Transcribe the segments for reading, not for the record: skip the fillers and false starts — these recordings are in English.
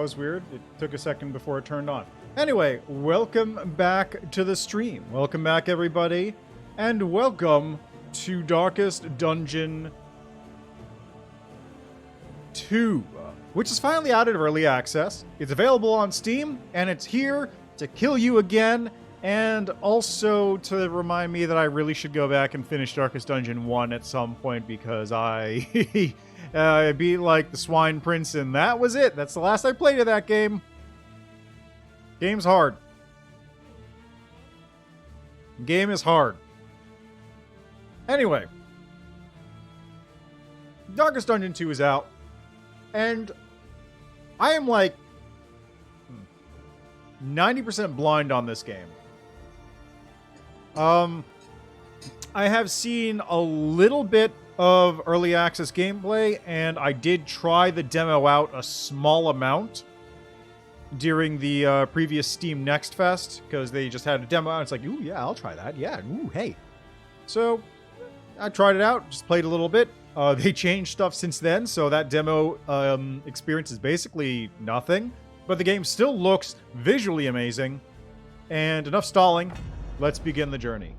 was weird. It took a second before it turned on. Anyway, welcome back to the stream. Welcome back, everybody. And welcome to Darkest Dungeon 2, which is finally out of early access. It's available on Steam, and it's here to kill you again, and also to remind me that I really should go back and finish Darkest Dungeon 1 at some point, because I beat like the Swine Prince, and that was it. That's the last I played of that game. Game's hard. Game is hard. Anyway, Darkest Dungeon 2 is out, and I am like 90% blind on this game. I have seen a little bit of early access gameplay, and I did try the demo out a small amount during the previous Steam Next Fest, because they just had a demo out. It's like, ooh, yeah, I'll try that. Yeah, ooh, hey. So I tried it out, just played a little bit. They changed stuff since then, so that demo experience is basically nothing. But the game still looks visually amazing. And enough stalling. Let's begin the journey.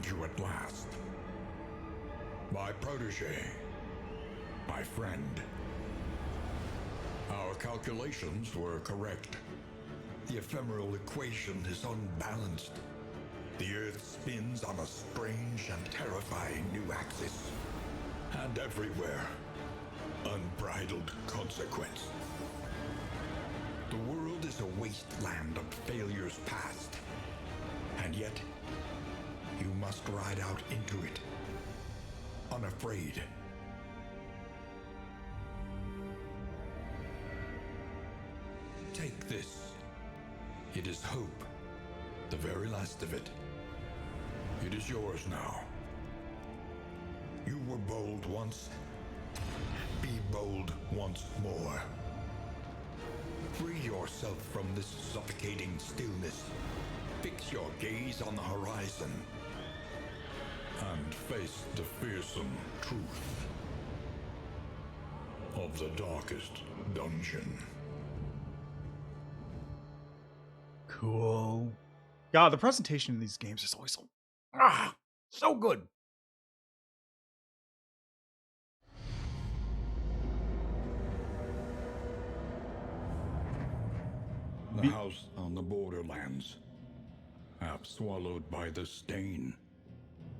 You at last. My protege. My friend. Our calculations were correct. The ephemeral equation is unbalanced. The Earth spins on a strange and terrifying new axis. And everywhere, unbridled consequence. The world is a wasteland of failures past. And yet, you must ride out into it, unafraid. Take this. It is hope, the very last of it. It is yours now. You were bold once. Be bold once more. Free yourself from this suffocating stillness. Fix your gaze on the horizon. And face the fearsome truth of the Darkest Dungeon. Cool. God, the presentation in these games is always so good. The house on the borderlands, half swallowed by the stain.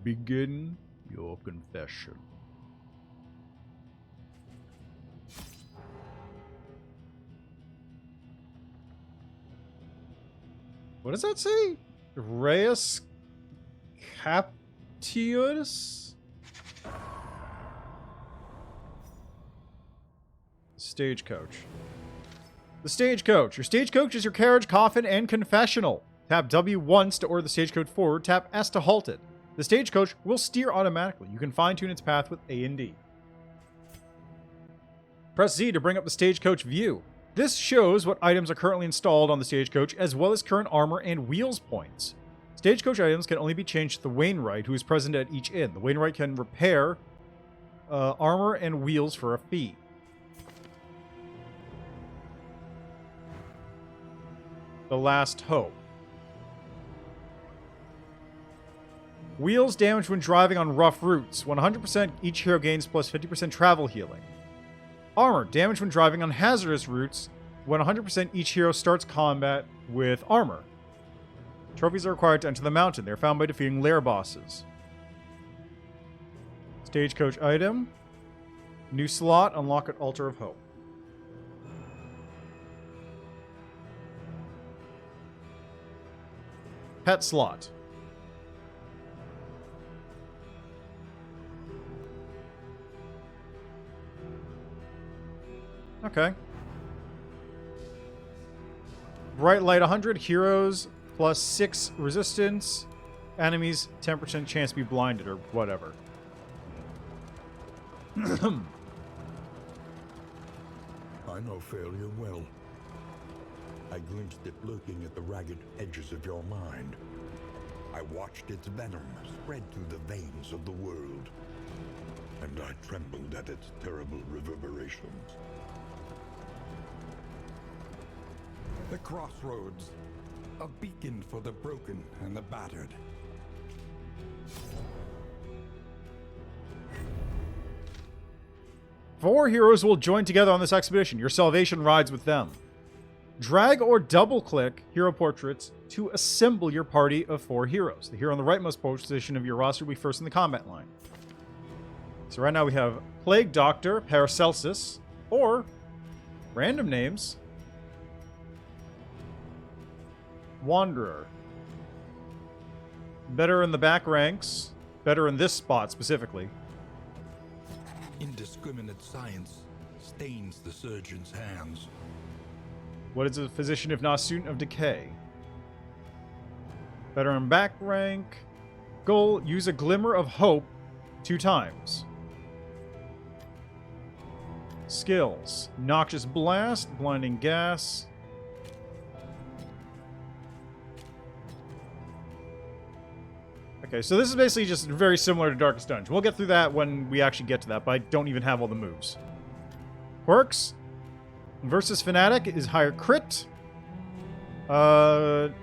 Begin your confession. What does that say? Reus Captius? Stagecoach. The Stagecoach. Your Stagecoach is your carriage, coffin, and confessional. Tap W once to order the Stagecoach forward. Tap S to halt it. The Stagecoach will steer automatically. You can fine-tune its path with A and D. Press Z to bring up the Stagecoach view. This shows what items are currently installed on the Stagecoach, as well as current armor and wheels points. Stagecoach items can only be changed to the Wainwright, who is present at each inn. The Wainwright can repair armor and wheels for a fee. The Last Hope. Wheels damage when driving on rough routes. 100% each hero gains plus 50% travel healing. Armor damage when driving on hazardous routes. 100% each hero starts combat with armor. Trophies are required to enter the mountain. They are found by defeating lair bosses. Stagecoach item. New slot. Unlock at Altar of Hope. Pet slot. Okay. Bright light 100. Heroes plus 6 resistance. Enemies 10% chance to be blinded or whatever. I know failure well. I glimpsed it lurking at the ragged edges of your mind. I watched its venom spread through the veins of the world, and I trembled at its terrible reverberations. The crossroads, a beacon for the broken and the battered. Four heroes will join together on this expedition. Your salvation rides with them. Drag or double-click hero portraits to assemble your party of 4 heroes. The hero on the rightmost position of your roster will be first in the combat line. So right now we have Plague Doctor, Paracelsus, or random names, Wanderer. Better in the back ranks. Better in this spot specifically. Indiscriminate science stains the surgeon's hands. What is a physician if not a student of decay? Better in back rank. Goal, use a glimmer of hope 2 times. Skills, noxious blast, blinding gas. Okay, so this is basically just very similar to Darkest Dungeon. We'll get through that when we actually get to that, but I don't even have all the moves. Quirks. Versus Fanatic is higher crit. Round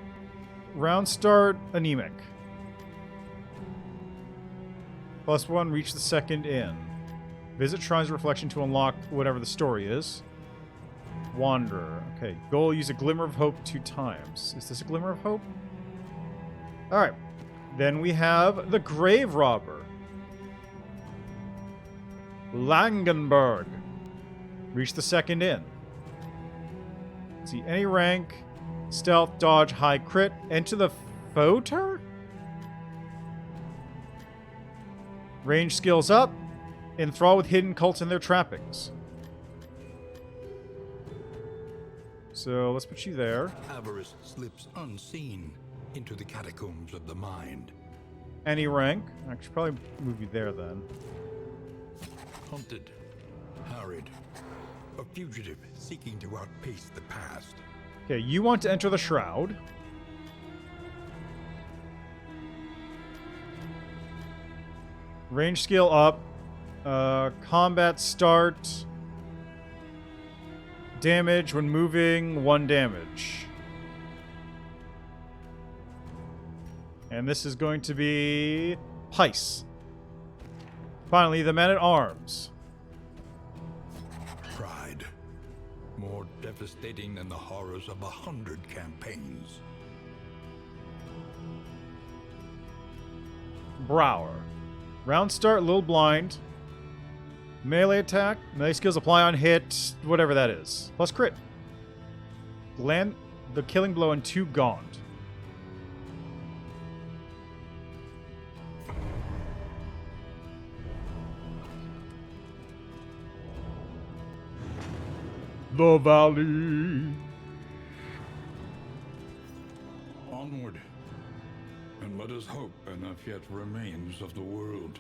start, anemic. +1, reach the second inn. Visit Shrine's Reflection to unlock whatever the story is. Wanderer. Okay, goal, use a Glimmer of Hope 2 times. Is this a Glimmer of Hope? Alright. Then we have the Grave Robber. Langenberg. Reach the second inn. See, any rank, stealth, dodge, high crit, enter the Foter? Range skills up, enthrall with hidden cults and their trappings. So let's put you there. Avarice slips unseen into the catacombs of the mind. Any rank. I should probably move you there then. Hunted, harried, a fugitive seeking to outpace the past. Okay, you want to enter the Shroud. Range skill up. Combat start. Damage when moving, 1 damage. And this is going to be Pice. Finally, the Man-at-Arms. Pride, more devastating than the horrors of 100 campaigns. Brower. Round start, little blind. Melee attack. Melee skills apply on hit, whatever that is. Plus crit. Land the killing blow and 2 gaunt. The Valley. Onward, and let us hope enough yet remains of the world.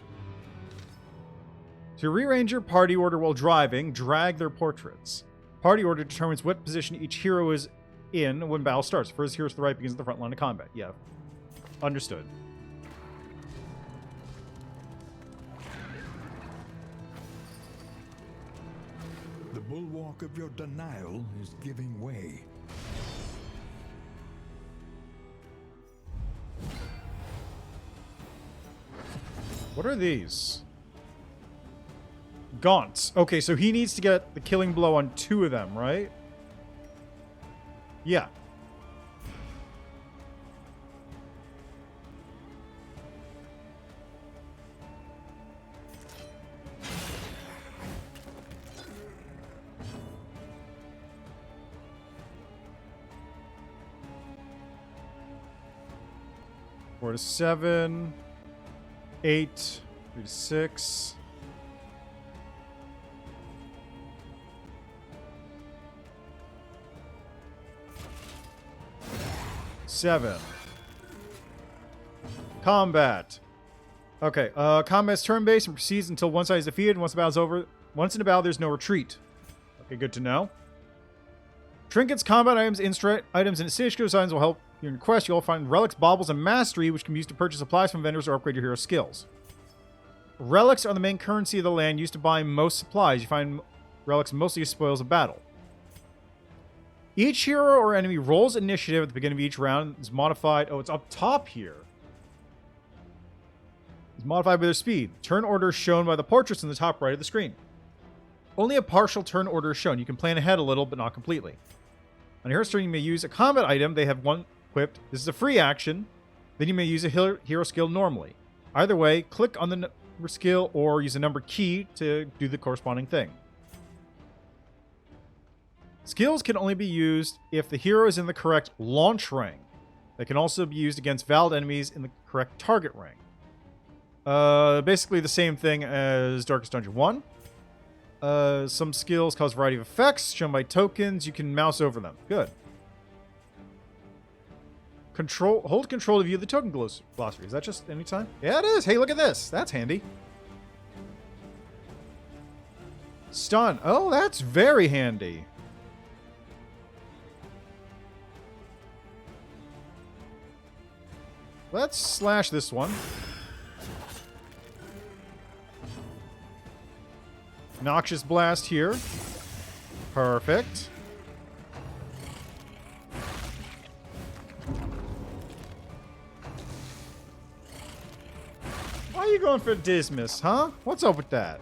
To rearrange your party order while driving, drag their portraits. Party order determines what position each hero is in when battle starts. First hero to the right begins at the front line of combat. Yeah. Understood. The bulwark of your denial is giving way. What are these? Gaunts. Okay, so he needs to get the killing blow on 2 of them, right? Yeah. Four to 7, 8, 3 to 6. 7. Combat. Okay, combat's turn-based and proceeds until one side is defeated. Once the battle's over, once in a battle, there's no retreat. Okay, good to know. Trinkets, combat items, items, and stage designs will help you in your quest. You'll find relics, baubles, and mastery, which can be used to purchase supplies from vendors or upgrade your hero skills. Relics are the main currency of the land used to buy most supplies. You find relics mostly as spoils of battle. Each hero or enemy rolls initiative at the beginning of each round. It's modified. Oh, it's up top here. It's modified by their speed. Turn order is shown by the portraits in the top right of the screen. Only a partial turn order is shown. You can plan ahead a little, but not completely. On your turn, you may use a combat item. They have one equipped. This is a free action. Then you may use a hero skill normally. Either way, click on the number skill or use a number key to do the corresponding thing. Skills can only be used if the hero is in the correct launch rank. They can also be used against valid enemies in the correct target rank. Basically the same thing as Darkest Dungeon 1. Some skills cause a variety of effects shown by tokens. You can mouse over them. Good. Hold control to view the token glossary. Is that just any time? Yeah, it is. Hey, look at this. That's handy. Stun. Oh, that's very handy. Let's slash this one. Noxious Blast here. Perfect. Why are you going for Dismiss, huh? What's up with that?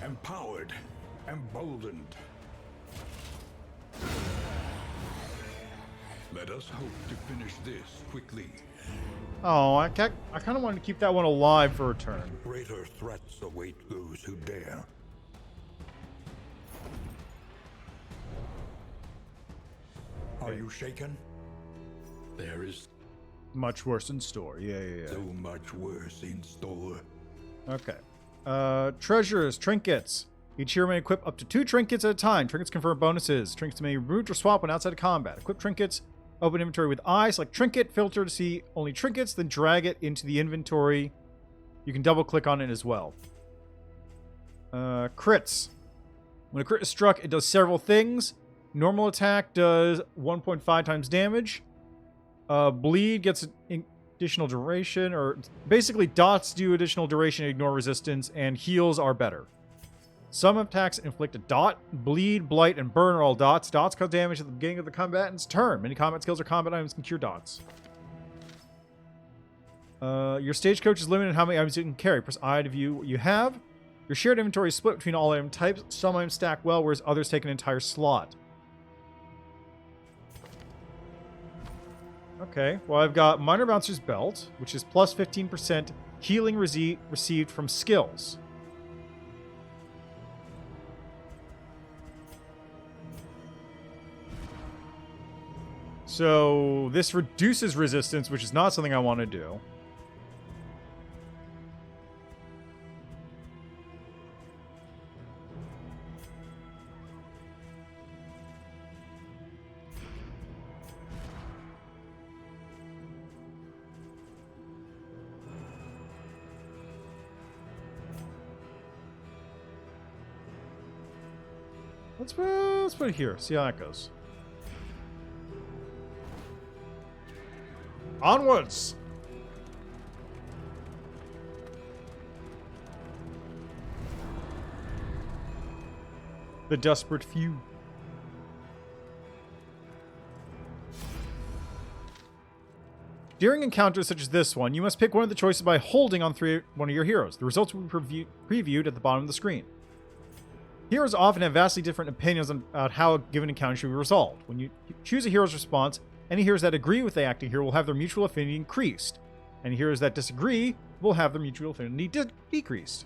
Empowered, emboldened. Let us hope to finish this quickly. Oh, I kind of wanted to keep that one alive for a turn. Greater threats await those who dare. Are you shaken? There is Much worse in store. Yeah. so much worse in store. Okay. Treasures, trinkets. Each hero may equip up to 2 trinkets at a time. Trinkets confer bonuses. Trinkets may be removed or swapped when outside of combat. Equip trinkets. Open inventory with I. Select trinket. Filter to see only trinkets. Then drag it into the inventory. You can double click on it as well. Crits. When a crit is struck, it does several things. Normal attack does 1.5 times damage. Bleed gets additional duration, or basically dots do additional duration and ignore resistance, and heals are better. Some attacks inflict a dot. Bleed, blight, and burn are all dots. Dots cause damage at the beginning of the combatant's turn. Many combat skills or combat items can cure dots. Your stagecoach is limited in how many items you can carry. Press I to view what you have. Your shared inventory is split between all item types. Some items stack well, whereas others take an entire slot. Okay, well, I've got Minor Bouncer's Belt, which is plus 15% healing received from skills. So this reduces resistance, which is not something I want to do. Let's put it here. See how that goes. Onwards! The Desperate Few. During encounters such as this one, you must pick one of the choices by holding on one of your heroes. The results will be previewed at the bottom of the screen. Heroes often have vastly different opinions about how a given encounter should be resolved. When you choose a hero's response, any heroes that agree with the acting hero will have their mutual affinity increased. Any heroes that disagree will have their mutual affinity decreased.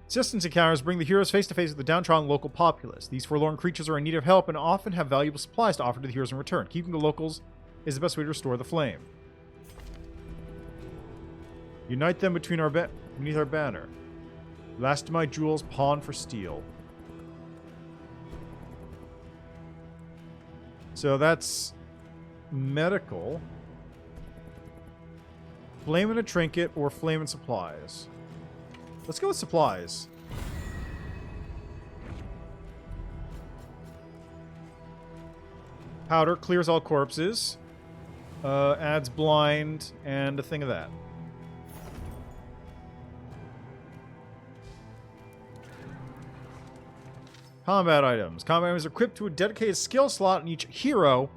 Assistance encounters bring the heroes face to face with the downtrodden local populace. These forlorn creatures are in need of help and often have valuable supplies to offer to the heroes in return. Keeping the locals is the best way to restore the flame. Unite them between beneath our banner. Last of my jewels, pawn for steel. So that's medical. Flame and a trinket or flame and supplies. Let's go with supplies. Powder clears all corpses. Adds blind and a thing of that. Combat items. Combat items are equipped to a dedicated skill slot in each hero.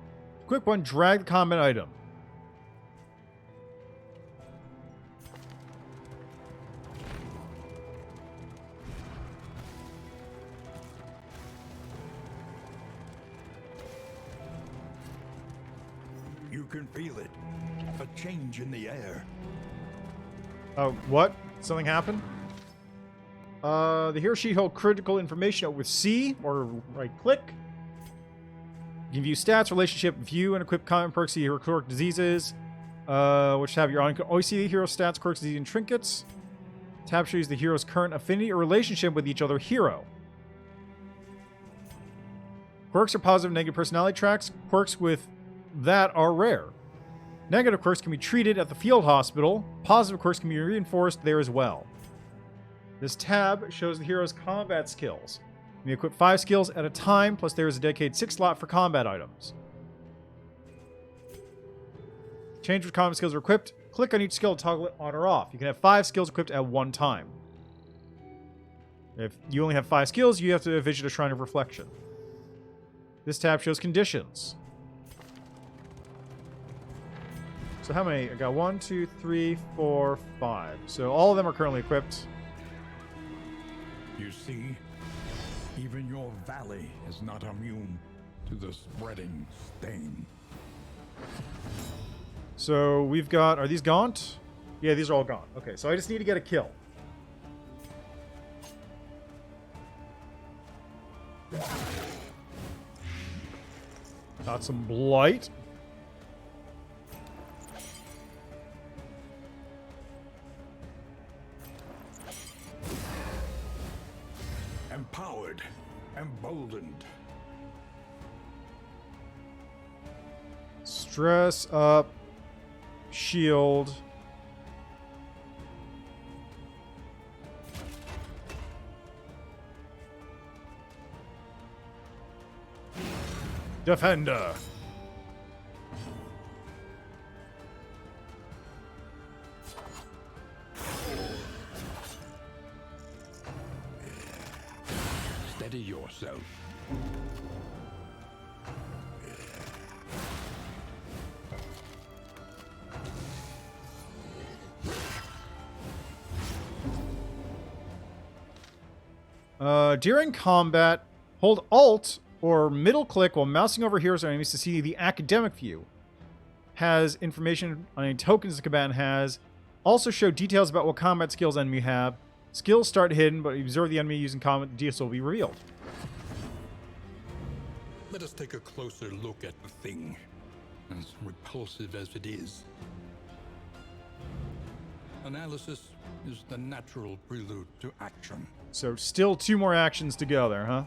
Equip one, drag the combat item. You can feel it. A change in the air. Oh, what? Something happened? The hero sheet holds critical information with C or right click. You can view stats, relationship, view, and equip common perks, see hero quirk diseases, which have your on. Always see the hero stats, quirks, diseases, and trinkets. Tab shows the hero's current affinity or relationship with each other hero. Quirks are positive and negative personality tracks. Quirks with that are rare. Negative quirks can be treated at the field hospital. Positive quirks can be reinforced there as well. This tab shows the hero's combat skills. You may equip 5 skills at a time, plus there is a dedicated 6 slot for combat items. Change which combat skills are equipped. Click on each skill to toggle it on or off. You can have 5 skills equipped at one time. If you only have 5 skills, you have to visit a Shrine of Reflection. This tab shows conditions. So how many? I got 1, 2, 3, 4, 5. So all of them are currently equipped. You see, even your valley is not immune to the spreading stain. So we've got... Are these gaunt? Yeah, these are all gone. Okay, so I just need to get a kill. Got some blight. Empowered, emboldened. Stress up. Shield. Defender. Steady yourself. During combat, hold Alt or middle click while mousing over heroes or enemies to see the academic view. Has information on any tokens the combatant has. Also show details about what combat skills enemy have. Skills start hidden, but if you observe the enemy using combat, the details will be revealed. Let us take a closer look at the thing, as repulsive as it is. Analysis is the natural prelude to action. So still 2 more actions to go there, huh?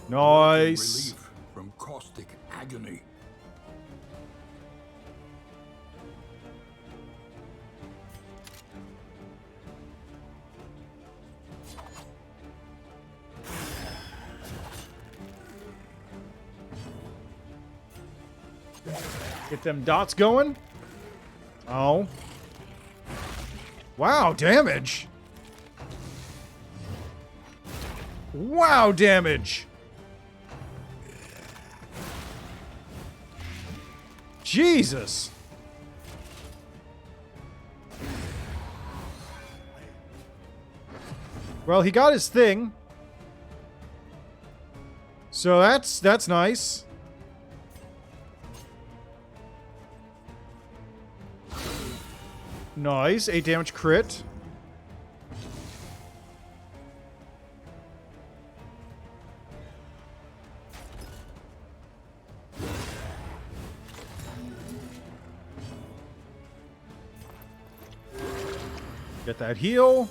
Nice. Relief from caustic agony. Get them dots going. Oh. Wow, damage. Wow, damage. Jesus. Well, he got his thing. So that's nice. Nice. 8 damage crit. Get that heal.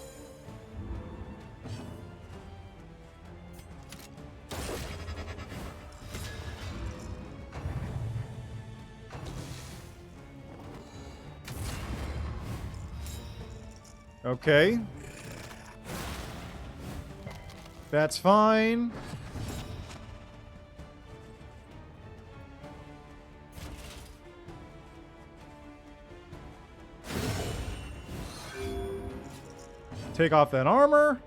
Okay. That's fine. Take off that armor.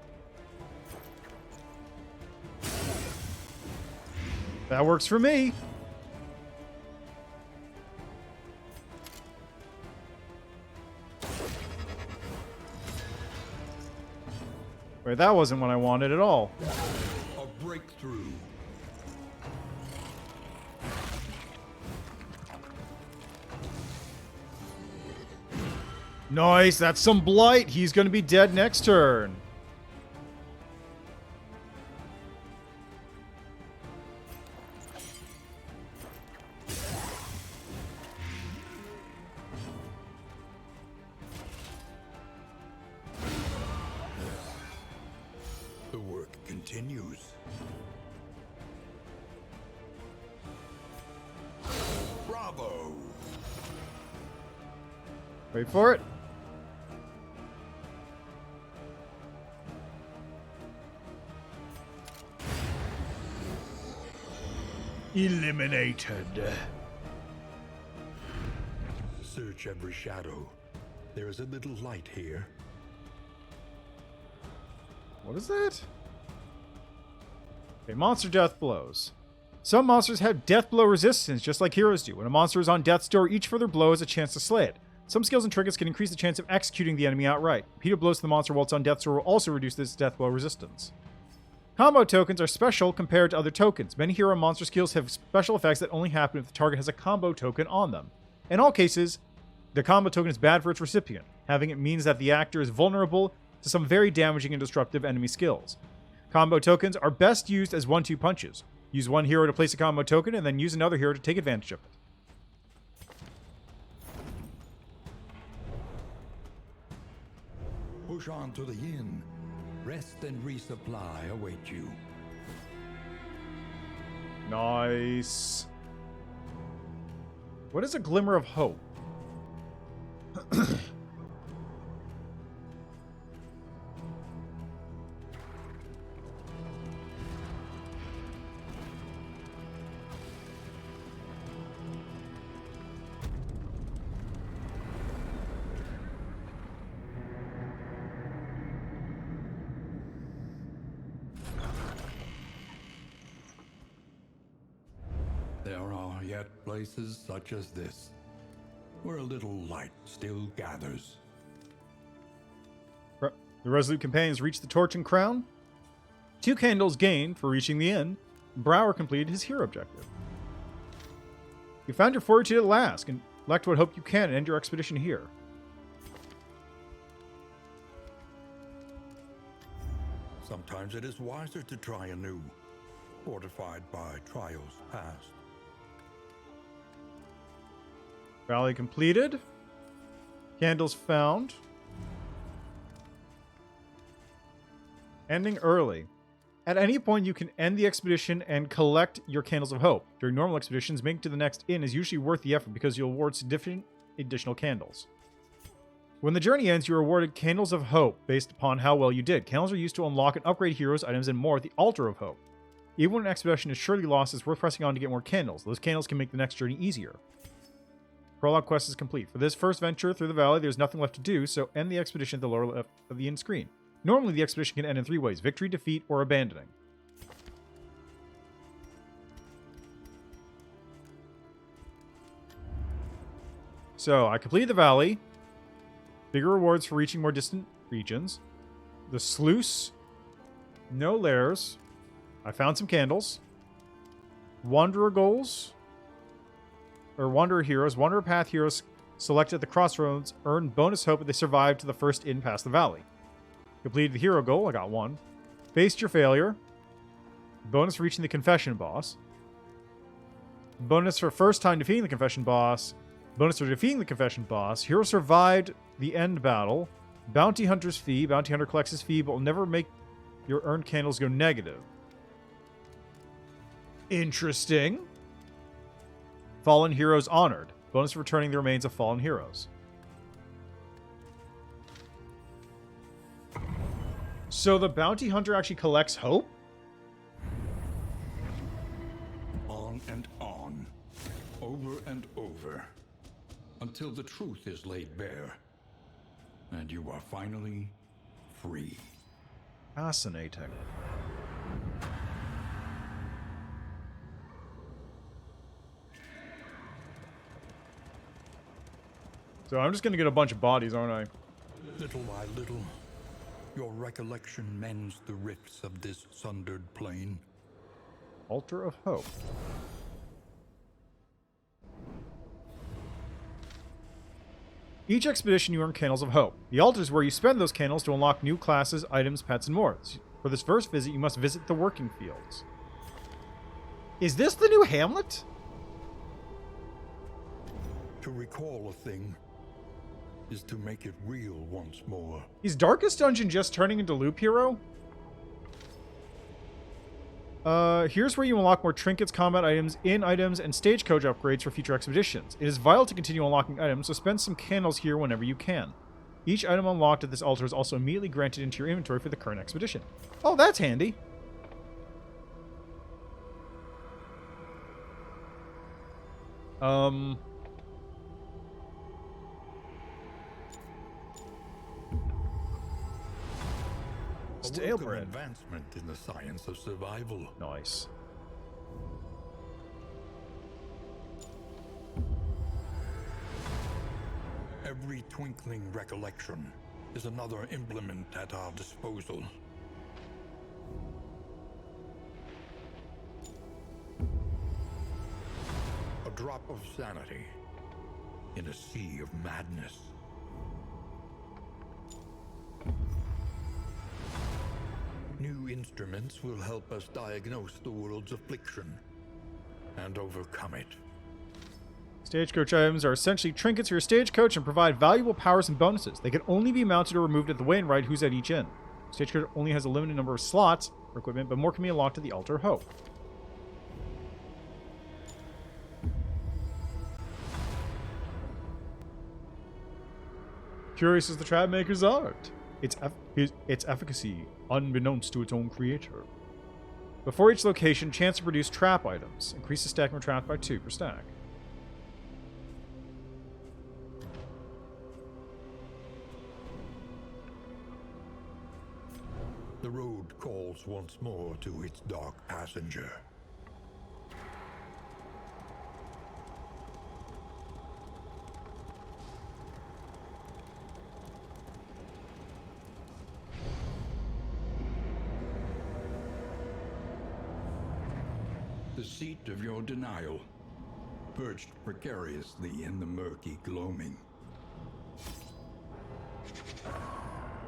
That works for me. Wait, that wasn't what I wanted at all. A breakthrough. Nice, that's some blight. He's going to be dead next turn. The work continues. Bravo! Wait for it. Eliminated. Search every shadow. There is a little light here. What is that? Okay, monster death blows. Some monsters have death blow resistance, just like heroes do. When a monster is on death's door, each further blow has a chance to slay it. Some skills and trinkets can increase the chance of executing the enemy outright. Repeated blows to the monster while it's on death's door will also reduce this death blow resistance. Combo tokens are special compared to other tokens. Many hero and monster skills have special effects that only happen if the target has a combo token on them. In all cases, the combo token is bad for its recipient. Having it means that the actor is vulnerable to some very damaging and disruptive enemy skills. Combo tokens are best used as 1-2 punches. Use one hero to place a combo token, and then use another hero to take advantage of it. Push on to the inn. Rest and resupply await you. Nice. What is a glimmer of hope? There are yet places such as this, where a little light still gathers. The resolute companions reach the torch and crown. 2 candles gained for reaching the inn. Brower completed his hero objective. You found your fortitude at last. Collect what hope you can and end your expedition here. Sometimes it is wiser to try anew, fortified by trials past. Valley completed. Candles found. Ending early. At any point, you can end the expedition and collect your Candles of Hope. During normal expeditions, making it to the next inn is usually worth the effort because you'll award significant additional candles. When the journey ends, you're awarded Candles of Hope based upon how well you did. Candles are used to unlock and upgrade heroes, items, and more at the Altar of Hope. Even when an expedition is surely lost, it's worth pressing on to get more candles. Those candles can make the next journey easier. Prologue quest is complete. For this first venture through the valley, there's nothing left to do, so end the expedition at the lower left of the inn screen. Normally, the expedition can end in 3 ways: victory, defeat, or abandoning. So, I completed the valley. Bigger rewards for reaching more distant regions. The sluice. No lairs. I found some candles. Wanderer goals. Or Wanderer heroes. Wanderer path heroes selected at the crossroads earn bonus hope if they survive to the first inn past the valley. Completed the hero goal. I got 1. Faced your failure. Bonus for reaching the confession boss. Bonus for first time defeating the confession boss. Bonus for defeating the confession boss. Hero survived the end battle. Bounty Hunter's fee. Bounty Hunter collects his fee, but will never make your earned candles go negative. Interesting. Fallen Heroes Honored. Bonus for returning the remains of fallen heroes. So the Bounty Hunter actually collects hope? On and on. Over and over. Until the truth is laid bare. And you are finally free. Fascinating. So I'm just going to get a bunch of bodies, aren't I? Little by little, your recollection mends the rifts of this sundered plane. Altar of Hope. Each expedition you earn Candles of Hope. The altar is where you spend those candles to unlock new classes, items, pets, and more. For this first visit, you must visit the working fields. Is this the new Hamlet? To recall a thing is to make it real once more. Is Darkest Dungeon just turning into Loop Hero? Here's where you unlock more trinkets, combat items, inn items, and stagecoach upgrades for future expeditions. It is vital to continue unlocking items, so spend some candles here whenever you can. Each item unlocked at this altar is also immediately granted into your inventory for the current expedition. Oh, that's handy. Stale bread. Advancement in the science of survival. Nice. Every twinkling recollection is another implement at our disposal. A drop of sanity in a sea of madness. New instruments will help us diagnose the world's affliction and overcome it. Stagecoach items are essentially trinkets for your stagecoach and provide valuable powers and bonuses. They can only be mounted or removed at the Wainwright, who's at each inn. Stagecoach only has a limited number of slots for equipment, but more can be unlocked at the Altar of Hope. Curious as the trap maker's art. Its efficacy, unbeknownst to its own creator. Before each location, chance to produce trap items. Increase the stack of traps by 2 per stack. The road calls once more to its dark passenger. The seat of your denial, perched precariously in the murky gloaming.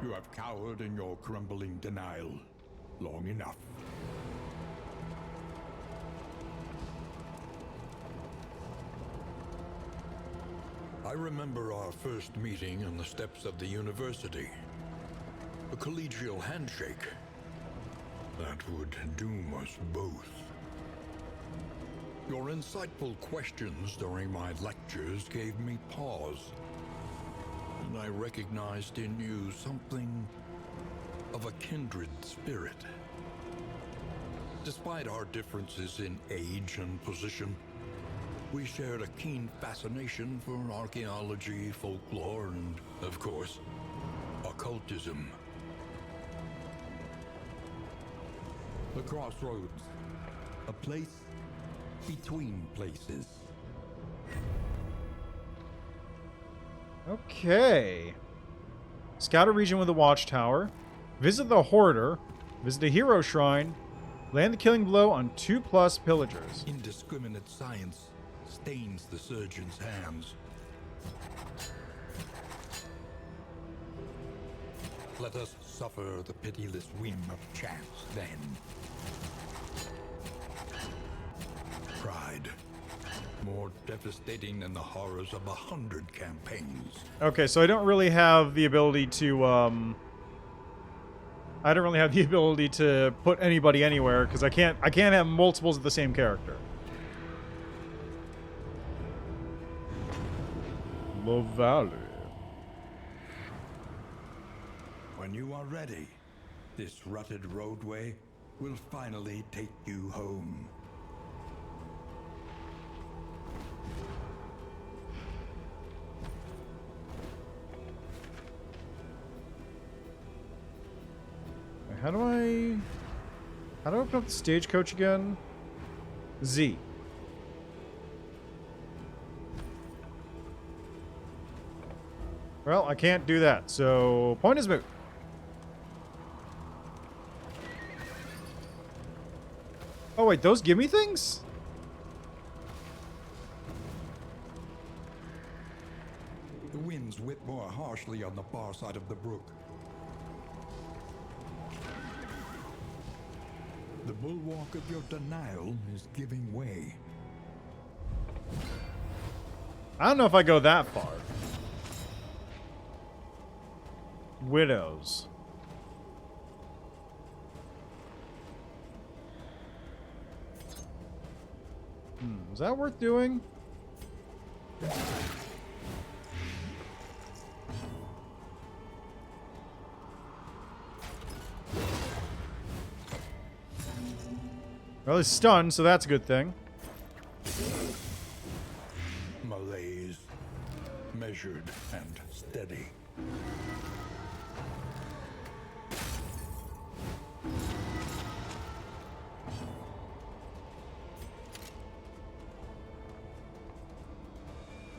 You have cowered in your crumbling denial long enough. I remember our first meeting on the steps of the university. A collegial handshake that would doom us both. Your insightful questions during my lectures gave me pause. And I recognized in you something of a kindred spirit. Despite our differences in age and position, we shared a keen fascination for archaeology, folklore, and, of course, occultism. The Crossroads, a place between places. Okay. Scout a region with a watchtower. Visit the Hoarder. Visit a hero shrine. Land the killing blow on 2+ pillagers. Indiscriminate science stains the surgeon's hands. Let us suffer the pitiless whim of chance, then. Pride, more more devastating than the horrors of 100 campaigns. Okay, so I don't really have the ability to, I don't really have the ability to put anybody anywhere, because I can't have multiples of the same character. La Valley. When you are ready, this rutted roadway will finally take you home. How do I open up the stagecoach again? Z. Well, I can't do that, so point is moot. Oh wait, those give me things? The winds whip more harshly on the far side of the brook. The bulwark of your denial is giving way. I don't know if I go that far. Widows. Is that worth doing? Well, he's stunned, so that's a good thing. Malaise, measured and steady.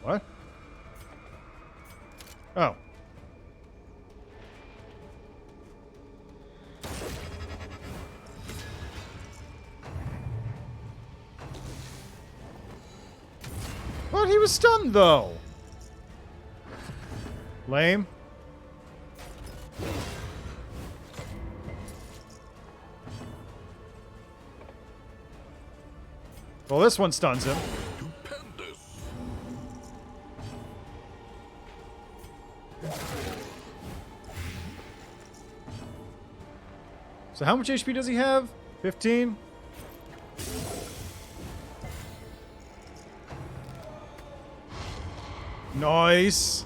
What? Oh. But he was stunned, though. Lame. Well, this one stuns him. Stupendous. So how much HP does he have? 15? Nice.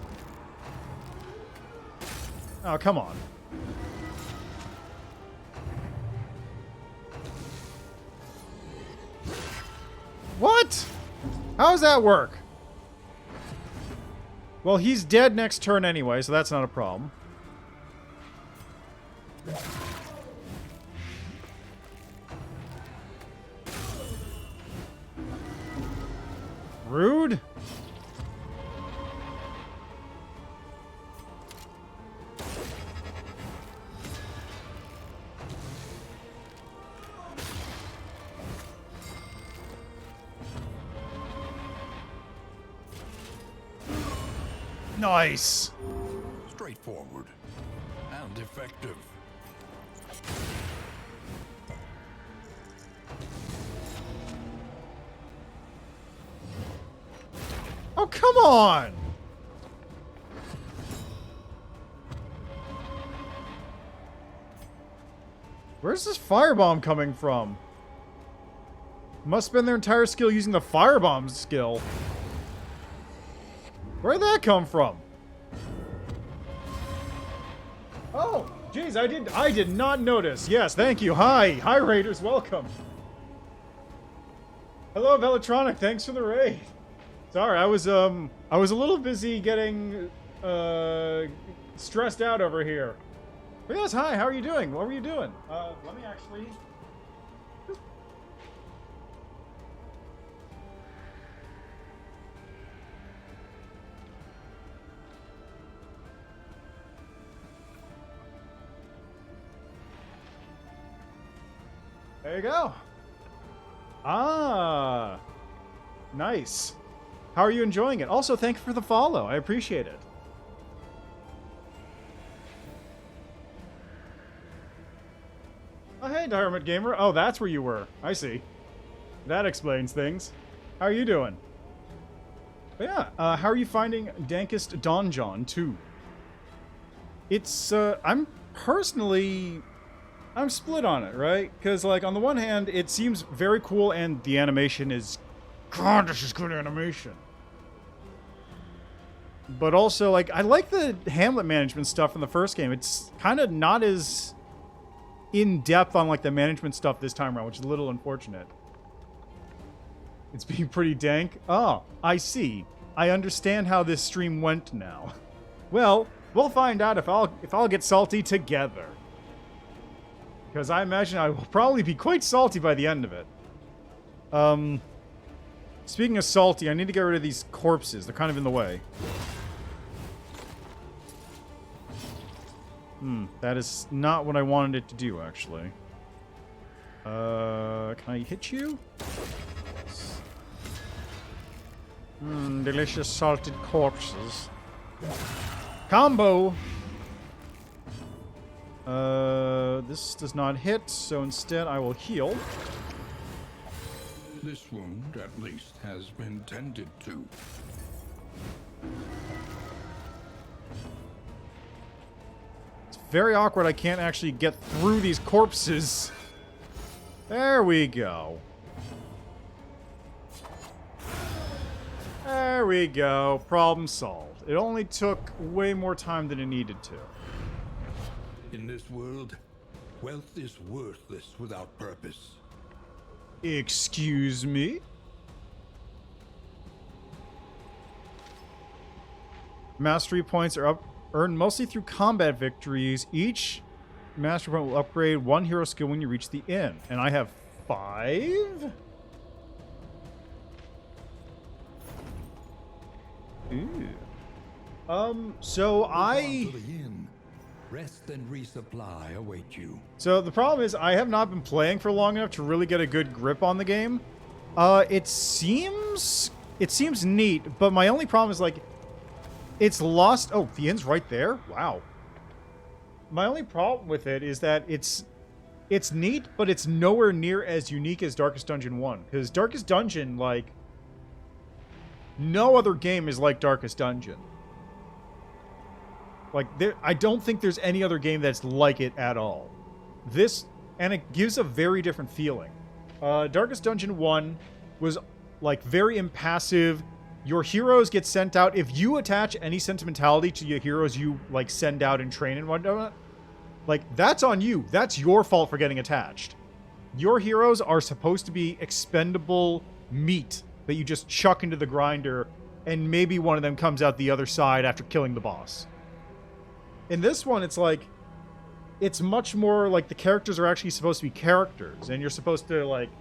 Oh, come on. What? How does that work? Well, he's dead next turn anyway, so that's not a problem. Rude. Nice. Straightforward and effective. Oh, come on! Where's this firebomb coming from? Must spend their entire skill using the firebomb skill. Where'd that come from? Oh, jeez, I did not notice. Yes, thank you. Hi, Raiders, welcome. Hello, Velotronic, thanks for the raid. Sorry, I was a little busy getting stressed out over here. But yes, hi, how are you doing? What were you doing? Let me actually. There you go. Ah, nice. How are you enjoying it? Also, thank you for the follow. I appreciate it. Oh, hey, Diamond Gamer. Oh, that's where you were. I see. That explains things. How are you doing? But yeah, how are you finding Dankest Donjon 2? It's, I'm split on it, right? Because, like, on the one hand, it seems very cool and the animation is... God, this is good animation. But also, like, I like the Hamlet management stuff in the first game. It's kind of not as in-depth on, like, the management stuff this time around, which is a little unfortunate. It's being pretty dank. Oh, I see. I understand how this stream went now. Well, we'll find out if I'll get salty together. Because I imagine I will probably be quite salty by the end of it. Speaking of salty, I need to get rid of these corpses. They're kind of in the way. That is not what I wanted it to do, actually. Can I hit you? Delicious salted corpses. Combo! This does not hit, so instead I will heal. This wound, at least, has been tended to. It's very awkward. I can't actually get through these corpses. There we go. There we go. Problem solved. It only took way more time than it needed to. In this world, wealth is worthless without purpose. Excuse me? Mastery points are earned mostly through combat victories. Each mastery point will upgrade one hero skill when you reach the inn. And I have 5? Ooh. So I... Rest and resupply await you. So the problem is I have not been playing for long enough to really get a good grip on the game. It seems neat, but my only problem is, like, it's lost... Oh, the inn's right there? Wow. My only problem with it is that it's neat, but it's nowhere near as unique as Darkest Dungeon 1. Because Darkest Dungeon, like... No other game is like Darkest Dungeon. Like, I don't think there's any other game that's like it at all. And it gives a very different feeling. Darkest Dungeon 1 was, like, very impassive. Your heroes get sent out. If you attach any sentimentality to your heroes you, like, send out and train and whatnot, like, that's on you. That's your fault for getting attached. Your heroes are supposed to be expendable meat that you just chuck into the grinder, and maybe one of them comes out the other side after killing the boss. In this one, it's like, it's much more like the characters are actually supposed to be characters, and you're supposed to, like,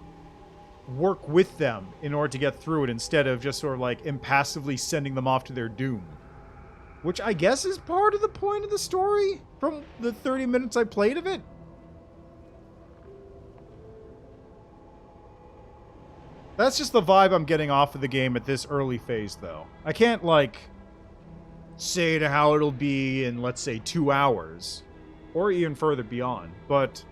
work with them in order to get through it instead of just sort of, like, impassively sending them off to their doom. Which I guess is part of the point of the story from the 30 minutes I played of it. That's just the vibe I'm getting off of the game at this early phase, though. I can't, like... say to how it'll be in, let's say, 2 hours, or even further beyond, but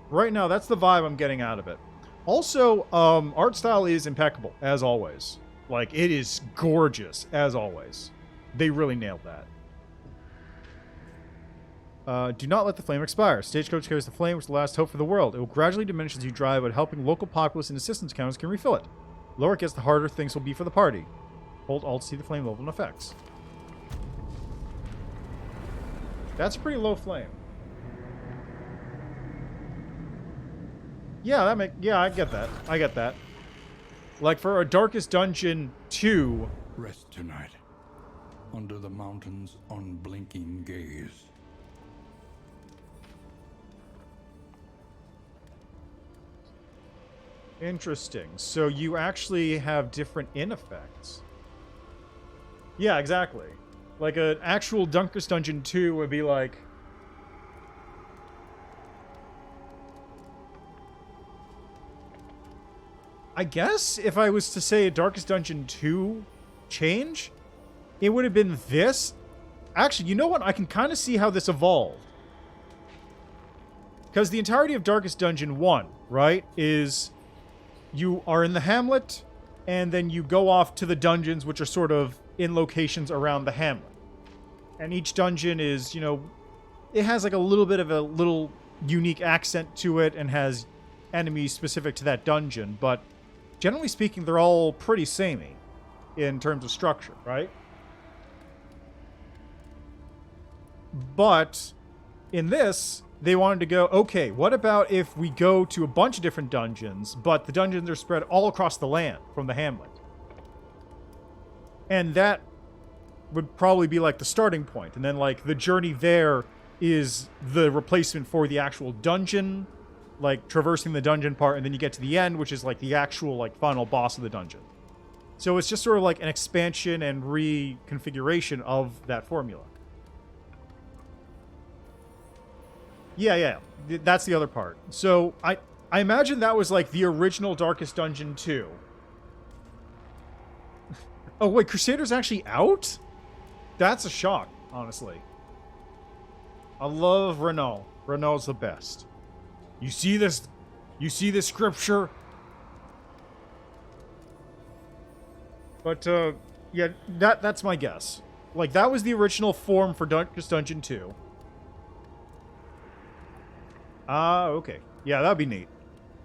right now that's the vibe I'm getting out of it. Also, art style is impeccable, as always. Like, it is gorgeous, as always. They really nailed that. Do not let the flame expire. Stagecoach carries the flame, which is the last hope for the world. It will gradually diminish as you drive, but helping local populace and assistance counters can refill it. The lower it gets, the harder things will be for the party. Hold Alt to see the flame level and effects. That's a pretty low flame. Yeah, I get that. I get that. Like, for a Darkest Dungeon 2... Rest tonight. Under the mountain's unblinking gaze. Interesting. So you actually have different inn effects. Yeah, exactly. Like, an actual Darkest Dungeon 2 would be like... I guess if I was to say a Darkest Dungeon 2 change, it would have been this. Actually, you know what? I can kind of see how this evolved. Because the entirety of Darkest Dungeon 1, right, is you are in the hamlet, and then you go off to the dungeons, which are sort of in locations around the hamlet. And each dungeon is, you know, it has like a little bit of a little unique accent to it and has enemies specific to that dungeon, but generally speaking, they're all pretty samey in terms of structure, right? But in this, they wanted to go, okay, what about if we go to a bunch of different dungeons, but the dungeons are spread all across the land from the hamlet? And that would probably be like the starting point, and then like the journey there is the replacement for the actual dungeon, like traversing the dungeon part, and then you get to the end, which is like the actual like final boss of the dungeon. So it's just sort of like an expansion and reconfiguration of that formula. Yeah, that's the other part. So I imagine that was like the original Darkest Dungeon 2. Oh wait, Crusader's actually out? That's a shock, honestly. I love Renault. Renault's the best. You see this? You see this scripture? But, yeah, that's my guess. Like, that was the original form for Darkest Dungeon 2. Okay. Yeah, that'd be neat.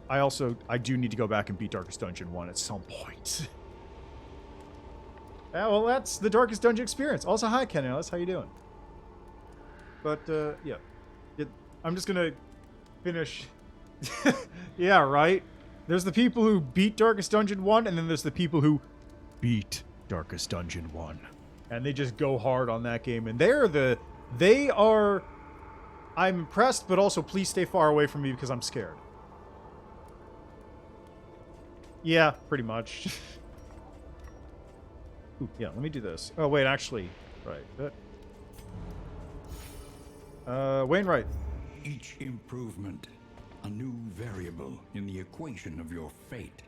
I do need to go back and beat Darkest Dungeon 1 at some point. Yeah, well, that's the Darkest Dungeon experience. Also, hi, Ken Ellis. How you doing? But, yeah. I'm just gonna finish. Yeah, right? There's the people who beat Darkest Dungeon 1, and then there's the people who beat Darkest Dungeon 1. And they just go hard on that game. And they are... I'm impressed, but also please stay far away from me because I'm scared. Yeah, pretty much. Ooh, yeah, let me do this. Oh, wait, actually... Right. Wainwright. Each improvement, a new variable in the equation of your fate.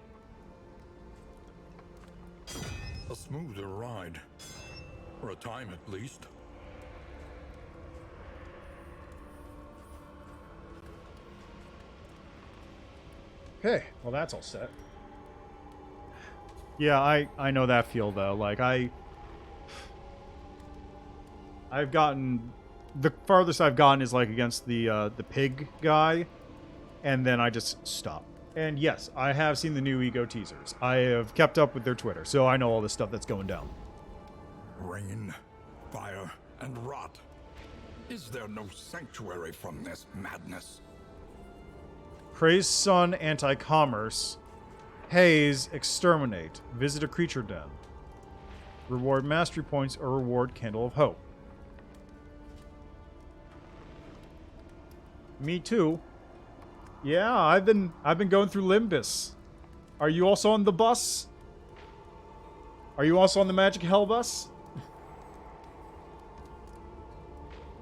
A smoother ride. For a time, at least. Okay, well that's all set. Yeah, I know that feel though. Like I've gotten the farthest I've gotten is like against the pig guy, and then I just stop. And yes, I have seen the new Ego teasers. I have kept up with their Twitter, so I know all this stuff that's going down. Rain, fire, and rot. Is there no sanctuary from this madness? Praise Sun anti-commerce. Haze exterminate. Visit a creature den. Reward mastery points or reward Candle of Hope. Me too. Yeah, I've been going through Limbus. Are you also on the bus? Are you also on the Magic Hell bus?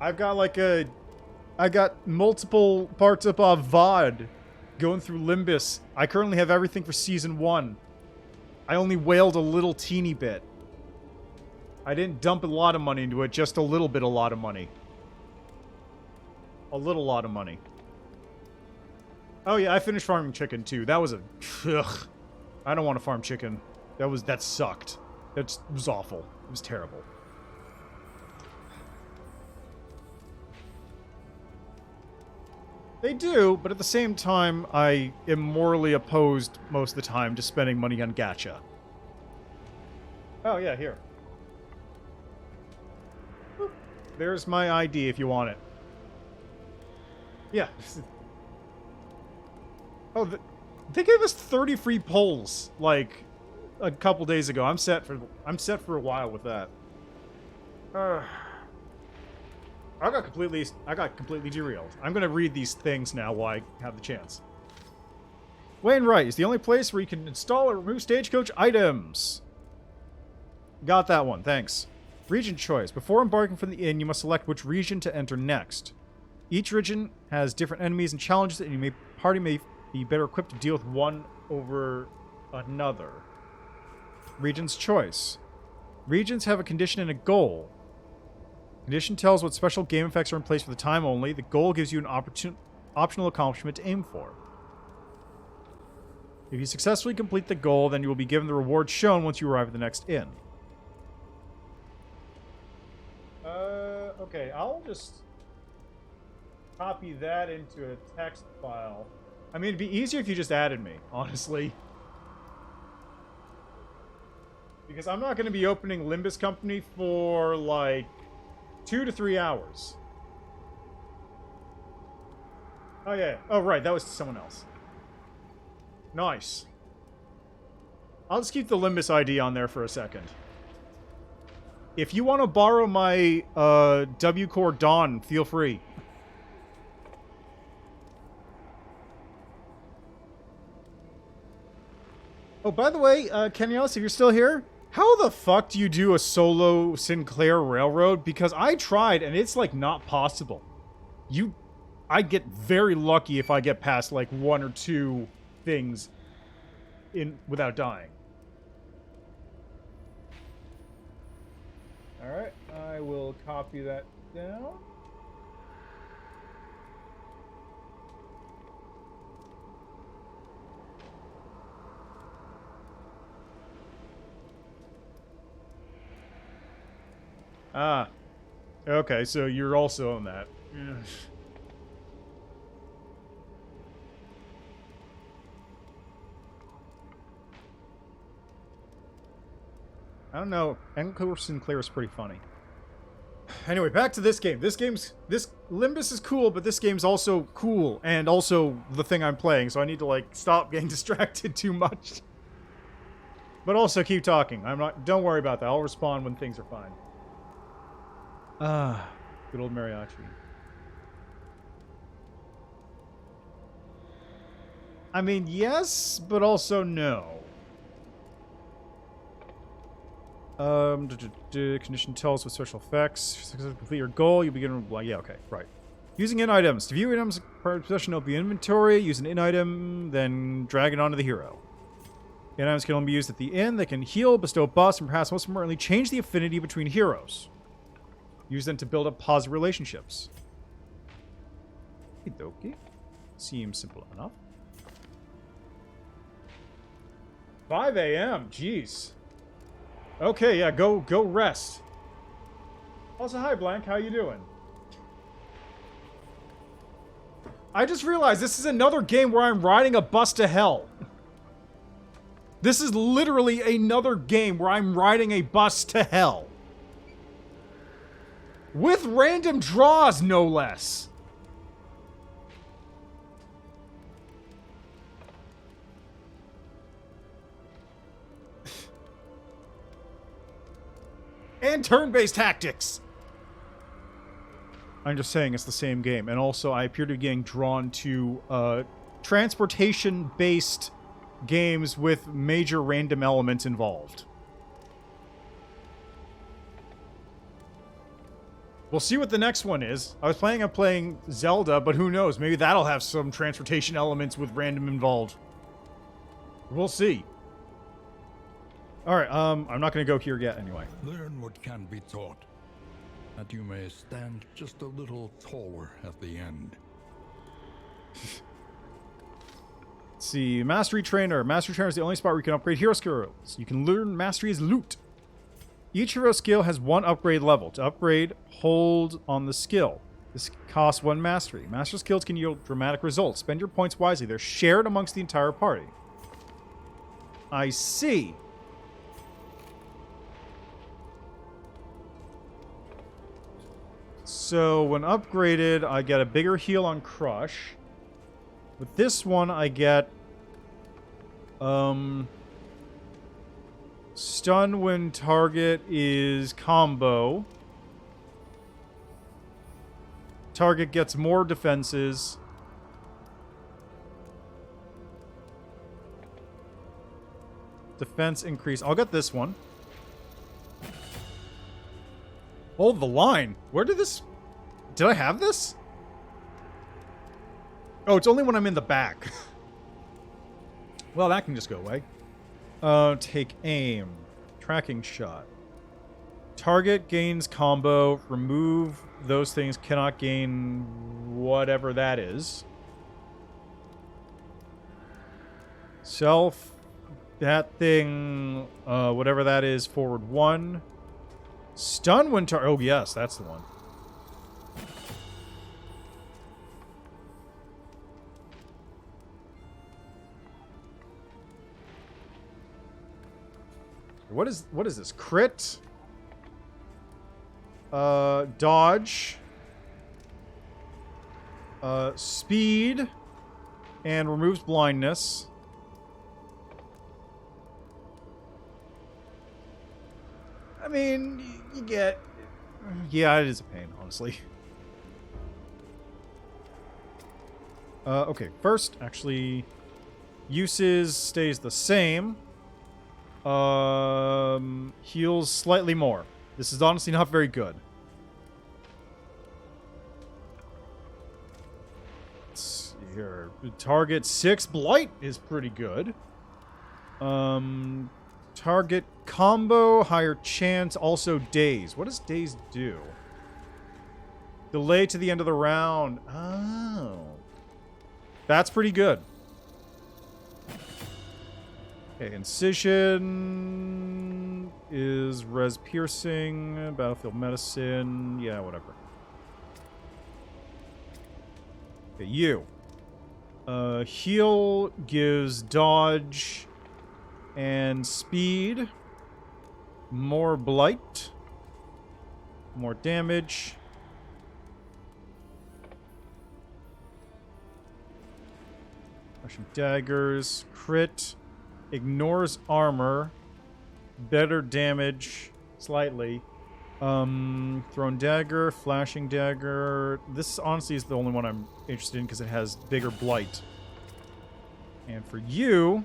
I got multiple parts of VOD going through Limbus. I currently have everything for Season 1. I only wailed a little teeny bit. I didn't dump a lot of money into it, just a lot of money. A little lot of money. Oh yeah, I finished farming chicken too. That was a... Ugh. I don't want to farm chicken. That sucked. That was awful. It was terrible. They do, but at the same time, I am morally opposed most of the time to spending money on gacha. Oh yeah, here. There's my ID if you want it. Yeah. Oh, they gave us 30 free polls like a couple days ago. I'm set for a while with that. I got completely derailed. I'm gonna read these things now while I have the chance. Wainwright is the only place where you can install or remove stagecoach items. Got that one, thanks. Region choice. Before embarking from the inn, you must select which region to enter next. Each region has different enemies and challenges, and your party may be better equipped to deal with one over another. Region's choice. Regions have a condition and a goal. Condition tells what special game effects are in place for the time only. The goal gives you an optional accomplishment to aim for. If you successfully complete the goal, then you will be given the reward shown once you arrive at the next inn. Okay, I'll just copy that into a text file. I mean, it'd be easier if you just added me, honestly. Because I'm not going to be opening Limbus Company for, like, 2 to 3 hours. Oh, yeah. Oh, right. That was someone else. Nice. I'll just keep the Limbus ID on there for a second. If you want to borrow my W-Core Dawn, feel free. Oh, by the way, Kenios, if you're still here, how the fuck do you do a solo Sinclair Railroad? Because I tried, and it's, like, not possible. I get very lucky if I get past, like, 1 or 2 things without dying. Alright, I will copy that down. Ah. Okay, so you're also on that. I don't know. Encore Sinclair is pretty funny. Anyway, back to this game. This Limbus is cool, but this game's also cool, and also the thing I'm playing, so I need to, like, stop getting distracted too much. But also keep talking. Don't worry about that. I'll respond when things are fine. Ah, good old mariachi. I mean, yes, but also no. Condition tells with special effects. Complete your goal, you begin. Well, yeah, okay, right. Using in items. To view items, possession of the inventory. Use an in item, then drag it onto the hero. In items can only be used at the inn. They can heal, bestow buffs, and perhaps most importantly, change the affinity between heroes. Use them to build up positive relationships. Okie. Seems simple enough. 5 a.m. Jeez. Okay, yeah, go rest. Also, hi, Blank. How you doing? I just realized this is another game where I'm riding a bus to hell. This is literally another game where I'm riding a bus to hell. With random draws, no less. And turn-based tactics. I'm just saying it's the same game. And also, I appear to be getting drawn to transportation-based games with major random elements involved. We'll see what the next one is. I was planning on playing Zelda, but who knows? Maybe that'll have some transportation elements with random involved. We'll see. Alright, I'm not going to go here yet anyway. Learn what can be taught, that you may stand just a little taller at the end. Let's see, Mastery Trainer. Mastery Trainer is the only spot where you can upgrade hero skills. You can learn Mastery as loot. Each hero skill has 1 upgrade level. To upgrade, hold on the skill. This costs 1 mastery. Master skills can yield dramatic results. Spend your points wisely. They're shared amongst the entire party. I see. So, when upgraded, I get a bigger heal on Crush. With this one, I get... stun when target is combo. Target gets more defenses. Defense increase. I'll get this one. Hold the line. Where did this... Did I have this? Oh, it's only when I'm in the back. Well, that can just go away. Take aim. Tracking shot. Target gains combo. Remove those things. Cannot gain whatever that is. Self. That thing, whatever that is, forward 1. Stun when oh yes, that's the one. What is this? Crit? Dodge. Speed. And removes blindness. I mean, you get... Yeah, it is a pain, honestly. Okay, first, actually, uses stays the same. Heals slightly more. This is honestly not very good. Let's see here. Target 6. Blight is pretty good. Target combo, higher chance, also daze. What does daze do? Delay to the end of the round. Oh. That's pretty good. Okay, incision is res piercing, battlefield medicine, yeah, whatever. Okay, you. Heal gives dodge and speed. More blight. More damage. Rushing daggers. Crit. Ignores armor. Better damage. Slightly. Thrown dagger. Flashing dagger. This honestly is the only one I'm interested in because it has bigger blight. And for you...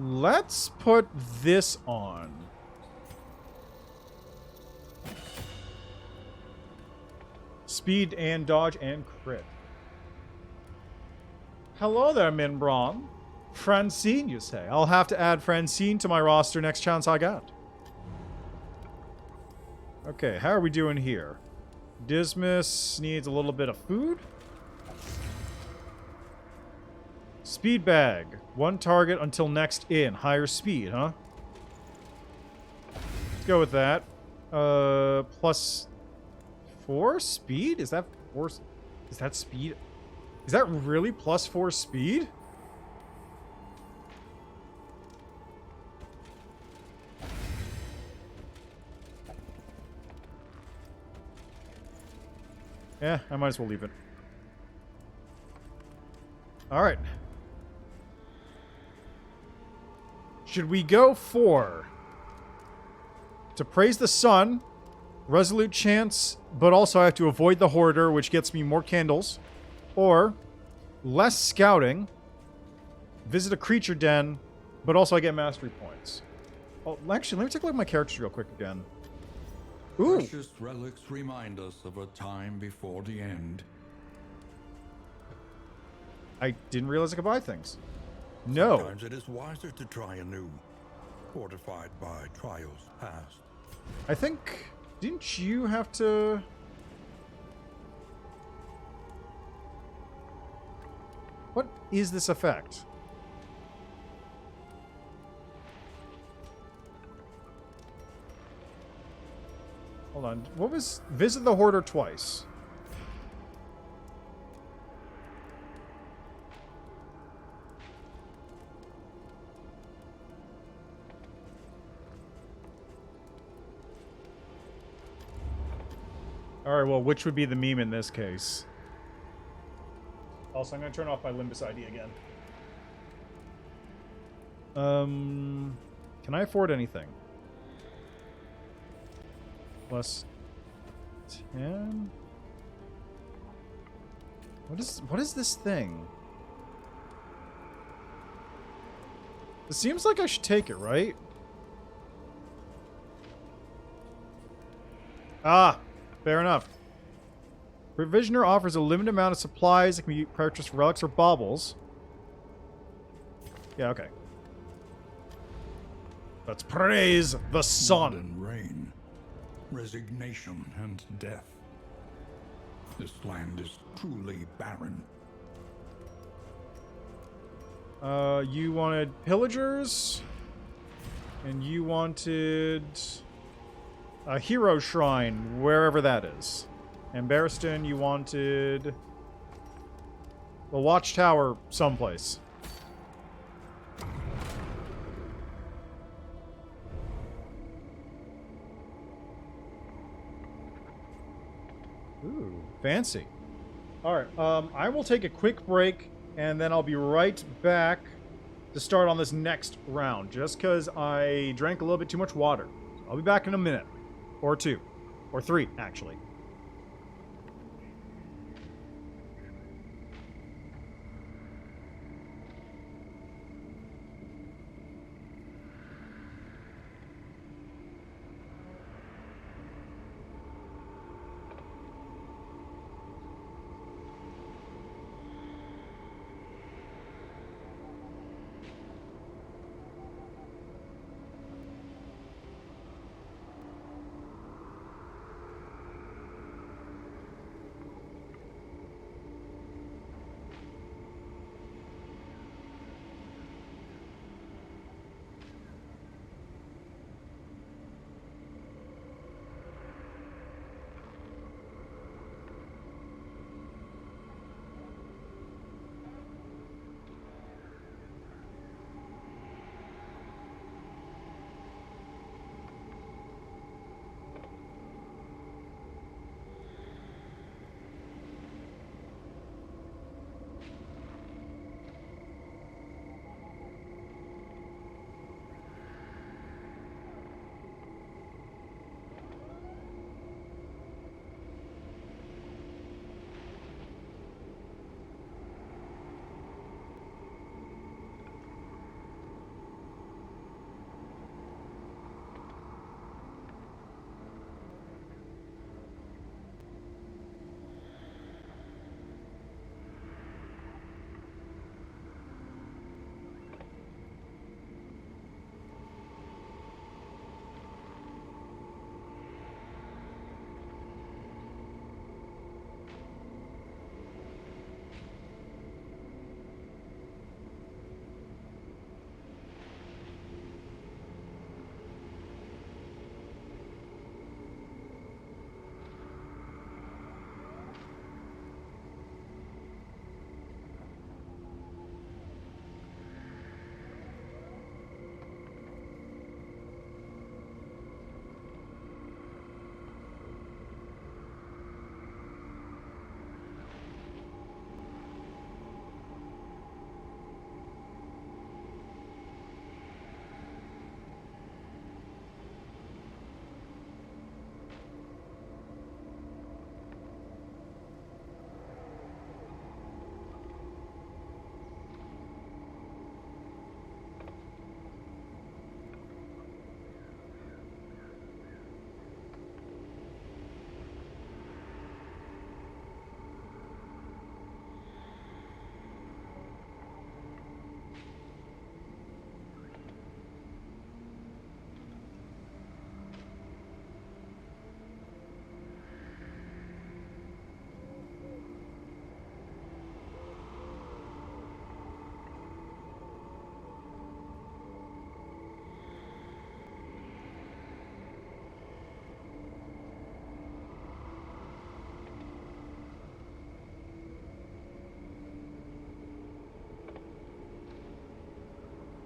Let's put this on. Speed and dodge and crit. Hello there, Minbron. Francine, you say? I'll have to add Francine to my roster next chance I got. Okay, how are we doing here? Dismas needs a little bit of food. Speed bag. 1 target until next in. Higher speed, huh? Let's go with that. Plus 4 speed? Is that 4? Is that speed? Is that really plus 4 speed? Yeah, I might as well leave it. Alright. Should we go for... To praise the sun, resolute chance, but also I have to avoid the hoarder, which gets me more candles. Or, less scouting, visit a creature den, but also I get mastery points. Oh, actually, let me take a look at my characters real quick again. Ooh. Precious relics remind us of a time before the end. I didn't realize I could buy things. No. Sometimes it is wiser to try anew, fortified by trials past. I think... Didn't you have to... What is this effect? Hold on. What was... Visit the Hoarder twice. Alright, well, which would be the meme in this case? Also, I'm going to turn off my Limbus ID again. Can I afford anything? Plus 10? What is this thing? It seems like I should take it, right? Ah! Fair enough. Provisioner offers a limited amount of supplies that can be purchased for relics or baubles. Yeah, okay. Let's praise the Blood sun. and rain, resignation and death. This land is truly barren. You wanted pillagers, and you wanted a hero shrine, wherever that is. And Barristan, you wanted the watchtower someplace. Ooh, fancy. All right, I will take a quick break, and then I'll be right back to start on this next round, just because I drank a little bit too much water. I'll be back in a minute, or two, or three, actually.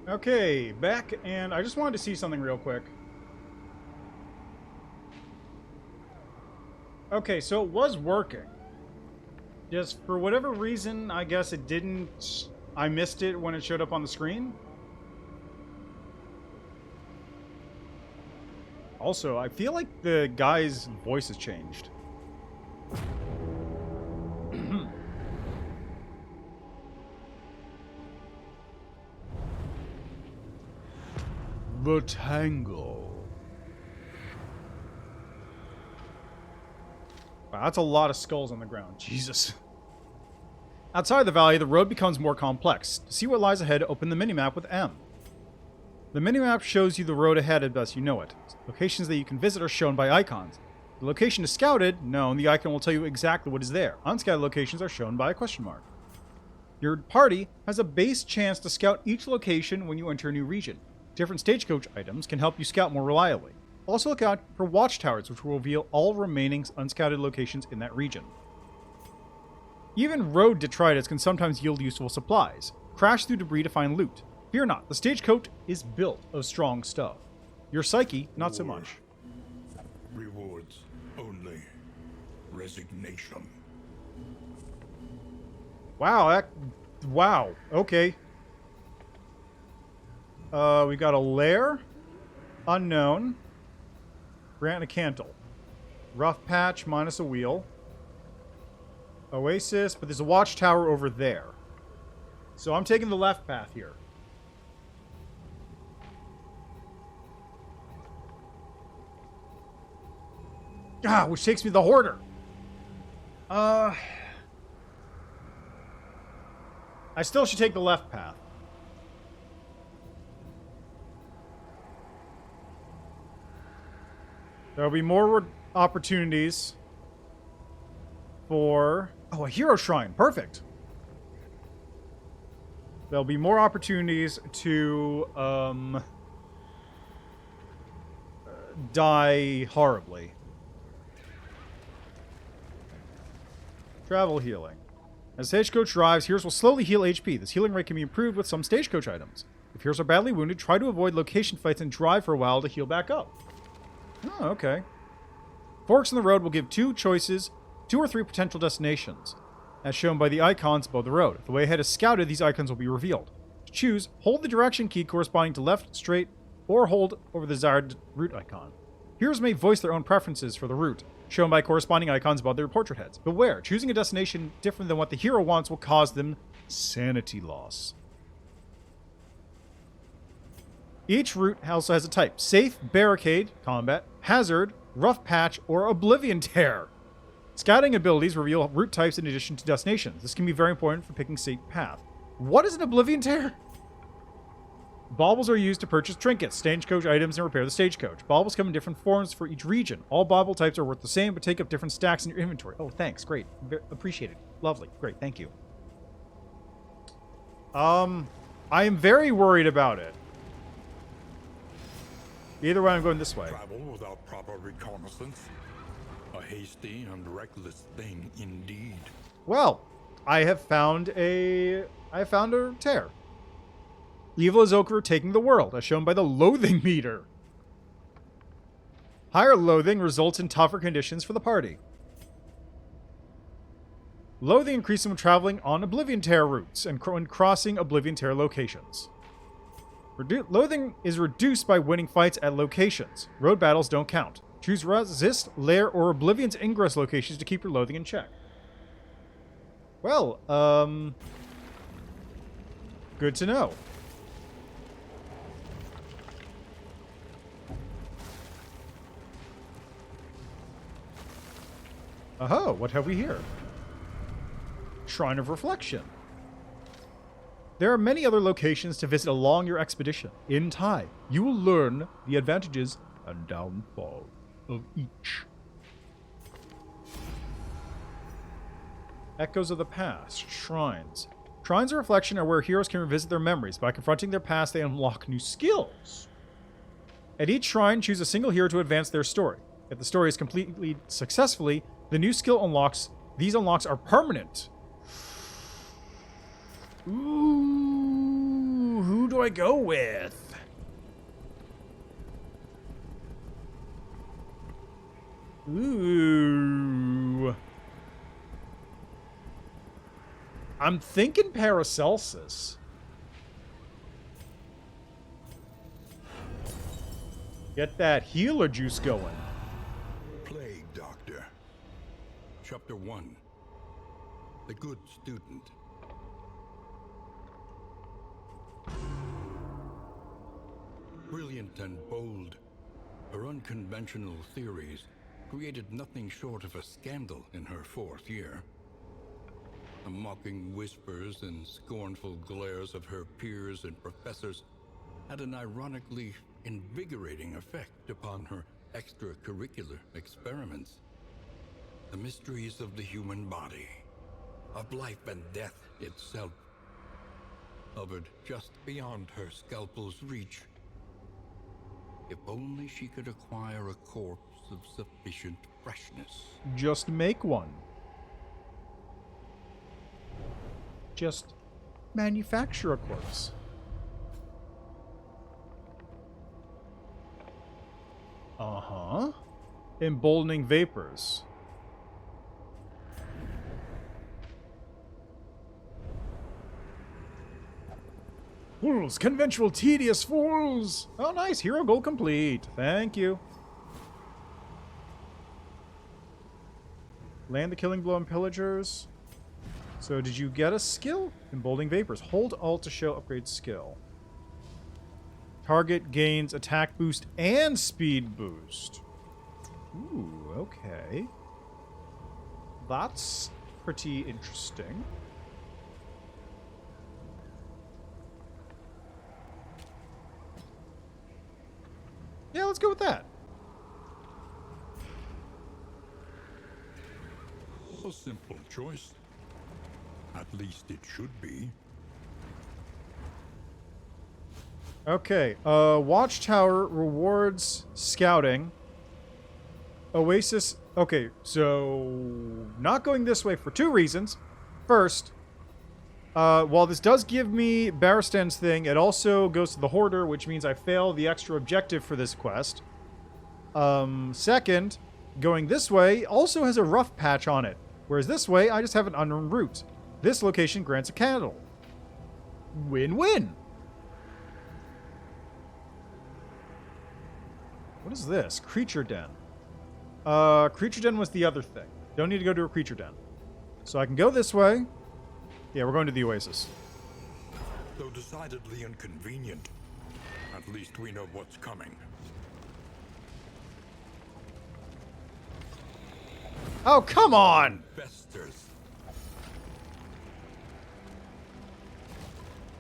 Okay, back, and I just wanted to see something real quick. Okay, so it was working. Just for whatever reason, I guess it didn't... I missed it when it showed up on the screen. Also, I feel like the guy's voice has changed. The Tangle. Wow, that's a lot of skulls on the ground. Jesus. Outside the valley, the road becomes more complex. To see what lies ahead, open the minimap with M. The minimap shows you the road ahead as best you know it. Locations that you can visit are shown by icons. The location is scouted, known, the icon will tell you exactly what is there. Unscouted locations are shown by a question mark. Your party has a base chance to scout each location when you enter a new region. Different stagecoach items can help you scout more reliably. Also look out for watchtowers, which will reveal all remaining unscouted locations in that region. Even road detritus can sometimes yield useful supplies. Crash through debris to find loot. Fear not, the stagecoach is built of strong stuff. Your psyche, not so much. Rewards only. Resignation. Wow, wow, okay. We got a lair. Unknown. Grant a Cantle. Rough patch minus a wheel. Oasis, but there's a watchtower over there. So I'm taking the left path here. Ah, which takes me to the Hoarder. I still should take the left path. There'll be more opportunities for... Oh, a hero shrine. Perfect. There'll be more opportunities to die horribly. Travel healing. As stagecoach drives, heroes will slowly heal HP. This healing rate can be improved with some stagecoach items. If heroes are badly wounded, try to avoid location fights and drive for a while to heal back up. Oh, okay. Forks in the road will give two choices, 2 or 3 potential destinations, as shown by the icons above the road. If the way ahead is scouted, these icons will be revealed. To choose, hold the direction key corresponding to left, straight, or hold over the desired route icon. Heroes may voice their own preferences for the route, shown by corresponding icons above their portrait heads. Beware, choosing a destination different than what the hero wants will cause them sanity loss. Each route also has a type: safe, barricade, combat, hazard, rough patch, or oblivion tear. Scouting abilities reveal route types in addition to destinations. This can be very important for picking safe path. What is an oblivion tear? Baubles are used to purchase trinkets, stagecoach items, and repair the stagecoach. Baubles come in different forms for each region. All bauble types are worth the same, but take up different stacks in your inventory. Oh, thanks. Great. Appreciated. Lovely. Great. Thank you. I am very worried about it. Either way, I'm going this way. Travel without proper reconnaissance. A hasty and reckless thing indeed. Well, I found a tear. Evil is Okra taking the world, as shown by the loathing meter. Higher loathing results in tougher conditions for the party. Loathing increases when traveling on Oblivion Tear routes and when crossing Oblivion Tear locations. Loathing is reduced by winning fights at locations. Road battles don't count. Choose Resist, Lair, or Oblivion's Ingress locations to keep your loathing in check. Well, good to know. Oh, what have we here? Shrine of Reflection. There are many other locations to visit along your expedition. In time, you will learn the advantages and downfall of each. Echoes of the Past. Shrines. Shrines of Reflection are where heroes can revisit their memories. By confronting their past, they unlock new skills. At each shrine, choose a single hero to advance their story. If the story is completed successfully, the new skill unlocks. These unlocks are permanent. Ooh, who do I go with? Ooh. I'm thinking Paracelsus. Get that healer juice going. Plague Doctor. Chapter 1. The Good Student. Brilliant and bold, her unconventional theories created nothing short of a scandal in her 4th year. The mocking whispers and scornful glares of her peers and professors had an ironically invigorating effect upon her extracurricular experiments. The mysteries of the human body, of life and death itself, hovered just beyond her scalpel's reach. If only she could acquire a corpse of sufficient freshness. Just make one. Just manufacture a corpse. Uh-huh. Emboldening vapors. Fools! Conventional tedious fools! Oh, nice. Hero goal complete. Thank you. Land the killing blow on pillagers. So, did you get a skill? Emboldening vapors. Hold Alt to show upgrade skill. Target gains attack boost and speed boost. Ooh, okay. That's pretty interesting. Yeah, let's go with that. A simple choice. At least it should be. Okay, Watchtower rewards scouting. Oasis. Okay, so not going this way for two reasons. First, while this does give me Baristan's thing, it also goes to the Hoarder, which means I fail the extra objective for this quest. Second, going this way also has a rough patch on it, whereas this way I just have an unknown route. This location grants a candle. Win-win. What is this? Creature Den. Creature Den was the other thing. Don't need to go to a Creature Den. So I can go this way. Yeah, we're going to the Oasis. Though decidedly inconvenient, at least we know what's coming. Oh, come on! Festers.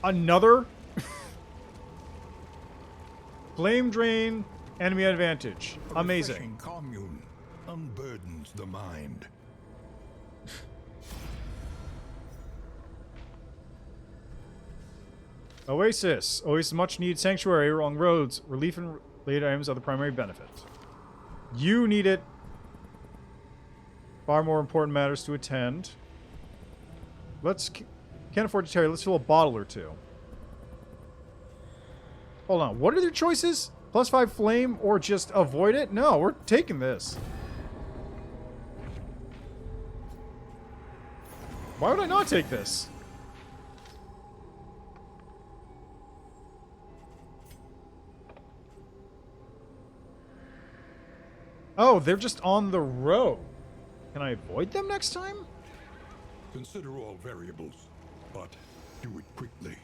Another? Flame Drain, enemy advantage. A Amazing. refreshing commune unburdens the mind. Oasis. Oasis much needed sanctuary along roads. Relief and related items are the primary benefit. You need it. Far more important matters to attend. Can't afford to tarry. Let's fill a bottle or two. Hold on. What are their choices? +5 flame or just avoid it? No, we're taking this. Why would I not take this? Oh, they're just on the road. Can I avoid them next time? Consider all variables, but do it quickly.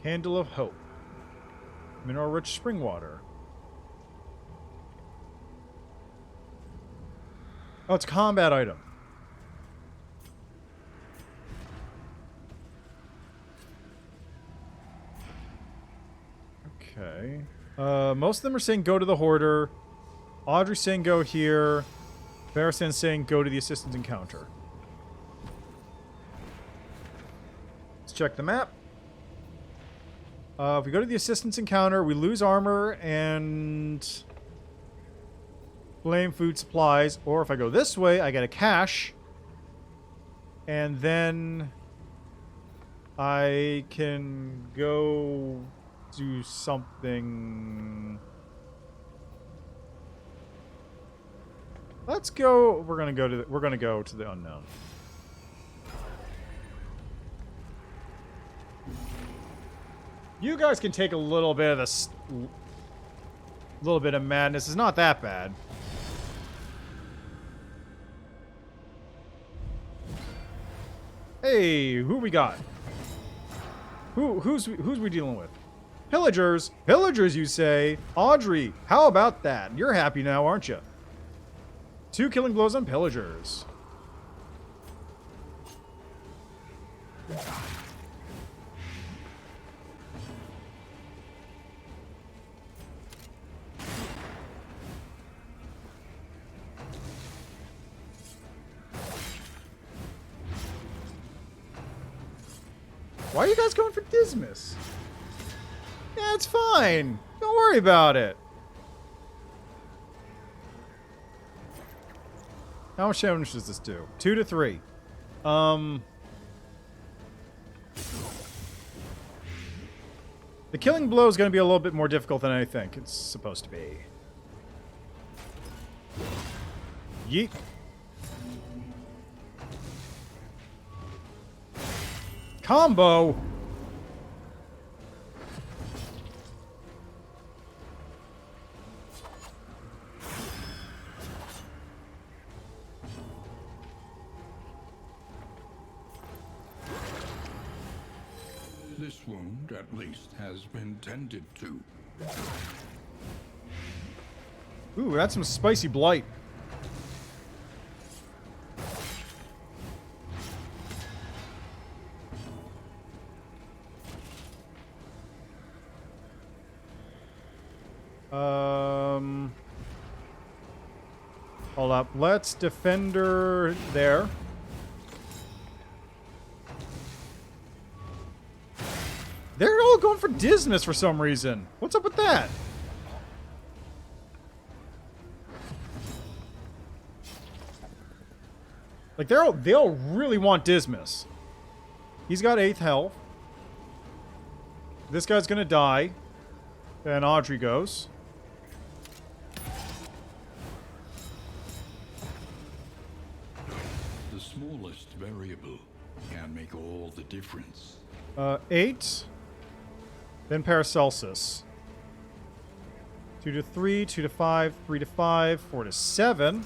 Candle of Hope. Mineral-rich spring water. Oh, it's a combat item. Okay. Most of them are saying go to the Hoarder. Audrey's saying go here. Baristan's saying go to the Assistance Encounter. Let's check the map. If we go to the Assistance Encounter, we lose armor and flame food supplies. Or if I go this way, I get a cache. And then I can go do something. Let's go. We're gonna go to the unknown. You guys can take a little bit of this, little bit of madness. It's not that bad. Hey, who we got? Who's we dealing with? Pillagers! Pillagers, you say? Audrey, how about that? You're happy now, aren't you? 2 killing blows on pillagers. Why are you guys going for Dismas? Yeah, it's fine. Don't worry about it. How much damage does this do? 2 to 3. The killing blow is going to be a little bit more difficult than I think it's supposed to be. Yeet. Combo. This wound, at least, has been tended to. Ooh, that's some spicy blight. Hold up. Let's defender there. They're all going for Dismas for some reason. What's up with that? Like, they'll really want Dismas. He's got 8th health. This guy's gonna die. Then Audrey goes. The smallest variable can make all the difference. 8. Then Paracelsus. 2 to 3, 2 to 5, 3 to 5, 4 to 7.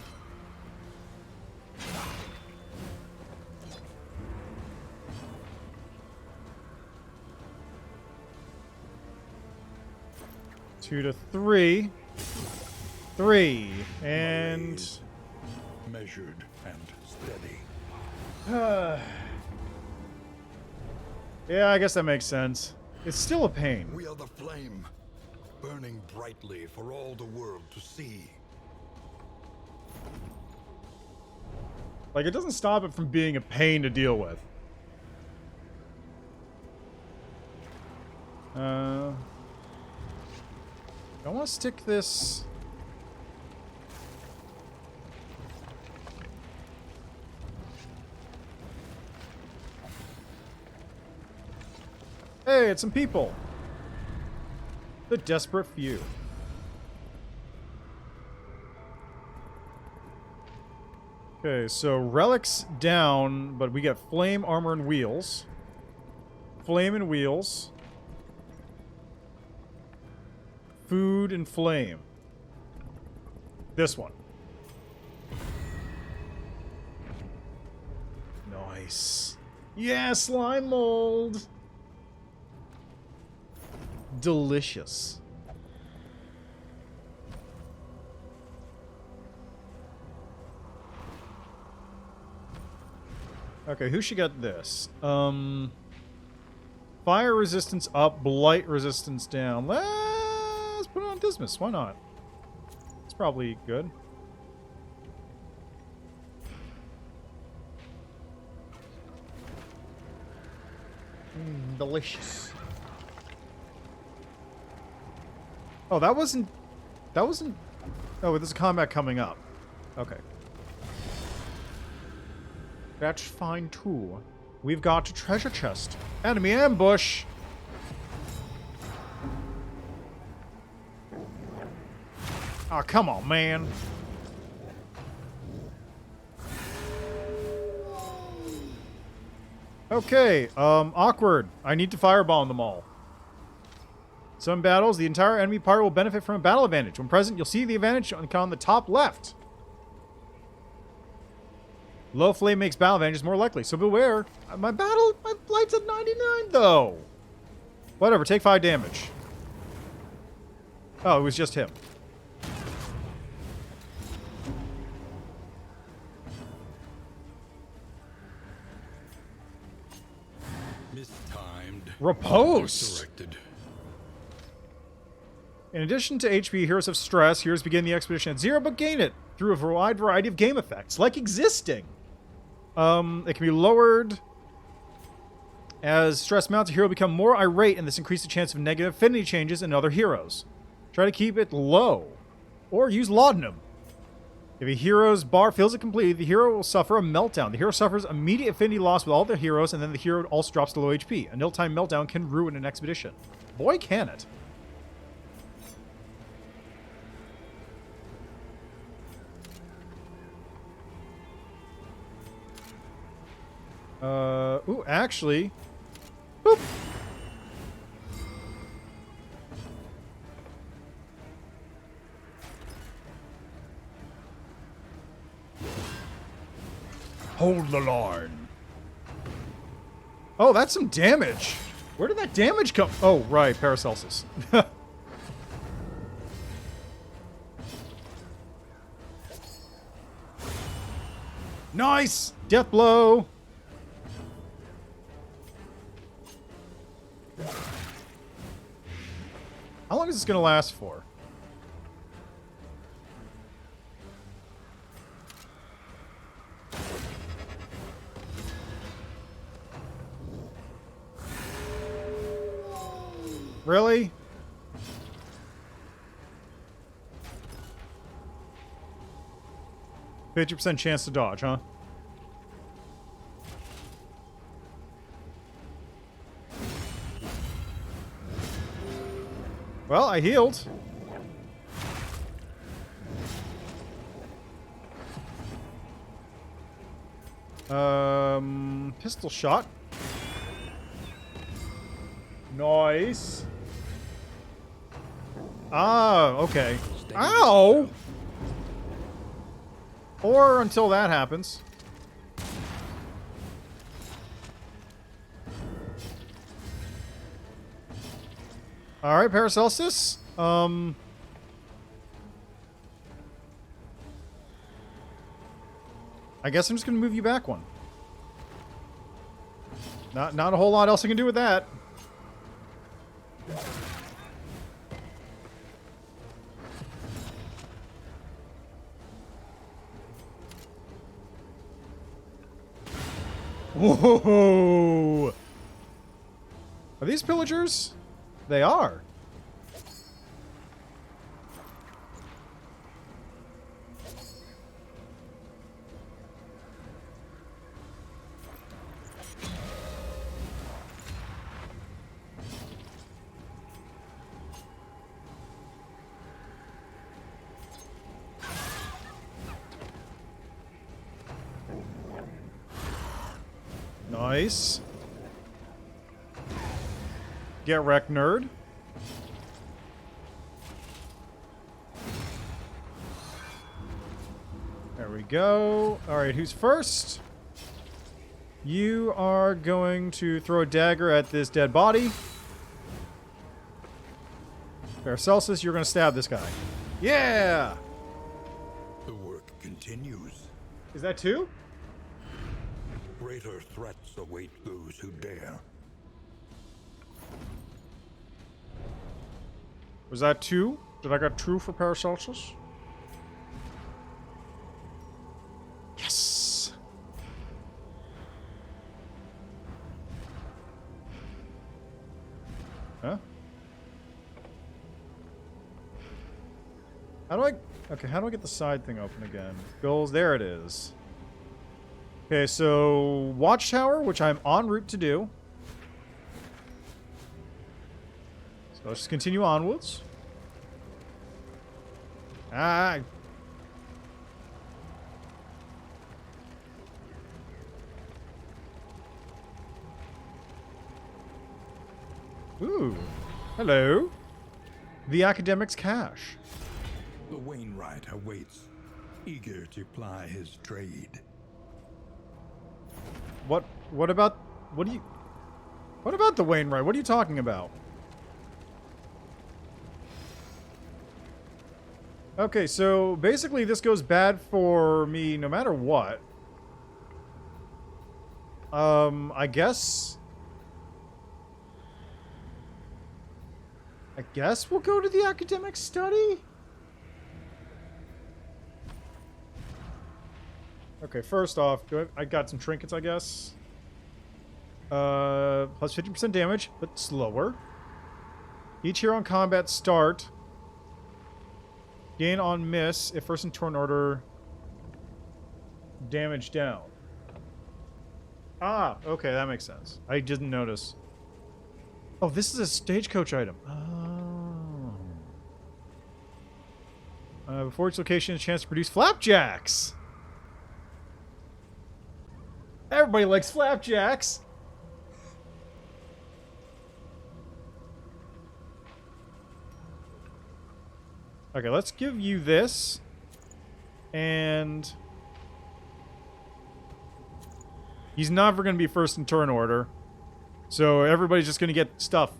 Two to 3. 3. And... Measured and steady. yeah, I guess that makes sense. It's still a pain. We are the flame, burning brightly for all the world to see. Like, it doesn't stop it from being a pain to deal with. I want to stick this... Hey, it's some people. The desperate few. Okay, so relics down, but we got flame, armor, and wheels. Flame and wheels. Food and flame. This one. Nice. Yeah, slime mold. Delicious. Okay, who should get this? Fire resistance up, blight resistance down. Let's put it on Dismas. Why not? It's probably good. Delicious. Oh, that wasn't... Oh, there's a combat coming up. Okay. That's fine, too. We've got a treasure chest. Enemy ambush! Oh, come on, man. Okay, awkward. I need to firebomb them all. Some battles, the entire enemy party will benefit from a battle advantage. When present, you'll see the advantage on the top left. Low flame makes battle advantages more likely, so beware. My blight's at 99, though. Whatever, take 5 damage. Oh, it was just him. Mistimed. Riposte! Directed. In addition to HP, heroes have stress. Heroes begin the expedition at 0, but gain it through a wide variety of game effects, like existing. It can be lowered as stress mounts. A hero become more irate, and this increases the chance of negative affinity changes in other heroes. Try to keep it low, or use laudanum. If a hero's bar fills it completely, the hero will suffer a meltdown. The hero suffers immediate affinity loss with all their heroes, and then the hero also drops to low HP. A nil-time meltdown can ruin an expedition. Boy, can it. Ooh, actually... Boop! Hold the line. Oh, that's some damage. Where did that damage come? Oh, right, Paracelsus. Nice! Death blow! How long is this going to last for? Really? %50 chance to dodge, huh? Well, I healed. Pistol shot. Nice. Ah, okay. Ow! Or until that happens. Alright, Paracelsus. I guess I'm just gonna move you back one. Not a whole lot else I can do with that. Whoa! Are these pillagers? They are. Nice. Get wrecked, nerd. There we go. Alright, who's first? You are going to throw a dagger at this dead body. Paracelsus, you're going to stab this guy. Yeah! The work continues. Is that two? Greater threats await those who dare. Was that two? Did I get two for Paracelsus? Yes! Huh? How do I... Okay, how do I get the side thing open again? Goals, there it is. Okay, so Watchtower, which I'm en route to do. So let's just continue onwards. Ah. Ooh. Hello. The Academic's Cache. The Wainwright awaits, eager to ply his trade. What about the Wainwright? What are you talking about? Okay, so basically this goes bad for me no matter what. I guess we'll go to the academic study? Okay, first off, I got some trinkets, I guess. Plus 50% damage, but slower. Each hero on combat start. Gain on miss if first in turn order. Damage down. Ah, okay, that makes sense. I didn't notice. Oh, this is a stagecoach item. Oh. Before each location, a chance to produce flapjacks. Everybody likes flapjacks. Okay, let's give you this. And he's never going to be first in turn order. So everybody's just going to get stuff.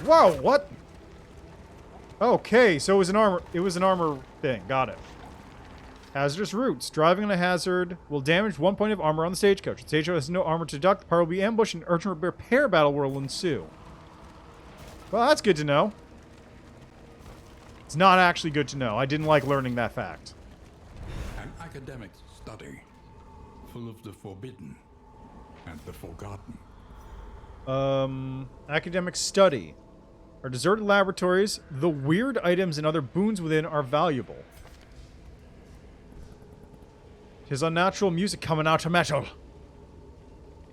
Wow, what? Okay, so it was an armor thing. Got it. Hazardous routes. Driving on a hazard will damage 1 point of armor on the stagecoach. The stagecoach has no armor to deduct. The party will be ambushed and urgent repair battle will ensue. Well, that's good to know. It's not actually good to know. I didn't like learning that fact. An academic study, full of the forbidden and the forgotten. Academic study. Our deserted laboratories, the weird items and other boons within are valuable. His unnatural music coming out of metal.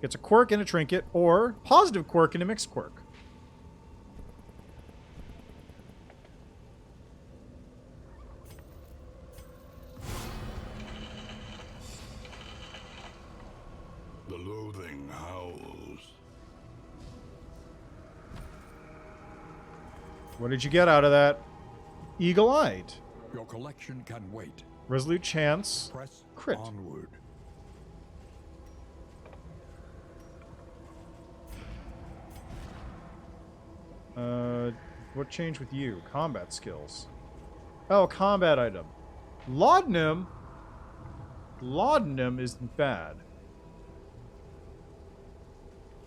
Gets a quirk and a trinket, or positive quirk and a mixed quirk. The loathing howls. What did you get out of that? Eagle-eyed. Your collection can wait. Resolute chance. Press Crit. onward. What changed with you? Combat skills. Oh, combat item. Laudanum. Laudanum isn't bad.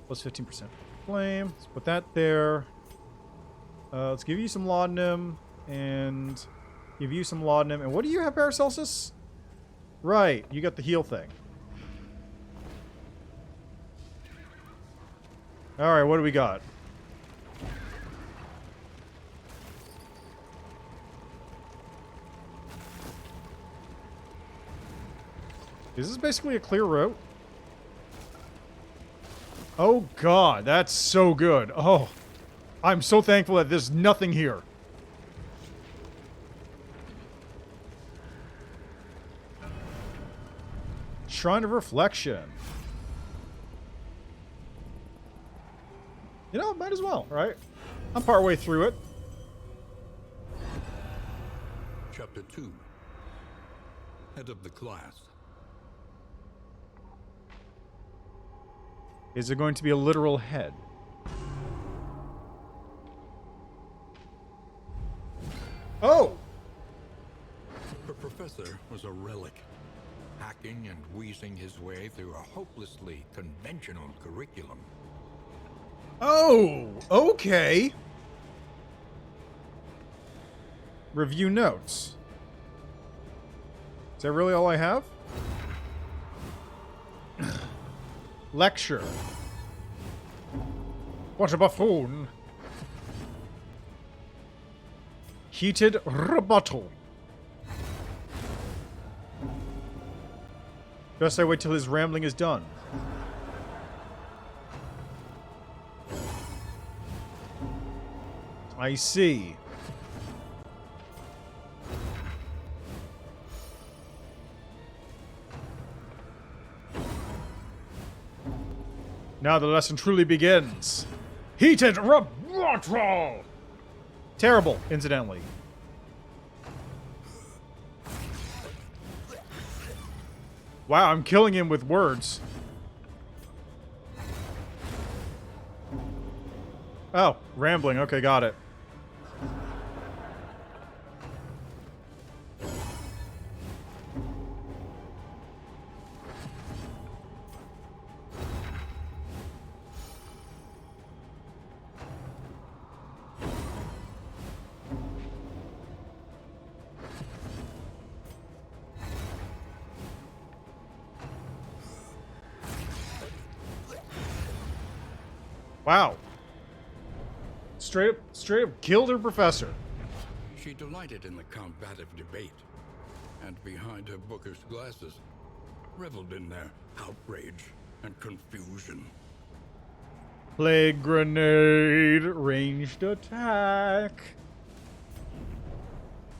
Plus 15% flame. Let's put that there. Let's give you some laudanum and give you some laudanum. And what do you have, Paracelsus? Right, you got the heal thing. Alright, what do we got? Is this basically a clear route? Oh god, that's so good. Oh, I'm so thankful that there's nothing here. Shrine of Reflection. You know, might as well, right? I'm partway through it. Chapter 2. Head of the class. Is there going to be a literal head? Oh! Her professor was a relic, hacking and wheezing his way through a hopelessly conventional curriculum. Oh! Okay! Review notes. Is that really all I have? Lecture. What a buffoon. Heated rebuttal. Best I wait till his rambling is done. I see. Now the lesson truly begins. Heated rebuttal! Terrible, incidentally. Wow, I'm killing him with words. Oh, rambling. Okay, got it. Wow. Straight up killed her professor. She delighted in the combative debate, and behind her bookish glasses, reveled in their outrage and confusion. Plague grenade, ranged attack.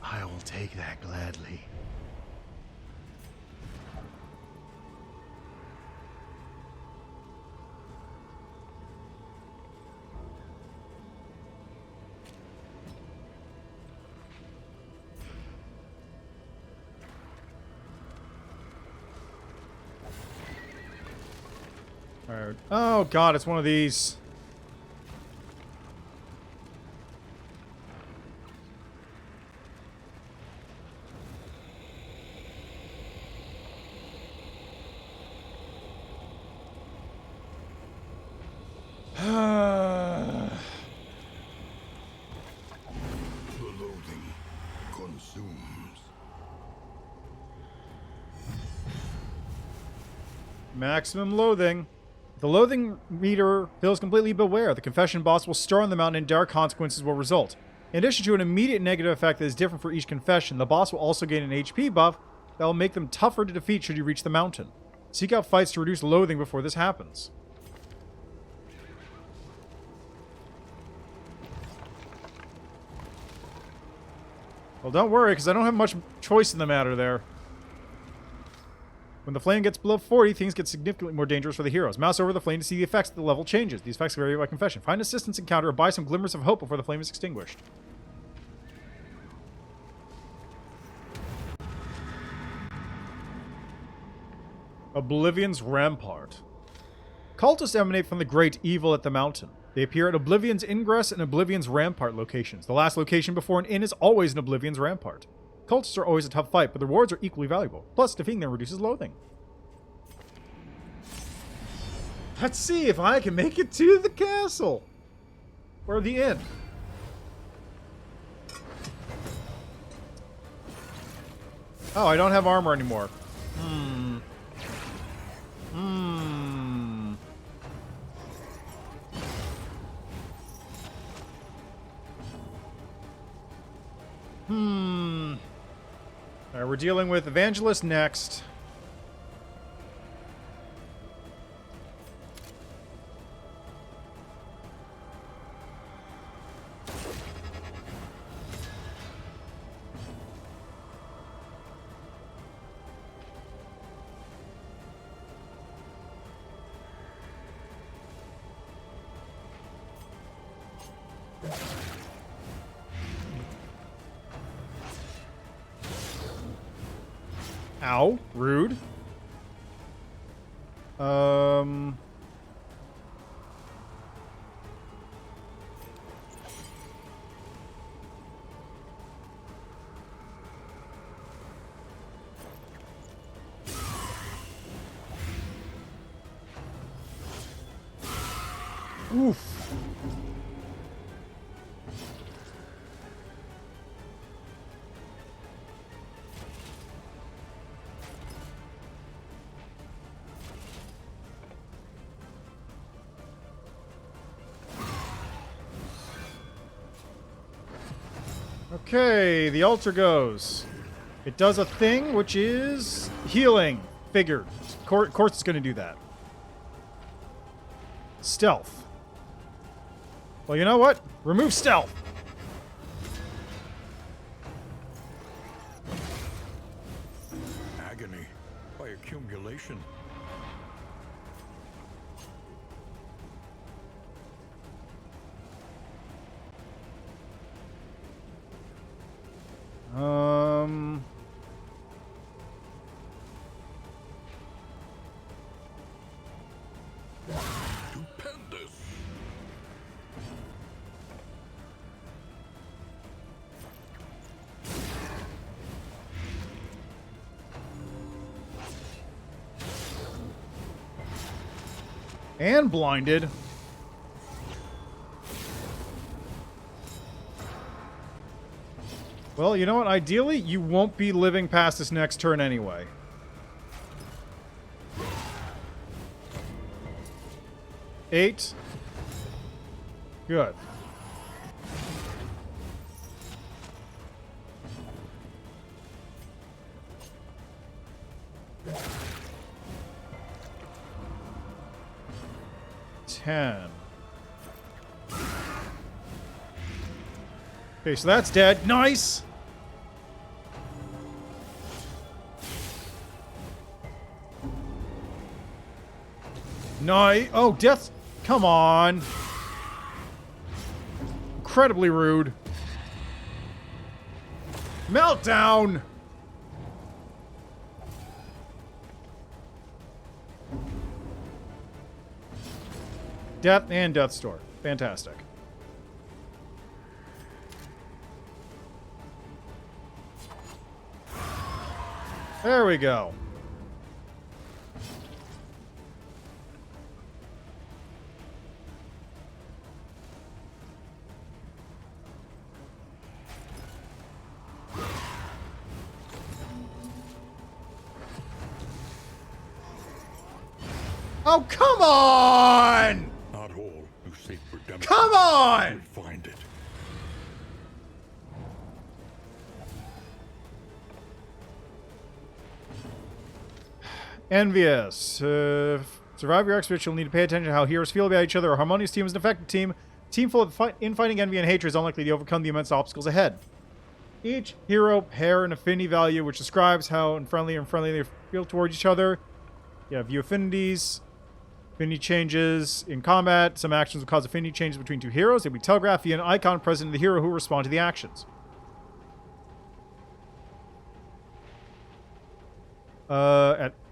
I will take that gladly. Alright. Oh god, it's one of these. The loathing consumes. Maximum loathing. The loathing meter fills completely. Beware. The confession boss will stir on the mountain and dire consequences will result. In addition to an immediate negative effect that is different for each confession, the boss will also gain an HP buff that will make them tougher to defeat should you reach the mountain. Seek out fights to reduce loathing before this happens. Well, don't worry, because I don't have much choice in the matter there. When the flame gets below 40, things get significantly more dangerous for the heroes. Mouse over the flame to see the effects that the level changes. These effects vary by confession. Find assistance encounter or buy some glimmers of hope before the flame is extinguished. Oblivion's Rampart. Cultists emanate from the great evil at the mountain. They appear at Oblivion's Ingress and Oblivion's Rampart locations. The last location before an inn is always an Oblivion's Rampart. Cultists are always a tough fight, but the rewards are equally valuable. Plus, defeating them reduces loathing. Let's see if I can make it to the castle. Or the inn. Oh, I don't have armor anymore. Alright, we're dealing with Evangelist next. Ow, rude. Oof. Okay, the altar goes. It does a thing, which is healing. Figured. Of course it's going to do that. Stealth. Well, you know what? Remove stealth. Agony by accumulation. And blinded. Well, you know what? Ideally, you won't be living past this next turn anyway. Eight. Good. Ten. Okay, so that's dead. Nice! Nice. Oh, death. Come on. Incredibly rude. Meltdown! Death and Death's Door. Fantastic. There we go. Oh, come on! Not all who seek redemption Come on! will find it. Envious. Survive your expedition, you'll need to pay attention to how heroes feel about each other. A harmonious team is an effective team. A team full of infighting, envy, and hatred is unlikely to overcome the immense obstacles ahead. Each hero pair an affinity value, which describes how unfriendly they feel towards each other. You have view affinities. Affinity changes in combat. Some actions will cause affinity changes between two heroes. They'll be telegraphed via an icon present in the hero who will respond to the actions.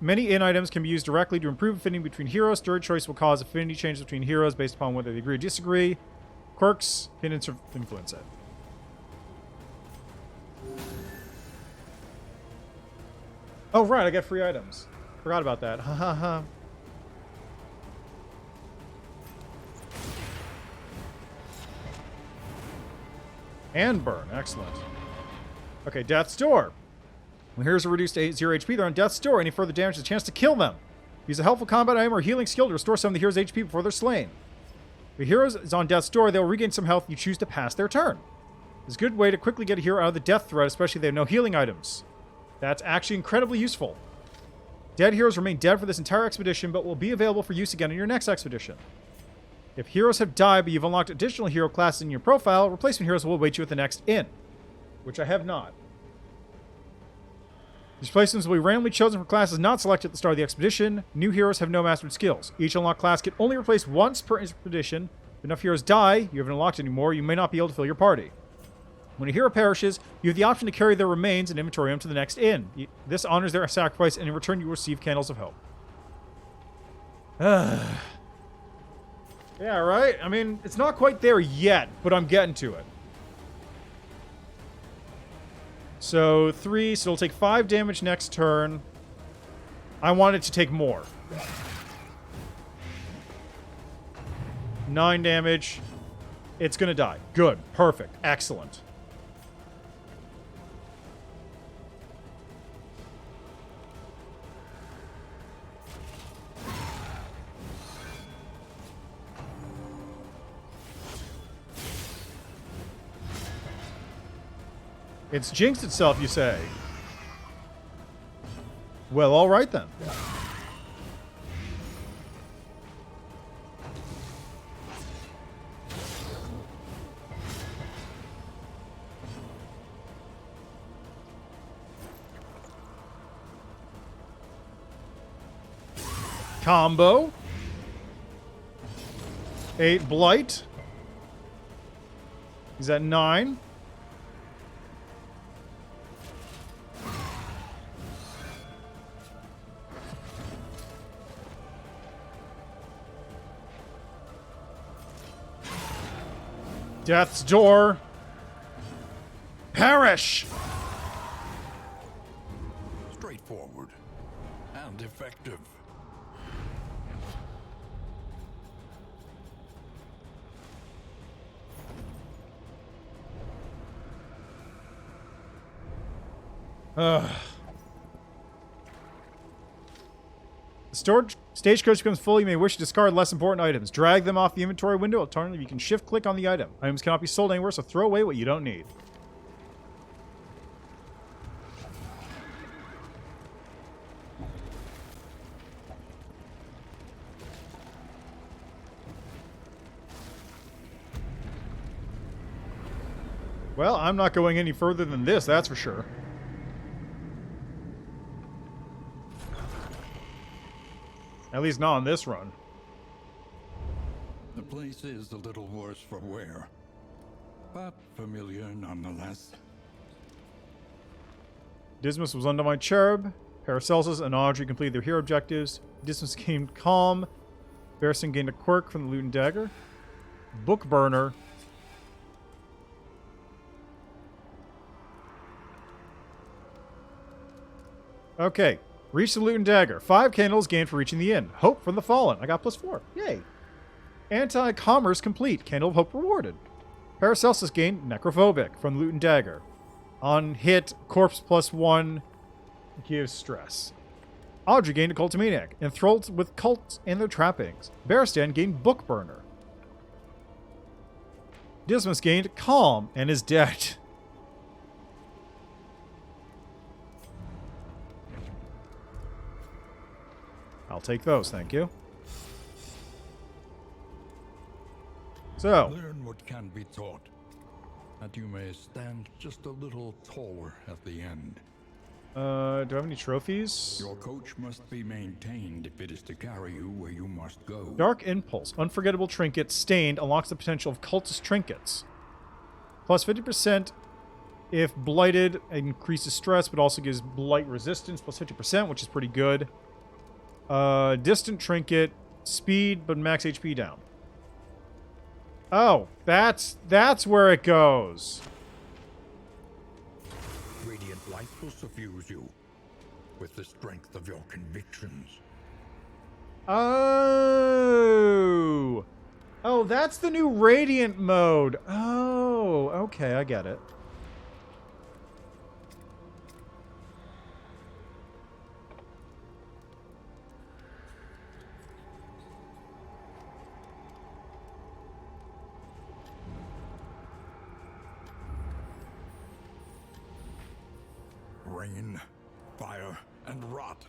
Many in items can be used directly to improve affinity between heroes. Third choice will cause affinity changes between heroes based upon whether they agree or disagree. Quirks can influence it. Oh, right, I get free items. Forgot about that. Ha ha ha. And burn. Excellent. Okay, Death's Door. When heroes are reduced to 0 HP, they're on Death's Door. Any further damage is a chance to kill them. Use a helpful combat item or healing skill to restore some of the hero's HP before they're slain. If a hero is on Death's Door, they'll regain some health if you choose to pass their turn. It's a good way to quickly get a hero out of the death threat, especially if they have no healing items. That's actually incredibly useful. Dead heroes remain dead for this entire expedition, but will be available for use again in your next expedition. If heroes have died, but you've unlocked additional hero classes in your profile, replacement heroes will await you at the next inn. Which I have not. These replacements will be randomly chosen for classes not selected at the start of the expedition. New heroes have no mastered skills. Each unlocked class can only replace once per expedition. If enough heroes die, you haven't unlocked anymore, you may not be able to fill your party. When a hero perishes, you have the option to carry their remains and inventory them to the next inn. This honors their sacrifice, and in return you receive Candles of Hope. Yeah, right? I mean, it's not quite there yet, but I'm getting to it. So 3, so it'll take 5 damage next turn. I want it to take more. 9 damage. It's gonna die. Good. Perfect. Excellent. It's jinxed itself, you say? Well, all right then. Combo. 8 Blight. He's at 9. Death's Door. Perish! Straightforward and effective. The storage stagecoach becomes full. You may wish to discard less important items. Drag them off the inventory window. Alternatively, you can shift-click on the item. Items cannot be sold anywhere, so throw away what you don't need. Well, I'm not going any further than this, that's for sure. At least not on this run. The place is a little worse for wear, but familiar nonetheless. Dismas was under my cherub. Paracelsus and Audrey completed their hero objectives. Dismas gained calm. Barristan gained a quirk from the Loot and Dagger. Book burner. Okay. Reach the Loot and Dagger. 5 candles gained for reaching the inn. Hope from the Fallen. I got +4. Yay. Anti-commerce complete. Candle of Hope rewarded. Paracelsus gained Necrophobic from Loot and Dagger. On hit, corpse +1 gives stress. Audrey gained a Cultomaniac. Enthralled with cults and their trappings. Barristan gained Book Burner. Dismas gained Calm and is dead. I'll take those, thank you. So, Learn what can be taught, that you may stand just a little taller at the end. do I have any trophies? Your coach must be maintained if it is to carry you where you must go. Dark Impulse. Unforgettable Trinket. Stained. Unlocks the potential of cultist trinkets. Plus 50% if blighted. Increases stress, but also gives blight resistance. Plus 50%, which is pretty good. Distant Trinket. Speed, but max HP down. Oh, that's where it goes. Radiant light will suffuse you with the strength of your convictions. Oh. Oh, that's the new Radiant mode. Oh, okay, I get it. Rain, fire, and rot.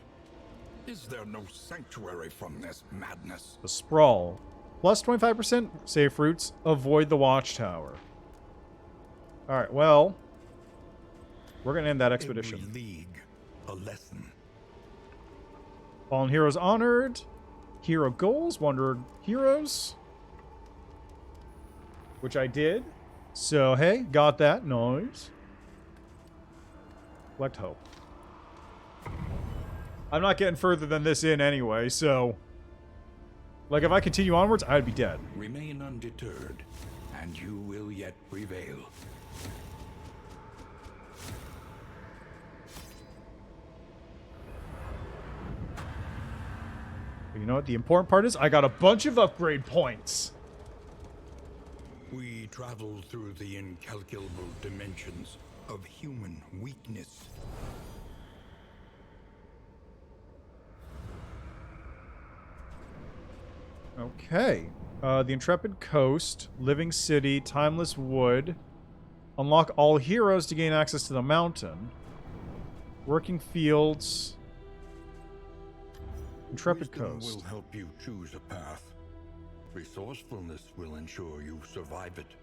Is there no sanctuary from this madness? The Sprawl. Plus 25% save fruits. Avoid the Watchtower. Alright, well. We're going to end that expedition. Every league, a lesson. Fallen Heroes honored. Hero goals. Wanderer heroes. Which I did. So, hey, got that. Nice. Collect hope. I'm not getting further than this in anyway, so... Like, if I continue onwards, I'd be dead. Remain undeterred, and you will yet prevail. But you know what the important part is? I got a bunch of upgrade points. We travel through the incalculable dimensions of human weakness. Okay. The Intrepid Coast, Living City, Timeless Wood. Unlock all heroes to gain access to the mountain. Working Fields. Intrepid Wisdom Coast. will help you choose a path. Resourcefulness will ensure you survive it.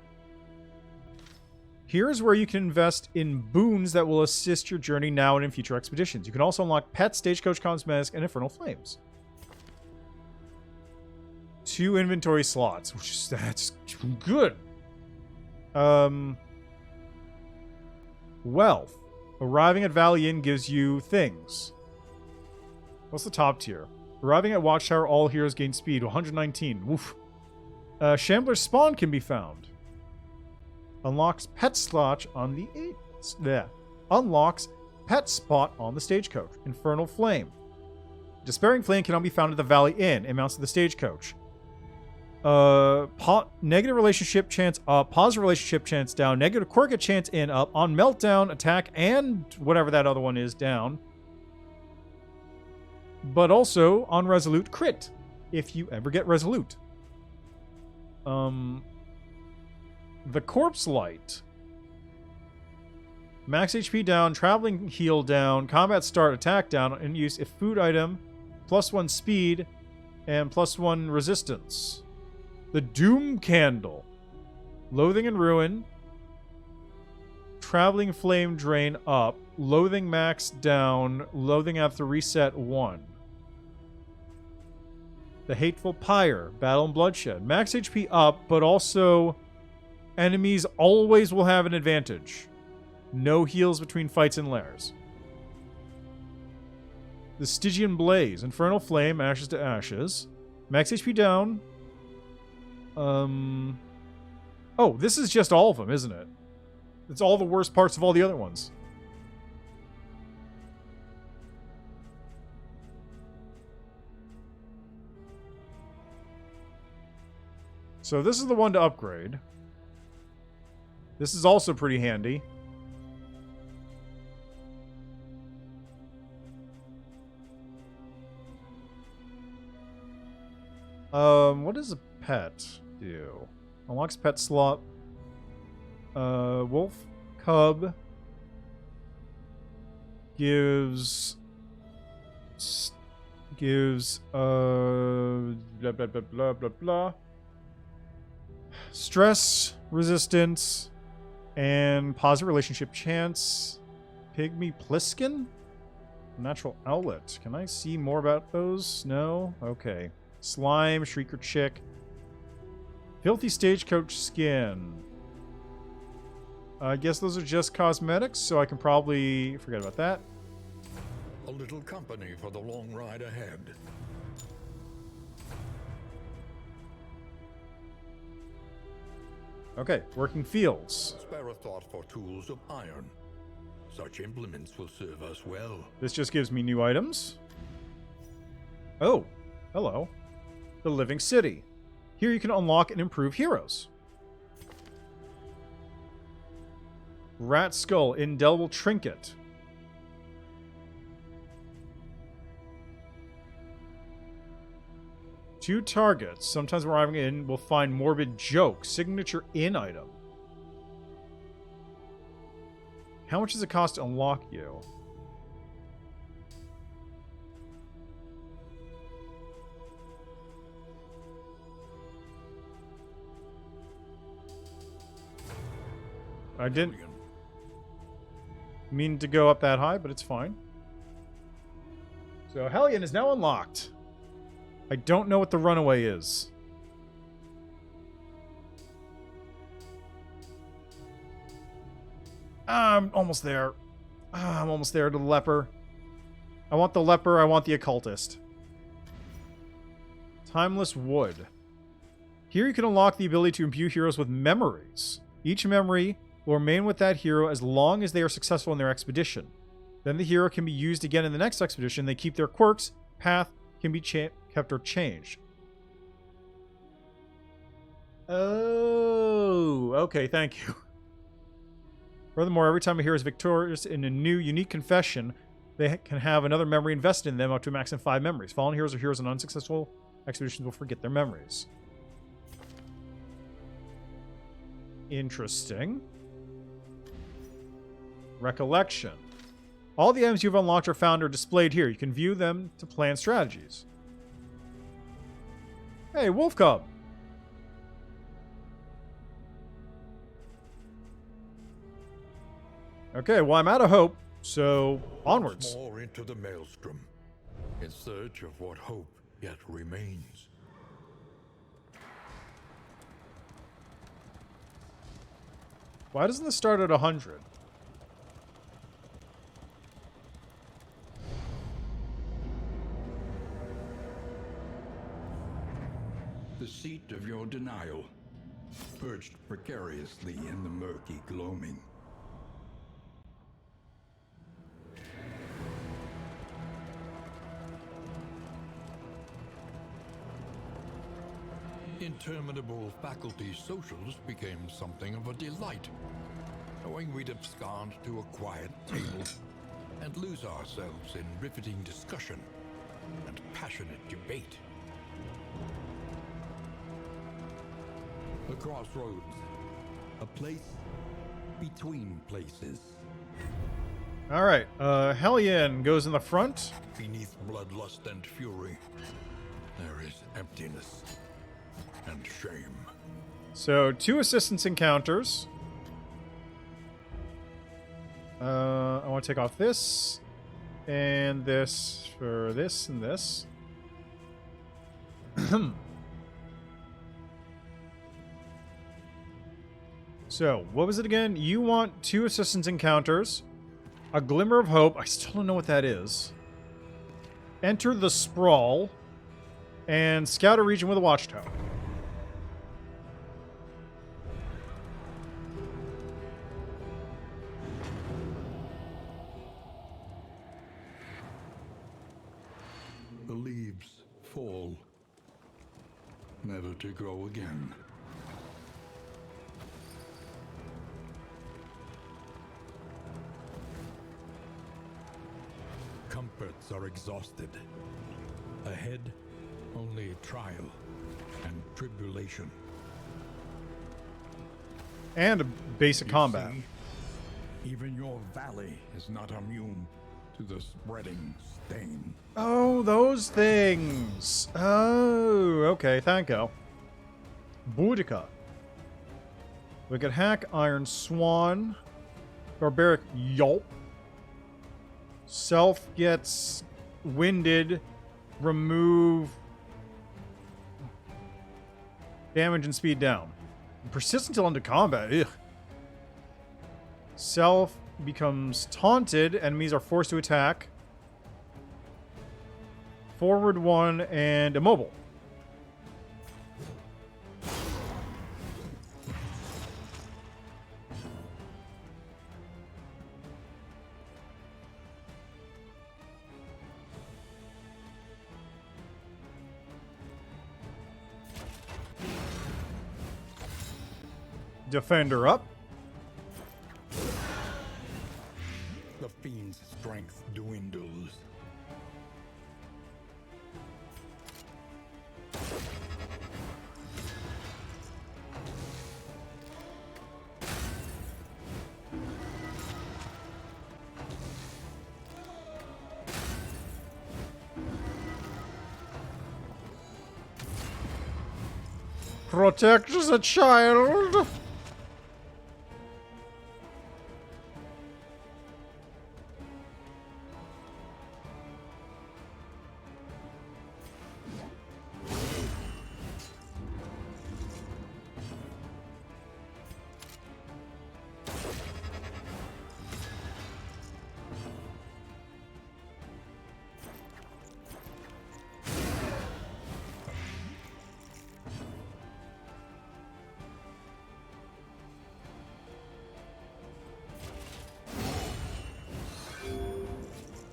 Here's where you can invest in boons that will assist your journey now and in future expeditions. You can also unlock Pet, Stagecoach Cosmetic, and Infernal Flames. 2 inventory slots, which is that's good. Wealth. Arriving at Valley Inn gives you things. What's the top tier? Arriving at Watchtower, all heroes gain speed, 119. Woof. Shambler's Spawn can be found. Unlocks Pet Slot on the Unlocks Pet Spot on the Stagecoach. Infernal Flame. Despairing Flame cannot be found at the Valley Inn. It mounts to the Stagecoach. Negative relationship chance up, positive relationship chance down, negative quirk chance in up, on meltdown, attack, and whatever that other one is down. But also on resolute crit, if you ever get resolute. The corpse light. Max HP down, traveling heal down, combat start, attack down, and use if food item, +1 speed, and +1 resistance. The Doom Candle. Loathing and Ruin. Traveling Flame Drain up. Loathing max down. Loathing after reset 1. The Hateful Pyre. Battle and Bloodshed. Max HP up, but also enemies always will have an advantage. No heals between fights and lairs. The Stygian Blaze. Infernal Flame. Ashes to Ashes. Max HP down. Oh, this is just all of them, isn't it? It's all the worst parts of all the other ones. So this is the one to upgrade. This is also pretty handy. What does a pet do? Unlocks pet slot. Wolf cub gives blah blah blah blah blah blah. Stress resistance and positive relationship chance. Pygmy Pliskin? Natural outlet. Can I see more about those? No? Okay. Slime, Shrieker Chick. Filthy Stagecoach Skin. I guess those are just cosmetics, so I can probably forget about that. A little company for the long ride ahead. Okay, working fields. Spare a thought for tools of iron. Such implements will serve us well. This just gives me new items. Oh, hello. The Living City. Here you can unlock and improve heroes. Rat Skull, Indelible Trinket. Two targets. Sometimes when arriving in, we'll find Morbid Joke. Signature in item. How much does it cost to unlock you? I didn't mean to go up that high, but it's fine. So Hellion is now unlocked. I don't know what the runaway is. I'm almost there. I'm almost there to the leper. I want the leper. I want the occultist. Timeless Wood. Here you can unlock the ability to imbue heroes with memories. Each memory will remain with that hero as long as they are successful in their expedition. Then the hero can be used again in the next expedition. They keep their quirks. Path can be kept or changed. Oh, okay, thank you. Furthermore, every time a hero is victorious in a new, unique confession, they can have another memory invested in them up to a max of 5 memories. Fallen heroes or heroes in unsuccessful expeditions will forget their memories. Interesting. Recollection. All the items you've unlocked or found are displayed here. You can view them to plan strategies. Hey, Wolf Cub. Okay, well, I'm out of hope, so onwards. More into the maelstrom, in search of what hope yet remains. Why doesn't this start at 100? The seat of your denial, perched precariously in the murky gloaming. Interminable faculty socials became something of a delight, knowing we'd abscond to a quiet table and lose ourselves in riveting discussion and passionate debate. The Crossroads, a place between places. All right, Hellion goes in the front. Beneath bloodlust and fury, there is emptiness and shame. So 2 assistance encounters. I want to take off this and this for this and this. So, what was it again? You want 2 assistance encounters, a glimmer of hope. I still don't know what that is. Enter the sprawl, and scout a region with a watchtower. The leaves fall, never to grow again. Comforts are exhausted. Ahead, only trial and tribulation. And a basic You combat. see, even your valley is not immune to the spreading stain. Oh, those things. Oh, okay. Thank you. Boudica. Wicked Hack, Iron Swan, Barbaric Yelp. Self gets winded, remove damage and speed down. Persist until into combat. Ugh. Self becomes taunted. Enemies are forced to attack. Forward 1 and immobile. Defender up. The fiend's strength dwindles. Protect the child.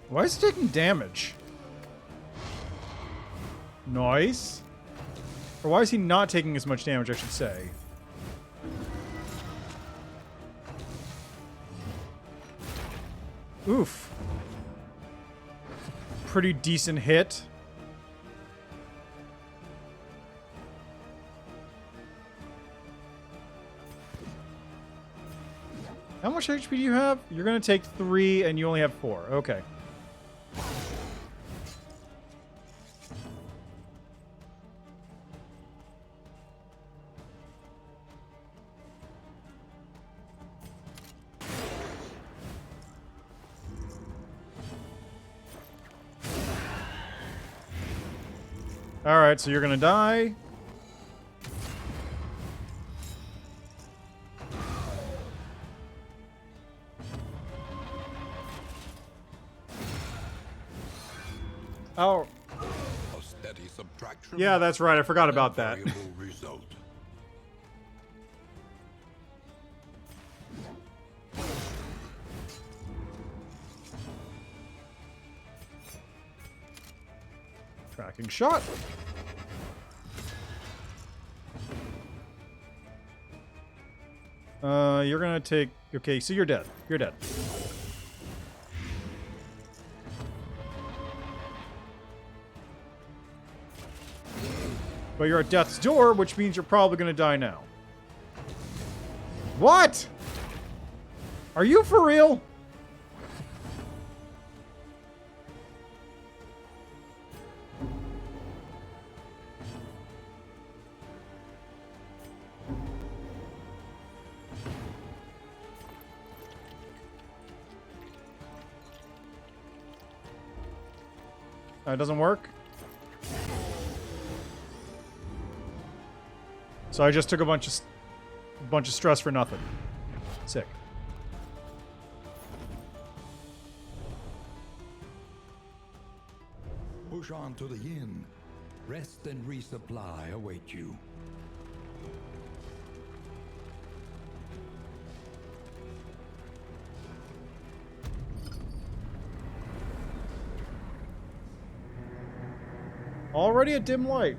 Why is he taking damage? Nice. Or why is he not taking as much damage, I should say? Oof. Pretty decent hit. How much HP do you have? You're going to take 3 and you only have 4. Okay. Alright, so you're gonna die. Oh. A steady subtraction. Yeah, that's right. I forgot about that. Variable result. Tracking shot. You're gonna take... Okay, so you're dead. You're dead. But you're at death's door, which means you're probably gonna die now. What? Are you for real? It doesn't work. So I just took a bunch of stress for nothing. Sick. Push on to the inn. Rest and resupply await you. Already a dim light.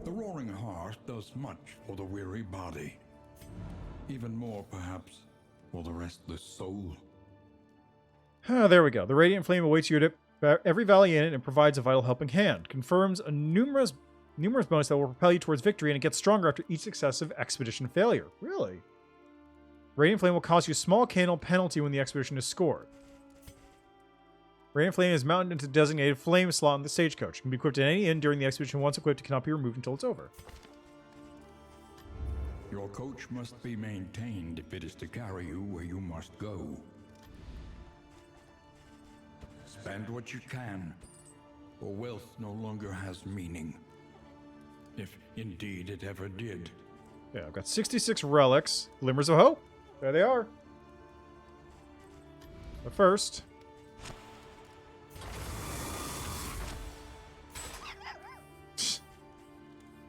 The Roaring Heart does much for the weary body. Even more, perhaps, for the restless soul. There we go. The Radiant Flame awaits you at every valley in it and provides a vital helping hand. Confirms a numerous bonus that will propel you towards victory, and it gets stronger after each successive expedition failure. Really? Radiant Flame will cost you a small candle penalty when the expedition is scored. Radiant Flame is mounted into a designated flame slot in the stagecoach. It can be equipped at any inn during the expedition. Once equipped, it cannot be removed until it's over. Your coach must be maintained if it is to carry you where you must go. Spend what you can, or wealth no longer has meaning. If indeed it ever did. Yeah, I've got 66 relics. Glimmers of Hope. There they are. But first...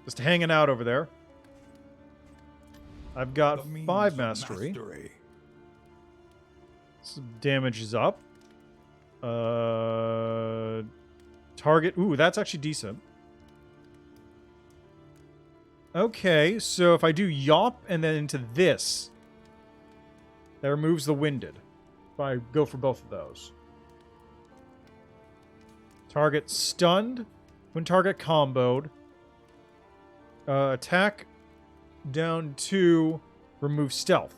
just hanging out over there. I've got 5 mastery. Some damage is up. Target. Ooh, that's actually decent. Okay, so if I do Yop and then into this, that removes the Winded. If I go for both of those. Target stunned when target comboed. Attack down 2, remove stealth.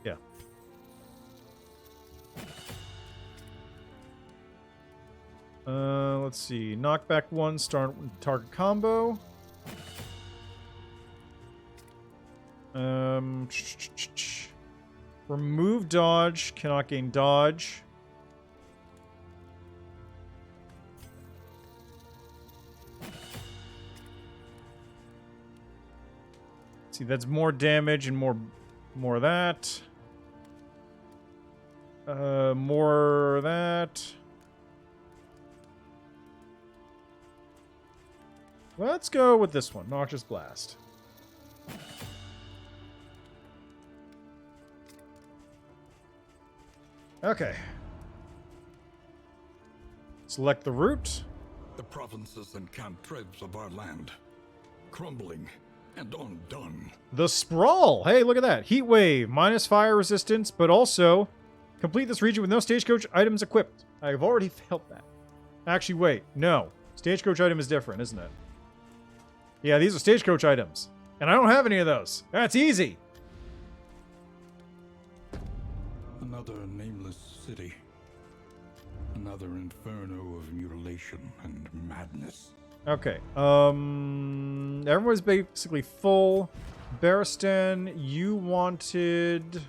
Yeah. Let's see. Knockback 1, start target combo. Remove dodge, cannot gain dodge. See, that's more damage and more of that. More of that. Let's go with this one, Noxious Blast. Okay. Select the route. The provinces and cantrevs of our land, crumbling and undone. The Sprawl! Hey, look at that. Heat Wave, minus fire resistance, but also complete this region with no stagecoach items equipped. I've already failed that. Actually, wait. No. Stagecoach item is different, isn't it? Yeah, these are stagecoach items. And I don't have any of those. That's easy. Another nameless city. Another inferno of mutilation and madness. Okay. Everyone's basically full. Barristan, you wanted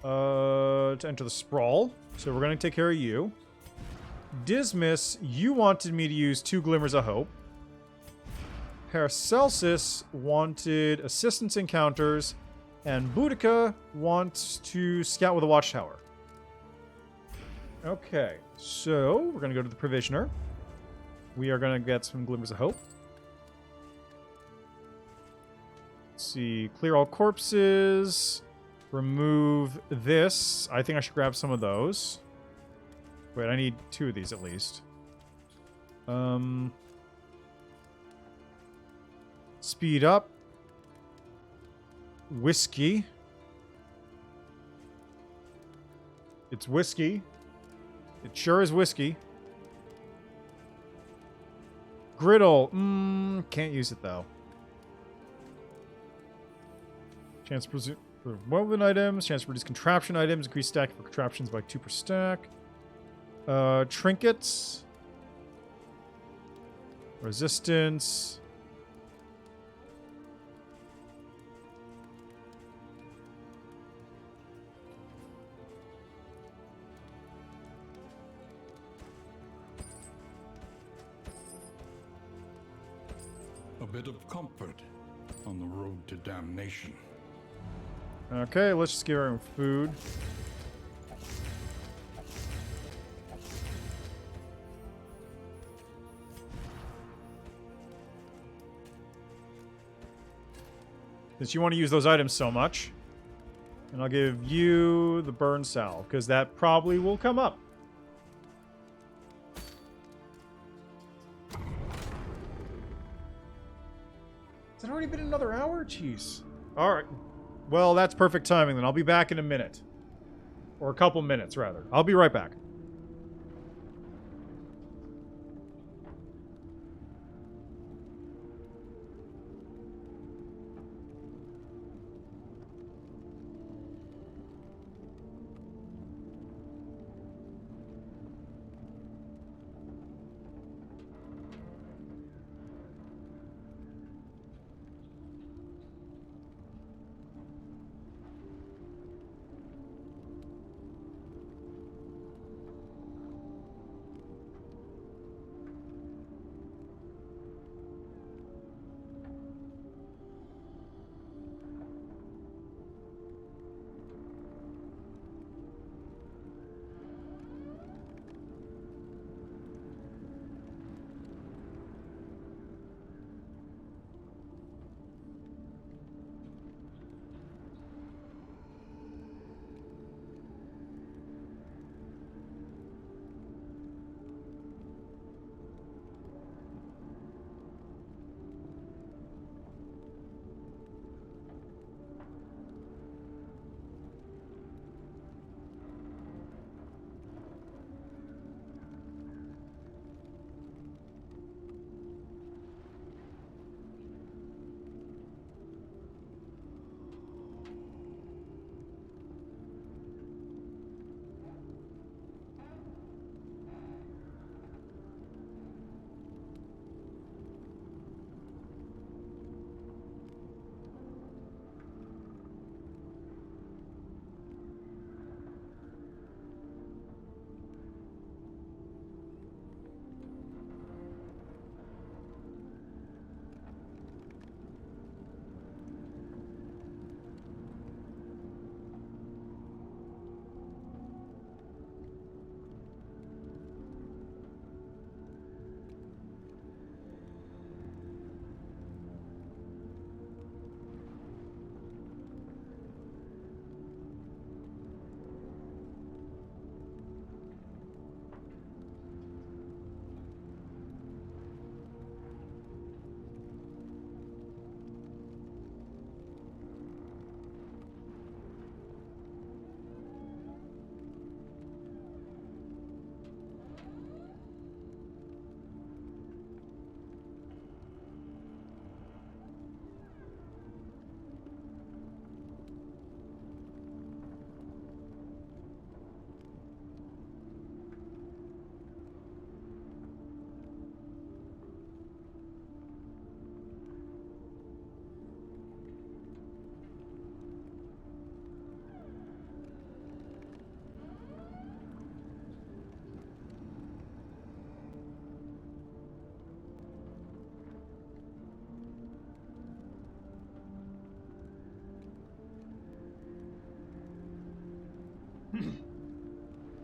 to enter the Sprawl, so we're going to take care of you. Dismas, you wanted me to use 2 Glimmers of Hope. Paracelsus wanted assistance encounters, and Boudica wants to scout with a watchtower. Okay, so we're going to go to the Provisioner. We are going to get some Glimmers of Hope. Let's see. Clear all corpses. Remove this. I think I should grab some of those. Wait, I need 2 of these at least. Speed up. Whiskey. It's whiskey. It sure is whiskey. Griddle. Can't use it though. Chance for woven items. Chance to produce contraption items. Increase stack for contraptions by 2 per stack. Trinkets. Resistance. A bit of comfort on the road to damnation. Okay, let's just give her food. Since you want to use those items so much. And I'll give you the burn salve, because that probably will come up. Has it already been another hour? Jeez. Alright. Well, that's perfect timing then. I'll be back in a minute. Or a couple minutes, rather. I'll be right back.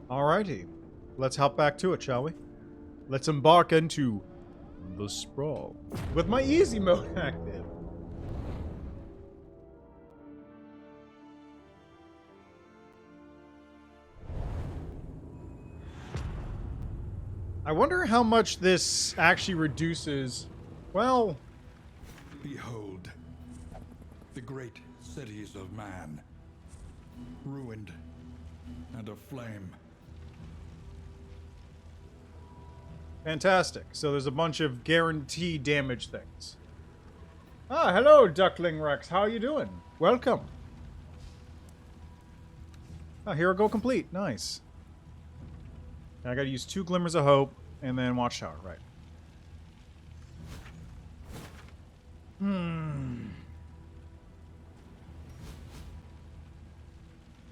Alrighty. Let's hop back to it, shall we? Let's embark into the sprawl. With my easy mode active. I wonder how much this actually reduces... Well... Behold, the great cities of man, ruined and aflame. Fantastic. So there's a bunch of guaranteed damage things. Ah, hello, Duckling Rex. How you doing? Welcome. Ah, hero go complete. Nice. I gotta use 2 Glimmers of Hope, and then Watchtower, right.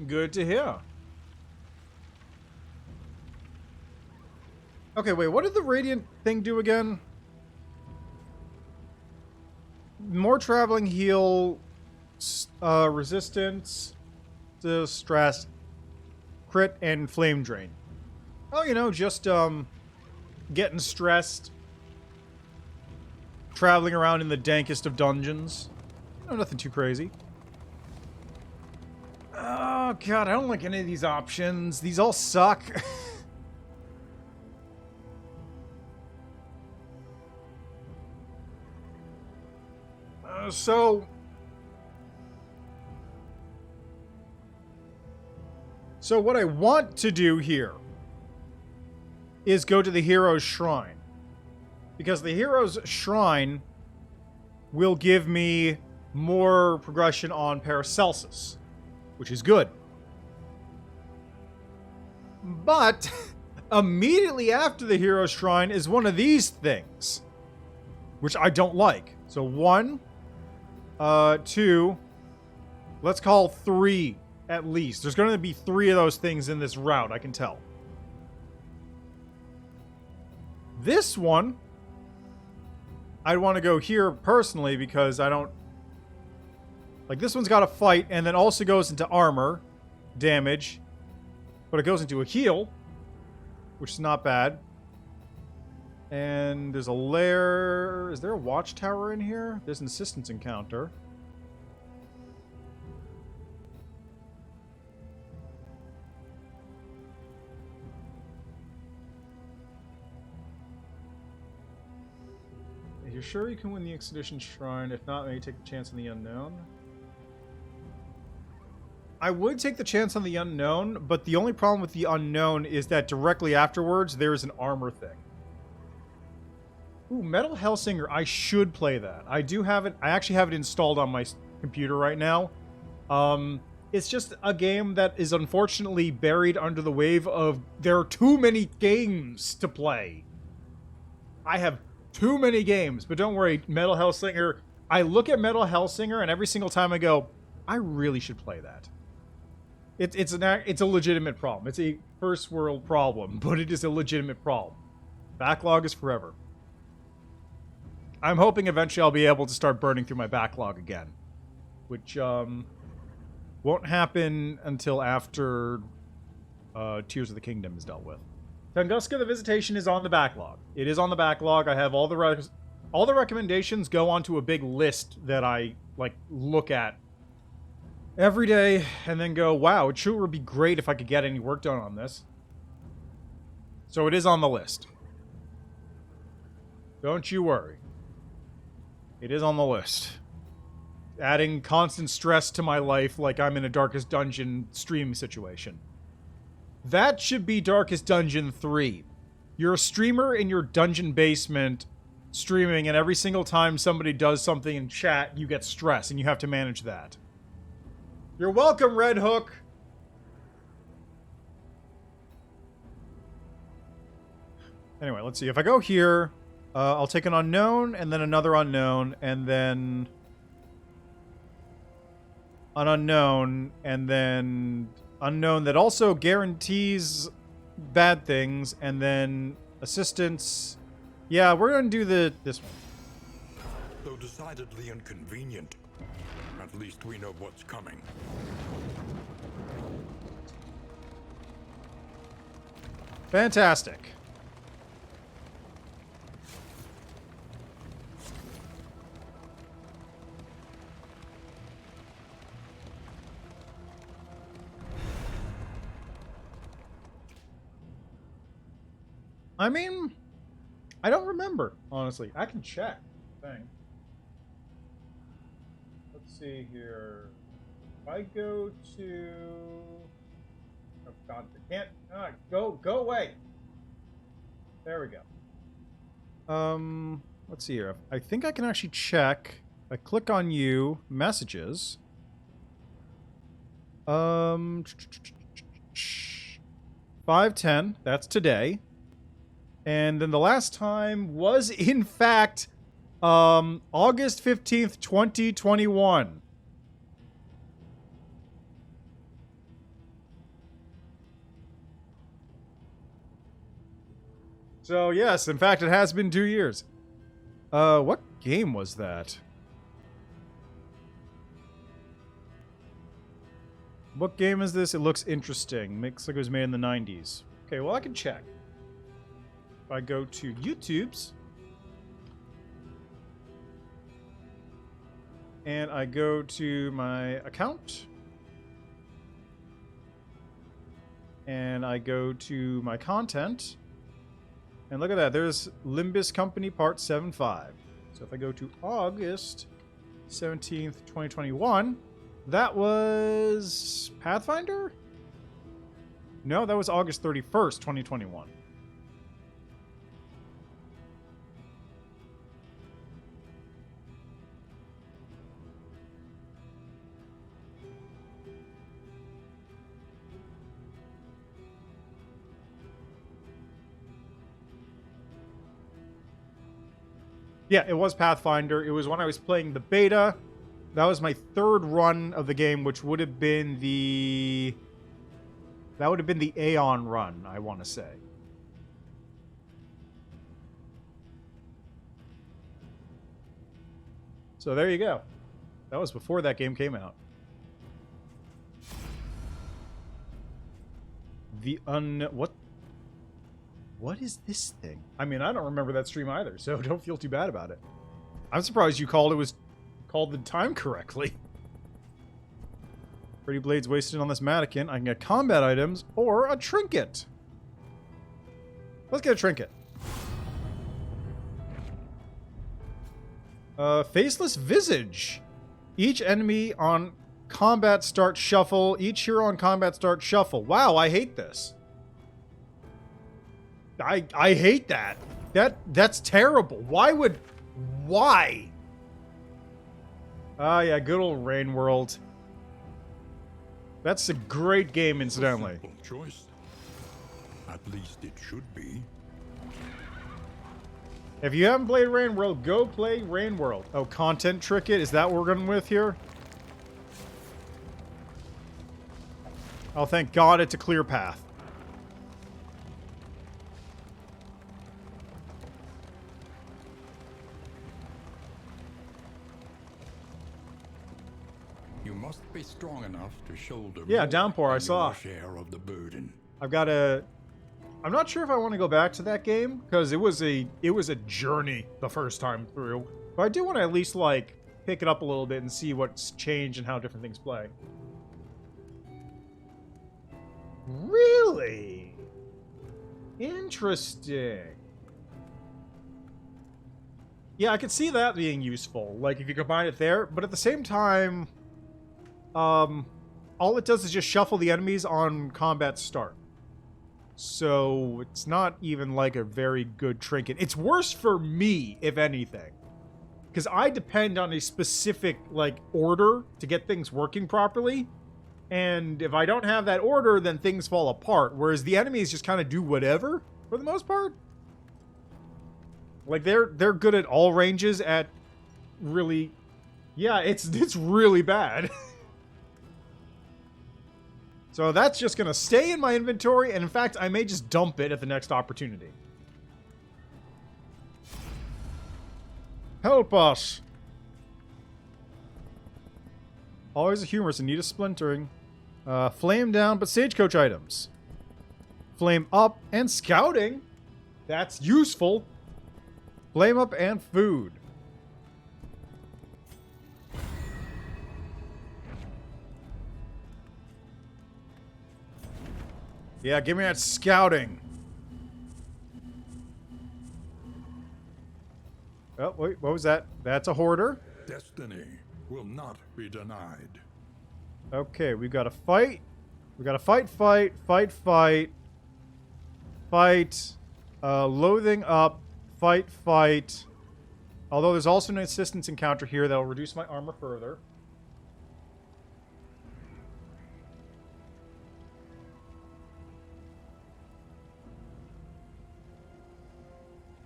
Good to hear. Okay, wait, what did the Radiant thing do again? More traveling heal, resistance to stress, crit, and flame drain. Oh, you know, just, getting stressed, traveling around in the dankest of dungeons. No, nothing too crazy. Oh, God, I don't like any of these options. These all suck. So what I want to do here is go to the Hero's Shrine. Because the Hero's Shrine will give me more progression on Paracelsus, which is good. But immediately after the Hero's Shrine is one of these things, which I don't like. So 1, 2, let's call 3 at least. There's going to be 3 of those things in this route, I can tell. This one, I'd want to go here personally because I don't... Like, this one's got a fight and then also goes into armor damage, but it goes into a heal, which is not bad. And there's a lair... Is there a watchtower in here? There's an assistance encounter. Are you sure you can win the Expedition Shrine? If not, maybe take a chance on the unknown. I would take the chance on the unknown, but the only problem with the unknown is that directly afterwards, there is an armor thing. Ooh, Metal Hellsinger. I should play that. I do have it. I actually have it installed on my computer right now. It's just a game that is unfortunately buried under the wave of there are too many games to play. I have too many games, but don't worry, Metal Hellsinger. I look at Metal Hellsinger, and every single time I go, I really should play that. It's a legitimate problem. It's a first world problem, but it is a legitimate problem. Backlog is forever. I'm hoping eventually I'll be able to start burning through my backlog again, which won't happen until after Tears of the Kingdom is dealt with. Tunguska the Visitation is on the backlog. It is on the backlog. I have all the recommendations go onto a big list that I look at every day and then go, wow, it sure would be great if I could get any work done on this. So it is on the list. Don't you worry. It is on the list. Adding constant stress to my life like I'm in a Darkest Dungeon stream situation. That should be Darkest Dungeon 3. You're a streamer in your dungeon basement streaming, and every single time somebody does something in chat, you get stressed, and you have to manage that. You're welcome, Red Hook! Anyway, let's see. If I go here, I'll take an unknown, and then another unknown, and then an unknown, and then unknown that also guarantees bad things, and then assistance. Yeah, we're gonna do this one. Though decidedly inconvenient, at least we know what's coming. Fantastic. I mean, I don't remember, honestly. I can check. Thing. Let's see here. If I go to... Oh, God, I can't... go away! There we go. Let's see here. I think I can actually check. I click on you, messages. 5:10, that's today. And then the last time was, in fact, August 15th, 2021. So, yes, in fact, it has been 2 years. What game was that? What game is this? It looks interesting. Looks like it was made in the 90s. Okay, well, I can check. If I go to YouTube's, and I go to my account, and I go to my content, and look at that. There's Limbus Company Part 7.5. So if I go to August 17th, 2021, that was Pathfinder? No, that was August 31st, 2021. Yeah, it was Pathfinder. It was when I was playing the beta. That was my third run of the game, which would have been the... That would have been the Aeon run, I want to say. So there you go. That was before that game came out. What is this thing? I mean, I don't remember that stream either, so don't feel too bad about it. I'm surprised you called the time correctly. Pretty blades wasted on this mannequin. I can get combat items or a trinket. Let's get a trinket. Faceless Visage. Each enemy on combat start shuffle. Each hero on combat start shuffle. Wow, I hate this. I hate that. That's terrible. Why? Ah, yeah, good old Rain World. That's a great game, incidentally. Simple choice. At least it should be. If you haven't played Rain World, go play Rain World. Oh, content trinket? Is that what we're going with here? Oh, thank God it's a clear path. You must be strong enough to shoulder Yeah, more Downpour, I than saw. your share of the burden. I've got a... I'm not sure if I want to go back to that game, because it was a journey the first time through. But I do want to at least, like, pick it up a little bit and see what's changed and how different things play. Really? Interesting. Yeah, I could see that being useful, like, if you combine it there, but at the same time, all it does is just shuffle the enemies on combat start. So it's not even like a very good trinket. It's worse for me, if anything. Because I depend on a specific, like, order to get things working properly. And if I don't have that order, then things fall apart. Whereas the enemies just kind of do whatever, for the most part. Like, they're good at all ranges at really... Yeah, it's really bad. So that's just going to stay in my inventory, and in fact, I may just dump it at the next opportunity. Help us! Always a humorous in need of splintering. Flame down, but stagecoach items. Flame up and scouting. That's useful. Flame up and food. Yeah, give me that scouting. wait, what was that? That's a hoarder. Destiny will not be denied. Okay, we've got to fight. We got to fight. Loathing up. Fight. Although there's also an assistance encounter here that'll reduce my armor further.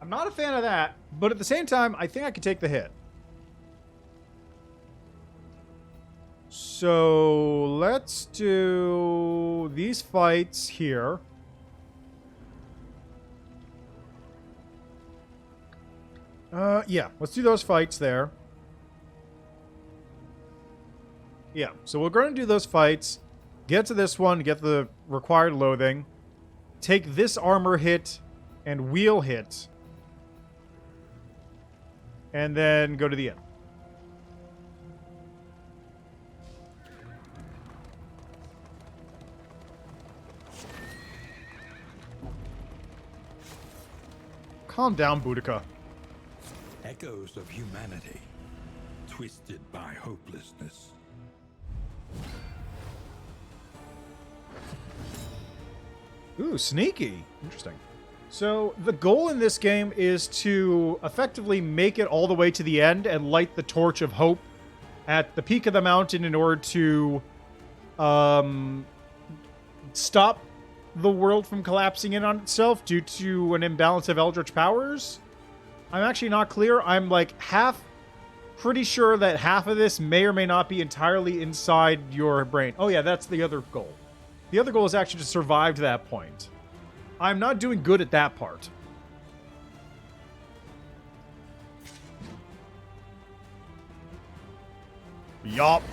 I'm not a fan of that, but at the same time, I think I could take the hit. So let's do these fights here. Yeah, let's do those fights there. Yeah, so we're going to do those fights, get to this one, get the required loathing, take this armor hit and wheel hit, and then go to the end. Calm down, Boudica. Echoes of humanity, twisted by hopelessness. Ooh, sneaky. Interesting. So, the goal in this game is to effectively make it all the way to the end and light the torch of hope at the peak of the mountain in order to stop the world from collapsing in on itself due to an imbalance of eldritch powers. I'm actually not clear. I'm like pretty sure that half of this may or may not be entirely inside your brain. Oh yeah, that's the other goal. The other goal is actually to survive to that point. I'm not doing good at that part. Yup.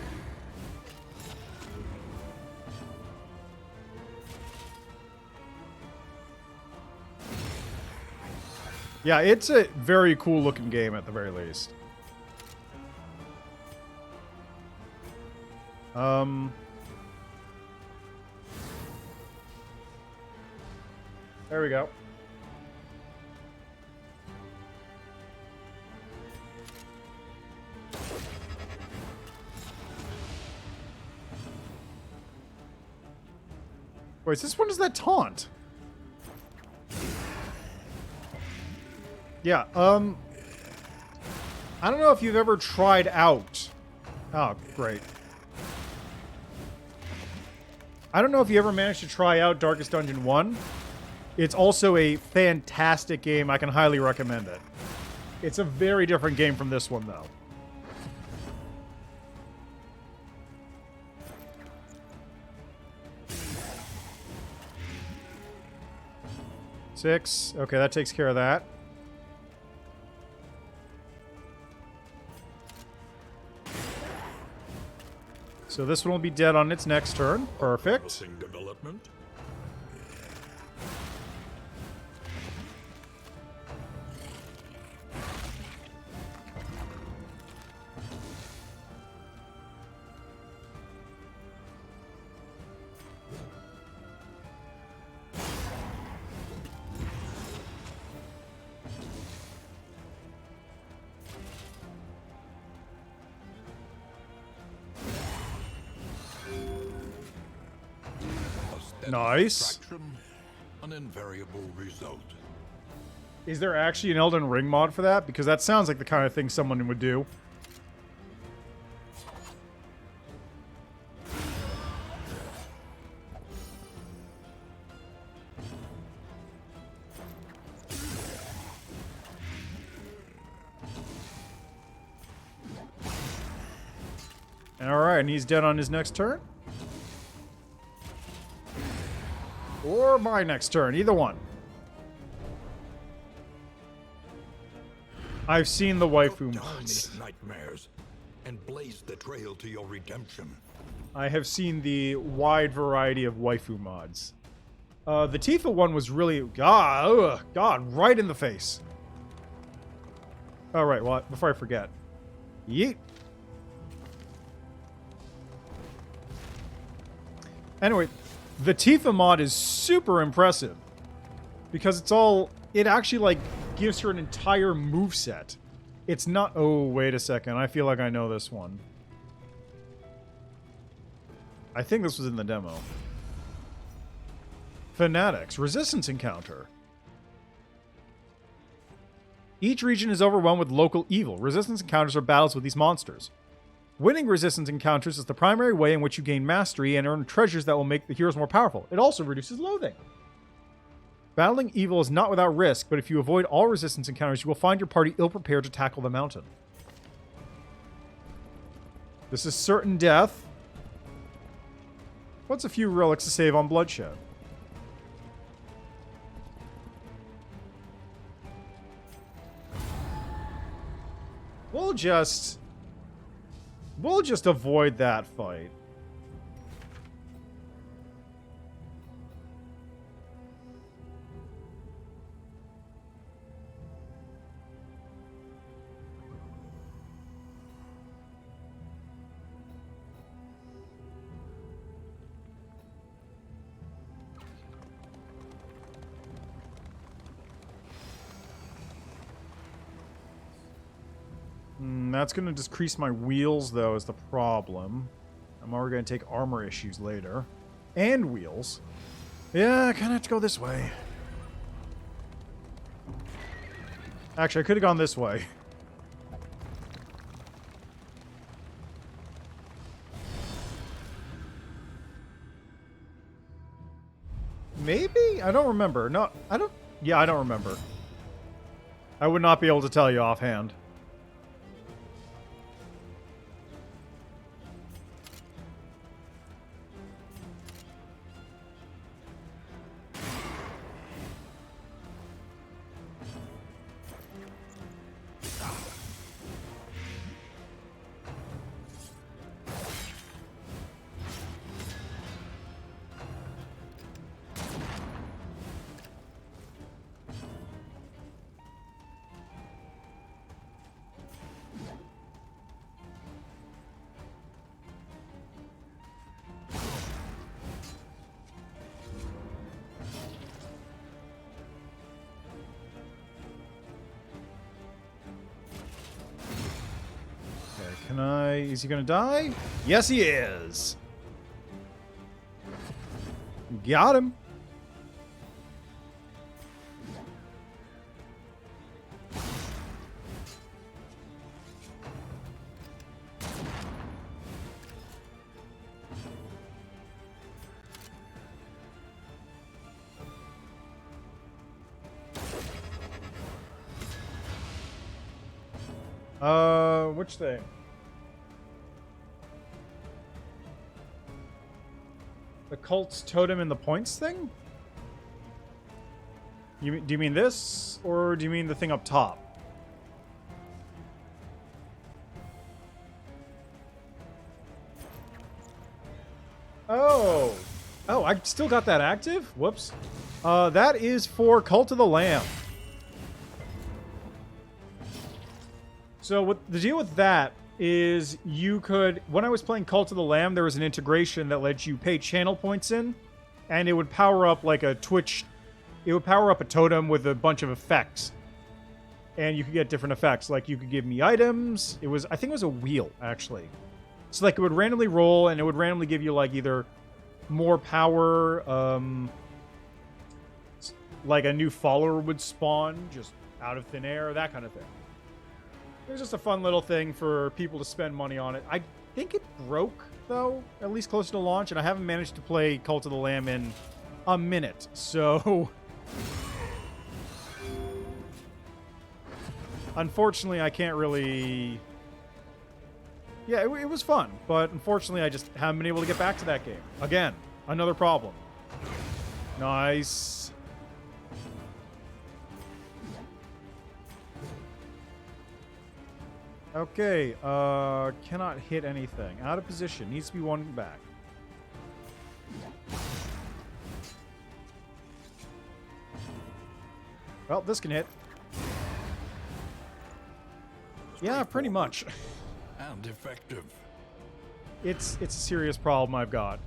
Yeah, it's a very cool looking game at the very least. There we go. Wait, is this one? Does that taunt? Yeah, I don't know if you've ever tried out... Oh, great. I don't know if you ever managed to try out Darkest Dungeon 1. It's also a fantastic game. I can highly recommend it. It's a very different game from this one, though. Six. Okay, that takes care of that. So this one will be dead on its next turn. Perfect. Promising development. Nice. An invariable result. Is there actually an Elden Ring mod for that? Because that sounds like the kind of thing someone would do. Alright, and he's dead on his next turn. Or my next turn, either one. I've seen the waifu mods. Nightmares and blaze the trail to your redemption. I have seen the wide variety of waifu mods. The Tifa one was really... God, right in the face. Alright, well, before I forget. Yeet. Anyway, the Tifa mod is super impressive. Because it's all... It actually, like, gives her an entire moveset. It's not... Oh, wait a second. I feel like I know this one. I think this was in the demo. Fanatics. Resistance encounter. Each region is overwhelmed with local evil. Resistance encounters are battles with these monsters. Winning resistance encounters is the primary way in which you gain mastery and earn treasures that will make the heroes more powerful. It also reduces loathing. Battling evil is not without risk, but if you avoid all resistance encounters, you will find your party ill-prepared to tackle the mountain. This is certain death. What's a few relics to save on bloodshed? We'll just avoid that fight. That's going to decrease my wheels, though, is the problem. I'm already going to take armor issues later. And wheels. Yeah, I kind of have to go this way. Actually, I could have gone this way. Maybe? I don't remember. No, I don't... Yeah, I don't remember. I would not be able to tell you offhand. Can I... Is he gonna die? Yes, he is! Got him! Which thing? The cult's totem and the points thing? Do you mean this? Or do you mean the thing up top? Oh! Oh, I still got that active? Whoops. That is for Cult of the Lamb. So what the deal with that is you could... When I was playing Cult of the Lamb, there was an integration that let you pay channel points in, and it would power up like a Twitch... It would power up a totem with a bunch of effects. And you could get different effects. Like, you could give me items. It was... I think it was a wheel, actually. So, like, it would randomly roll, and it would randomly give you, like, either more power, like a new follower would spawn just out of thin air, that kind of thing. It was just a fun little thing for people to spend money on it. I think it broke, though, at least closer to launch, and I haven't managed to play Cult of the Lamb in a minute, so... Unfortunately, I can't really... Yeah, it was fun, but unfortunately, I just haven't been able to get back to that game. Again, another problem. Nice. Okay, cannot hit anything. Out of position. Needs to be one back. Well, this can hit. Yeah, pretty much. And effective. It's a serious problem I've got.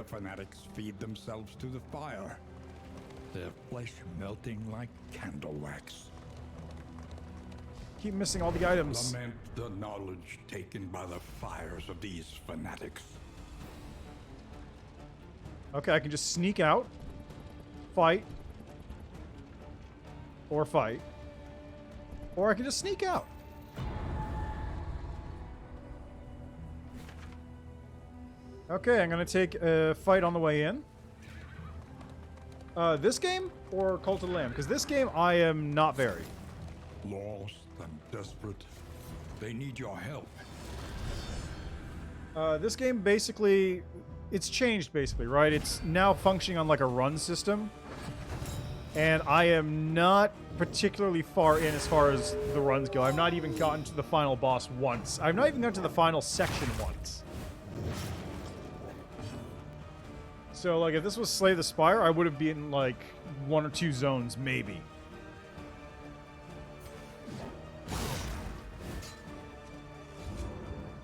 The fanatics feed themselves to the fire, their flesh melting like candle wax. Keep missing all the items. Lament the knowledge taken by the fires of these fanatics. Okay, I can just sneak out, fight, or fight, or I can just sneak out. Okay, I'm gonna take a fight on the way in. This game or Cult of the Lamb? Because this game I am not very. Lost and desperate, they need your help. This game basically, it's changed basically, right? It's now functioning on like a run system. And I am not particularly far in as far as the runs go. I've not even gotten to the final boss once. I've not even gotten to the final section once. So, like, if this was Slay the Spire, I would have been, like, 1 or 2 zones, maybe.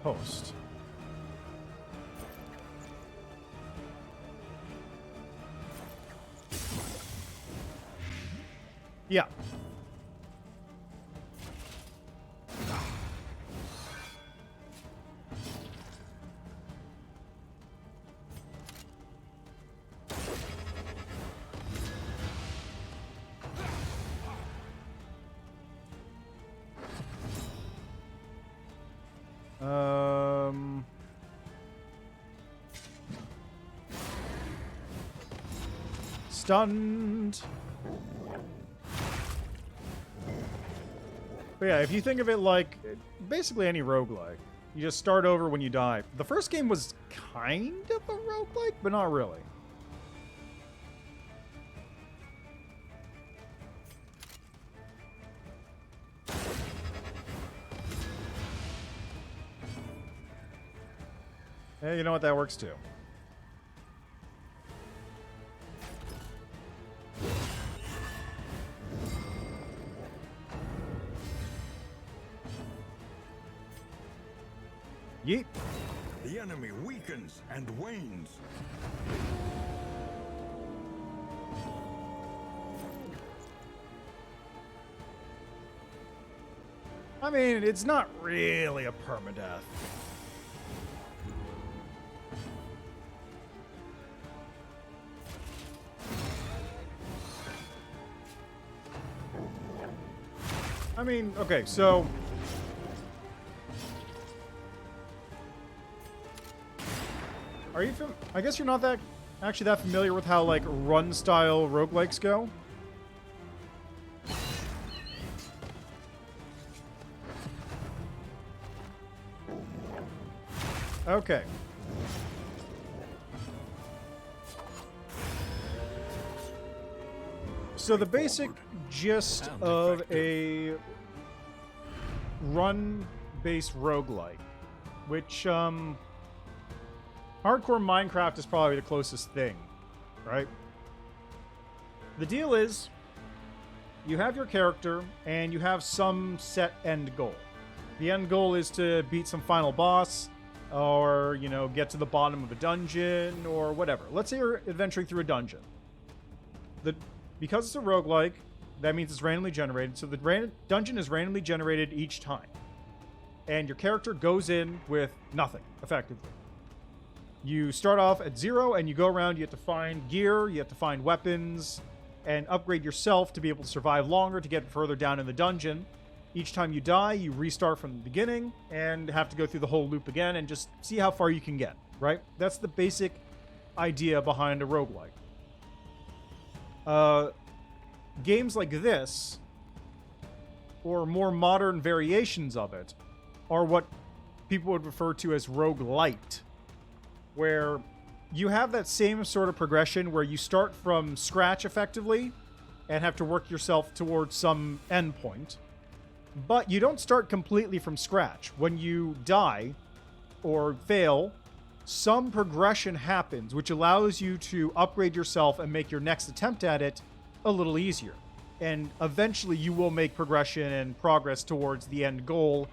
Host. Yeah. Stunned. But yeah, if you think of it like basically any roguelike, you just start over when you die. The first game was kind of a roguelike, but not really. Hey, you know what? That works too. Yeet. The enemy weakens and wanes. I mean, it's not really a permadeath. I mean, okay, so are you I guess you're not that actually that familiar with how like run style roguelikes go? Okay. So the basic gist of a run-based roguelike, which hardcore Minecraft is probably the closest thing, right? The deal is, you have your character, and you have some set end goal. The end goal is to beat some final boss, or, you know, get to the bottom of a dungeon, or whatever. Let's say you're adventuring through a dungeon. Because it's a roguelike, that means it's randomly generated, so the dungeon is randomly generated each time. And your character goes in with nothing, effectively. You start off at 0, and you go around, you have to find gear, you have to find weapons, and upgrade yourself to be able to survive longer, to get further down in the dungeon. Each time you die, you restart from the beginning, and have to go through the whole loop again, and just see how far you can get, right? That's the basic idea behind a roguelike. Games like this, or more modern variations of it, are what people would refer to as roguelite, where you have that same sort of progression where you start from scratch effectively and have to work yourself towards some endpoint, but you don't start completely from scratch. When you die or fail, some progression happens which allows you to upgrade yourself and make your next attempt at it a little easier. And eventually you will make progression and progress towards the end goal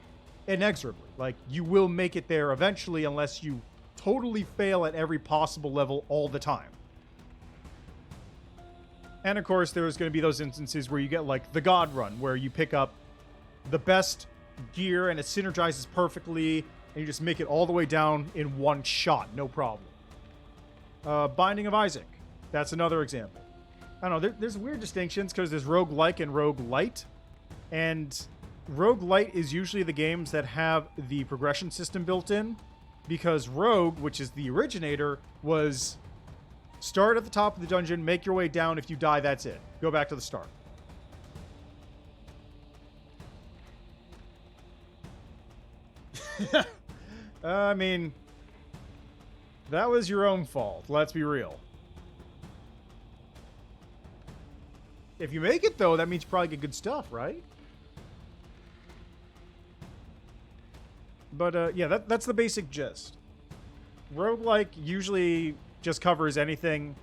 inexorably. Like, you will make it there eventually unless you totally fail at every possible level all the time. And of course, there's going to be those instances where you get like the God Run, where you pick up the best gear and it synergizes perfectly, and you just make it all the way down in one shot, no problem. Binding of Isaac, that's another example. I don't know, there's weird distinctions because there's roguelike and roguelite, and roguelite is usually the games that have the progression system built in, because Rogue, which is the originator, was start at the top of the dungeon, make your way down. If you die, that's it. Go back to the start. I mean, that was your own fault. Let's be real. If you make it, though, that means you probably get good stuff, right? But, yeah, that's the basic gist. Roguelike usually just covers anything.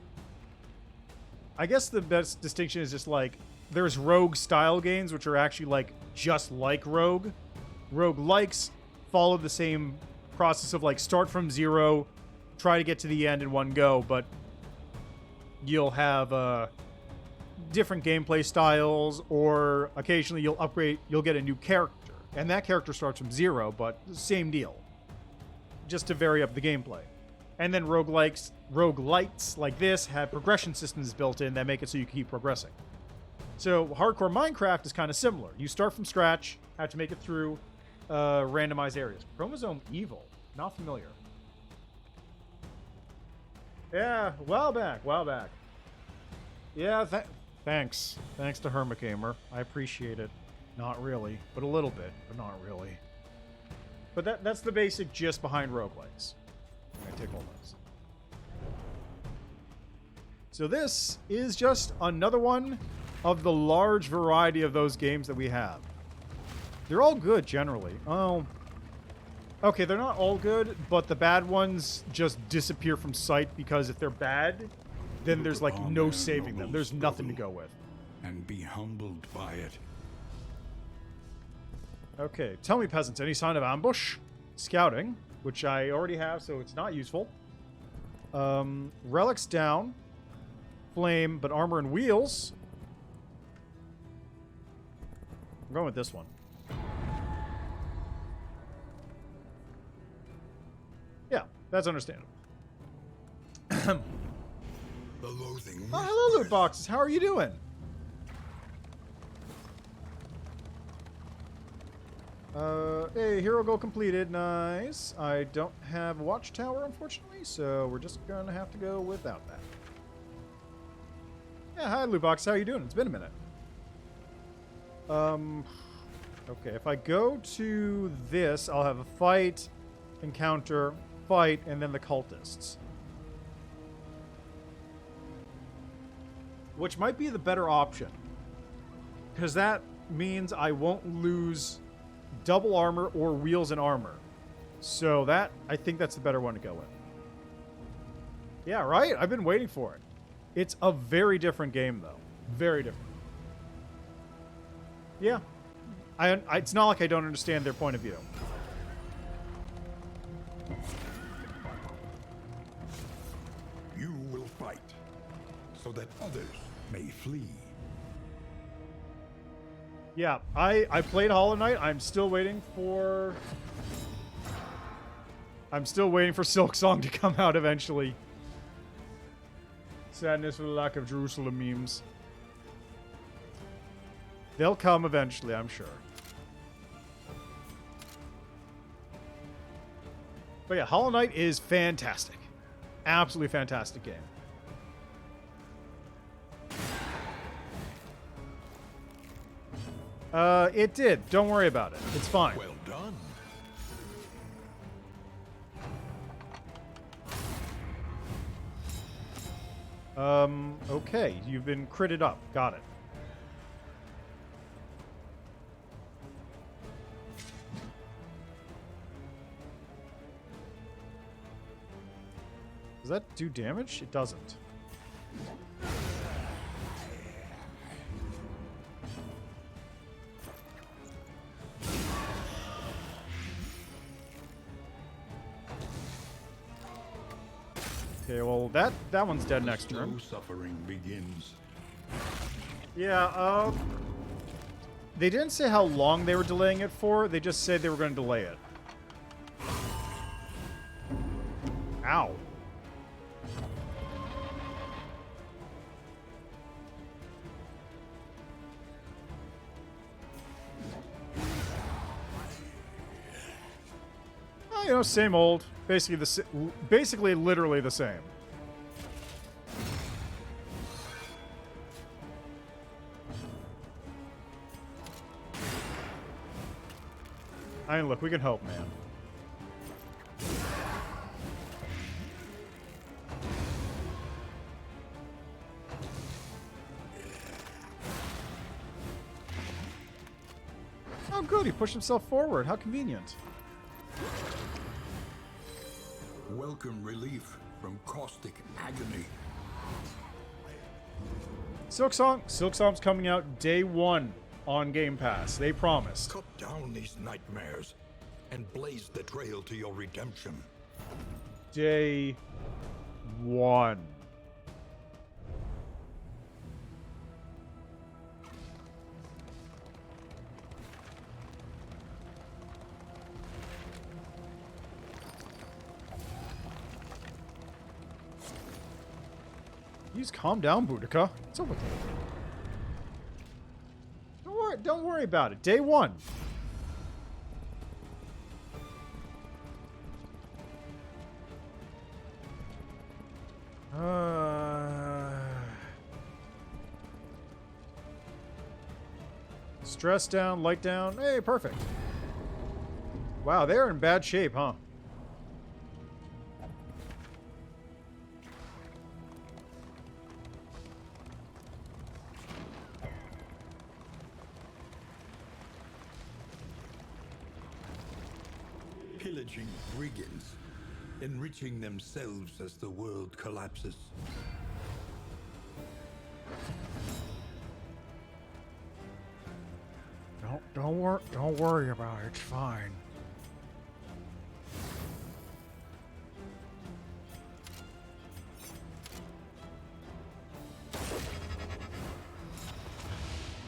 I guess the best distinction is just, like, there's Rogue-style games, which are actually, like, just like Rogue. Roguelikes follow the same process of, like, start from zero, try to get to the end in one go, but you'll have, different gameplay styles, or occasionally you'll get a new character. And that character starts from zero, but same deal. Just to vary up the gameplay. And then roguelites like this have progression systems built in that make it so you can keep progressing. So hardcore Minecraft is kind of similar. You start from scratch, have to make it through randomized areas. Chromosome Evil, not familiar. Yeah, while back. Yeah, thanks. Thanks to Hermagamer. I appreciate it. Not really, but a little bit, but not really. But that's the basic gist behind roguelikes. I take all those. So this is just another one of the large variety of those games that we have. They're all good, generally. Oh, okay, they're not all good, but the bad ones just disappear from sight, because if they're bad, then there's like no saving them. There's nothing to go with. And be humbled by it. Okay, tell me, peasants, any sign of ambush? Scouting, which I already have, so it's not useful. Relics down. Flame, but armor and wheels. I'm going with this one. Yeah, that's understandable. The loathing. Oh, hello, loot boxes. How are you doing? Hey, hero goal completed. Nice. I don't have a watchtower, unfortunately, so we're just gonna have to go without that. Yeah, hi, loot box. How are you doing? It's been a minute. Okay, if I go to this, I'll have a fight, encounter, fight, and then the cultists. Which might be the better option, because that means I won't lose double armor or wheels and armor. So I think that's the better one to go with. Yeah, right? I've been waiting for it. It's a very different game, though. Very different. Yeah. It's not like I don't understand their point of view. You will fight, so that others may flee. Yeah, I played Hollow Knight. I'm still waiting for Silksong to come out eventually. Sadness for the lack of Jerusalem memes. They'll come eventually, I'm sure. But yeah, Hollow Knight is fantastic. Absolutely fantastic game. It did. Don't worry about it. It's fine. Well done. Okay. You've been critted up. Got it. Does that do damage? It doesn't. Okay, well, that one's dead next Slow turn. suffering begins. Yeah, they didn't say how long they were delaying it for. They just said they were going to delay it. Ow. Oh, you know, same old. Basically literally the same. I mean, look, we can hope, man. Oh, good. He pushed himself forward. How convenient. Welcome relief from caustic agony. Silksong's coming out day 1 on Game Pass. They promised. Cut down these nightmares and blaze the trail to your redemption. Day 1. You just calm down, Boudica. What's up with you? Don't worry about it. Day 1. Stress down, light down. Hey, perfect. Wow, they're in bad shape, huh? Pillaging brigands, enriching themselves as the world collapses. Don't worry about it. It's fine.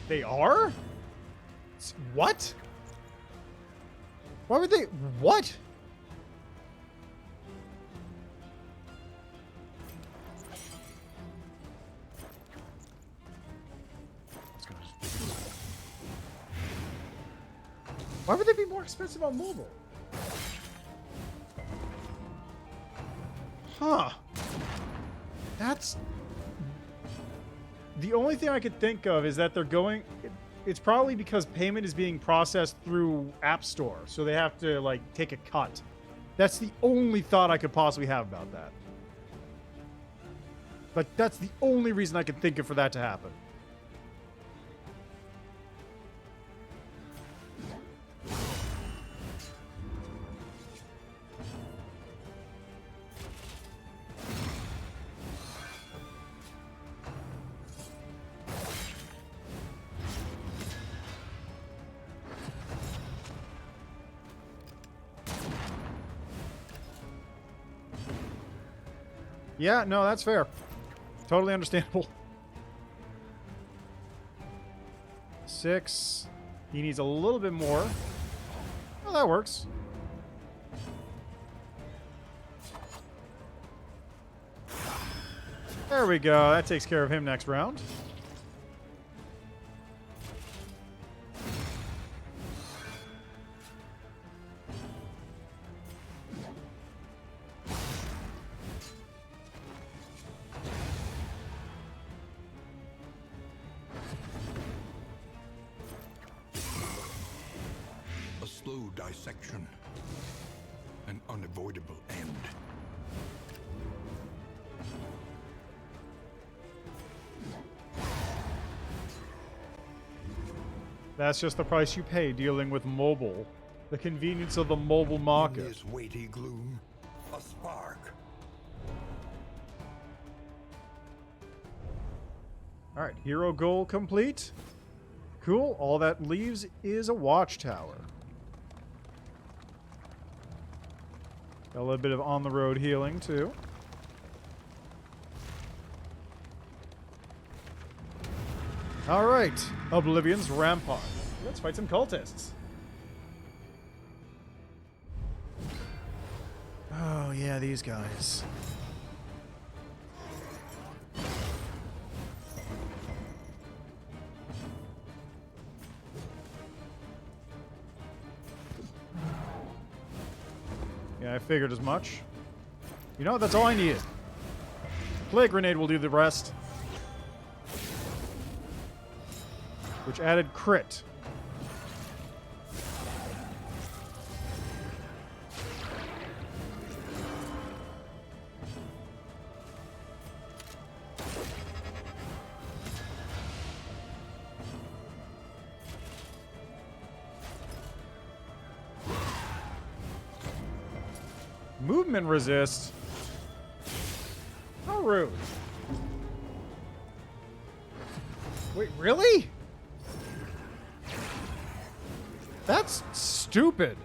They are? What? Why would they? What? Why would they be more expensive on mobile? Huh. That's... The only thing I could think of is that they're going... It's probably because payment is being processed through App Store, so they have to, like, take a cut. That's the only thought I could possibly have about that. But that's the only reason I could think of for that to happen. Yeah, no, that's fair. Totally understandable. 6. He needs a little bit more. Oh, that works. There we go. That takes care of him next round. A slow dissection. An unavoidable end. That's just the price you pay dealing with mobile. The convenience of the mobile In market. this weighty gloom, a spark. Alright, hero goal complete. Cool. All that leaves is a watchtower. Got a little bit of on-the-road healing, too. All right, Oblivion's Rampart. Let's fight some cultists. Oh, yeah, these guys. Yeah, I figured as much. You know what? That's all I needed. Plague Grenade will do the rest. Which added crit. Movement resist. How rude. Wait, really? That's stupid.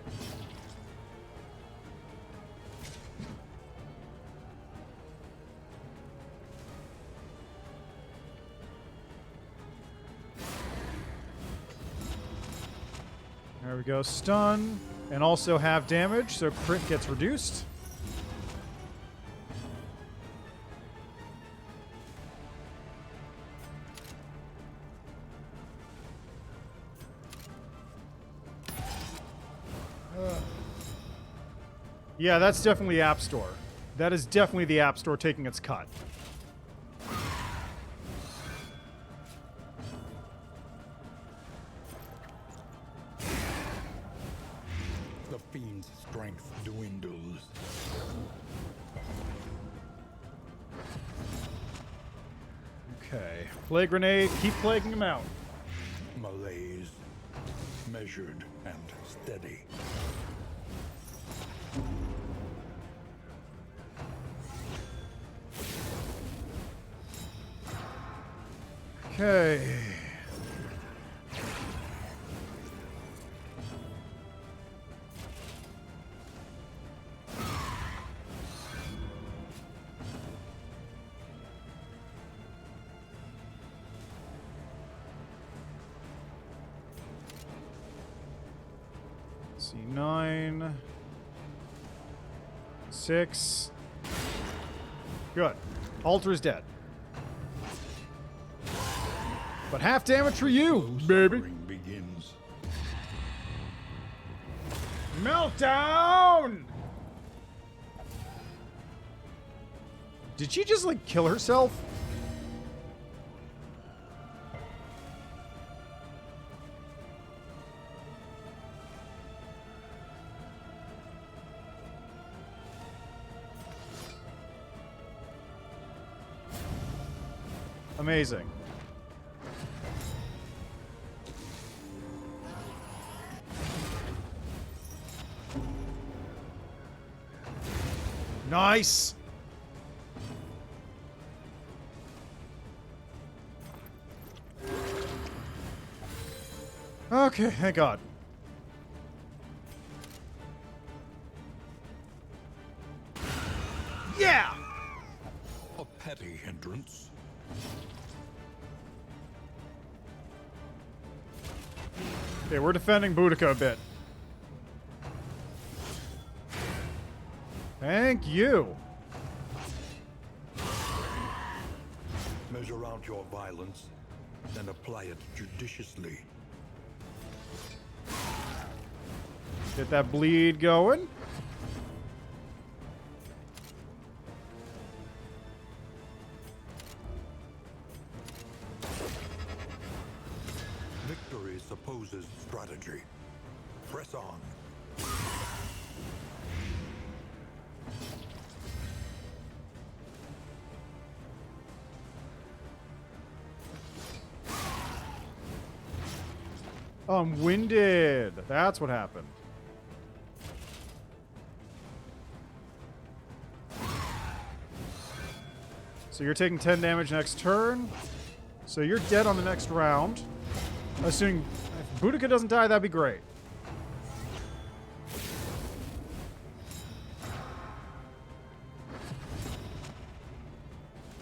There we go. Stun. And also have damage, so crit gets reduced. Yeah, that's definitely App Store. That is definitely the App Store taking its cut. The fiend's strength dwindles. Okay. Plague Grenade, keep plaguing him out. Malaise, measured and steady. Okay. Let's see, 9, 6. Good. Alter is dead. But half damage for you, baby. Suffering begins. Meltdown! Did she just, like, kill herself? Amazing. Nice! Okay, thank God. Yeah! A petty hindrance. Okay, we're defending Boudica a bit. Thank you. Measure out your violence, then apply it judiciously. Get that bleed going. Victory supposes strategy. Press on. I'm winded. That's what happened. So you're taking 10 damage next turn. So you're dead on the next round. Assuming if Boudica doesn't die, that'd be great.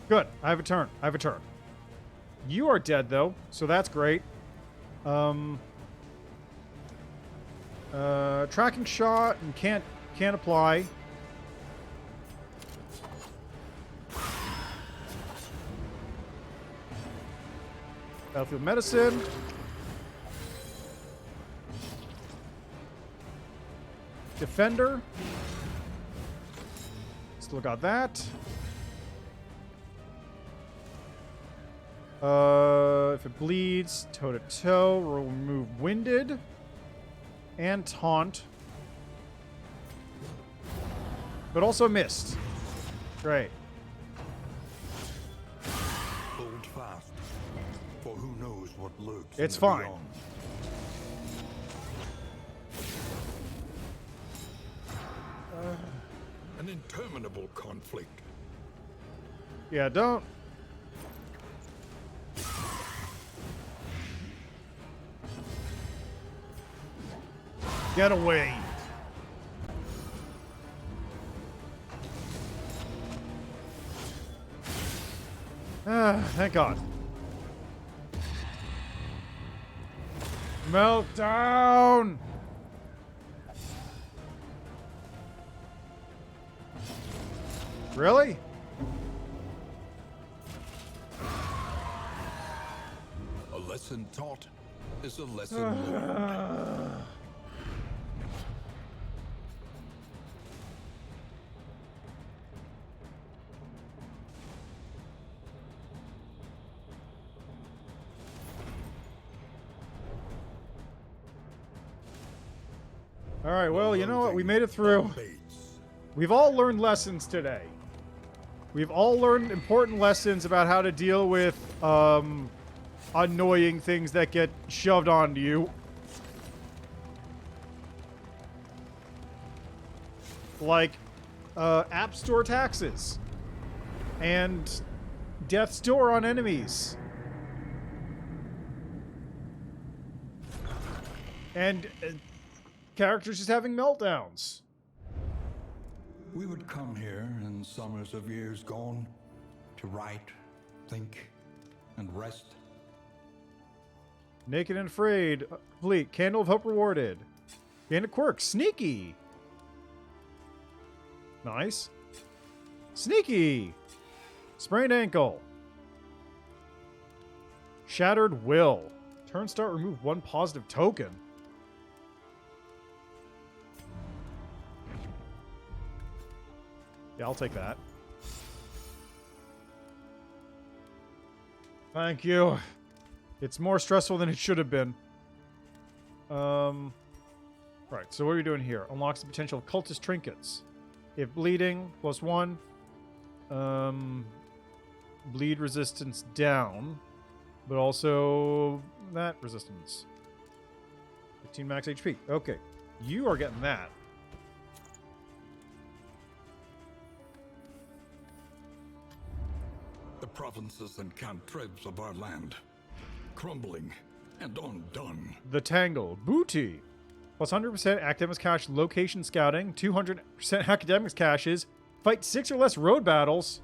Good. I have a turn. I have a turn. You are dead, though, so that's great. Tracking shot and can't apply. Battlefield medicine. Defender. Still got that. If it bleeds, toe to toe, we'll remove winded and taunt, but also missed. Great. Hold fast, for who knows what lurks. It's in the fine. beyond. An interminable conflict. Yeah, don't. Get away. Thank God. Meltdown! Really? A lesson taught is a lesson learned. All right, well, you know what? We made it through. Bates. We've all learned lessons today. We've all learned important lessons about how to deal with annoying things that get shoved onto you. Like App Store taxes and death's door on enemies. And characters just having meltdowns. We would come here in summers of years gone to write, think, and rest. Naked and Afraid. Complete. Candle of Hope rewarded. Gain a quirk. Sneaky. Nice. Sneaky. Sprained ankle. Shattered will. Turn start, remove one positive token. Yeah, I'll take that. Thank you. It's more stressful than it should have been. Right, so what are we doing here? Unlocks the potential of cultist trinkets. If bleeding, +1. Bleed resistance down. But also that resistance. 15 max HP. Okay. You are getting that. The provinces and cantrevs of our land, crumbling and undone. The Tangle. Booty. Plus 100% academics cache location scouting. 200% academics caches. Fight 6 or less road battles.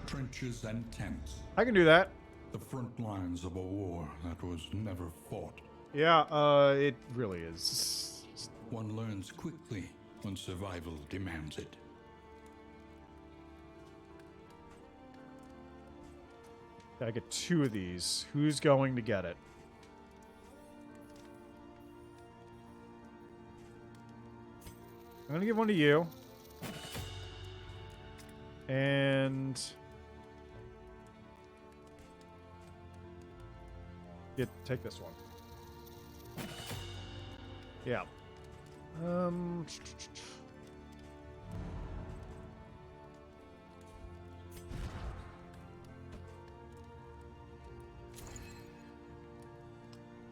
Trenches and tents. I can do that. The front lines of a war that was never fought. Yeah, it really is. One learns quickly when survival demands it. I get 2 of these. Who's going to get it? I'm going to give one to you. And... take this one. Yeah.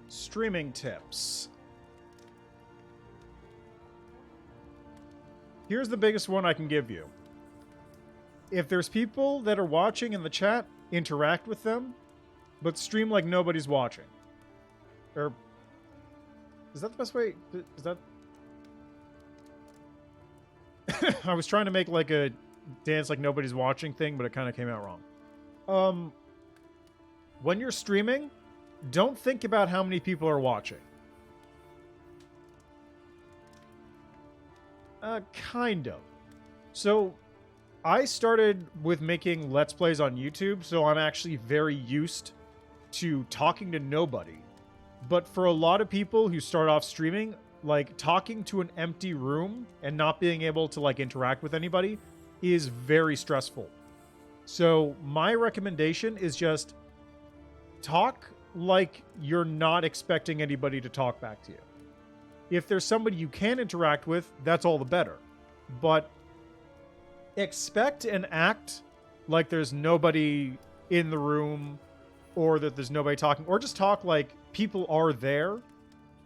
Streaming tips. Here's the biggest one I can give you. If there's people that are watching in the chat, interact with them, but stream like nobody's watching. Or is that the best way? Is that... I was trying to make like a dance like nobody's watching thing, but it kind of came out wrong. when you're streaming, don't think about how many people are watching. Kind of. So, I started with making Let's Plays on YouTube, so I'm actually very used to talking to nobody. But for a lot of people who start off streaming, like, talking to an empty room and not being able to, like, interact with anybody is very stressful. So, my recommendation is just talk like you're not expecting anybody to talk back to you. If there's somebody you can interact with, that's all the better. But expect and act like there's nobody in the room or that there's nobody talking, or just talk like people are there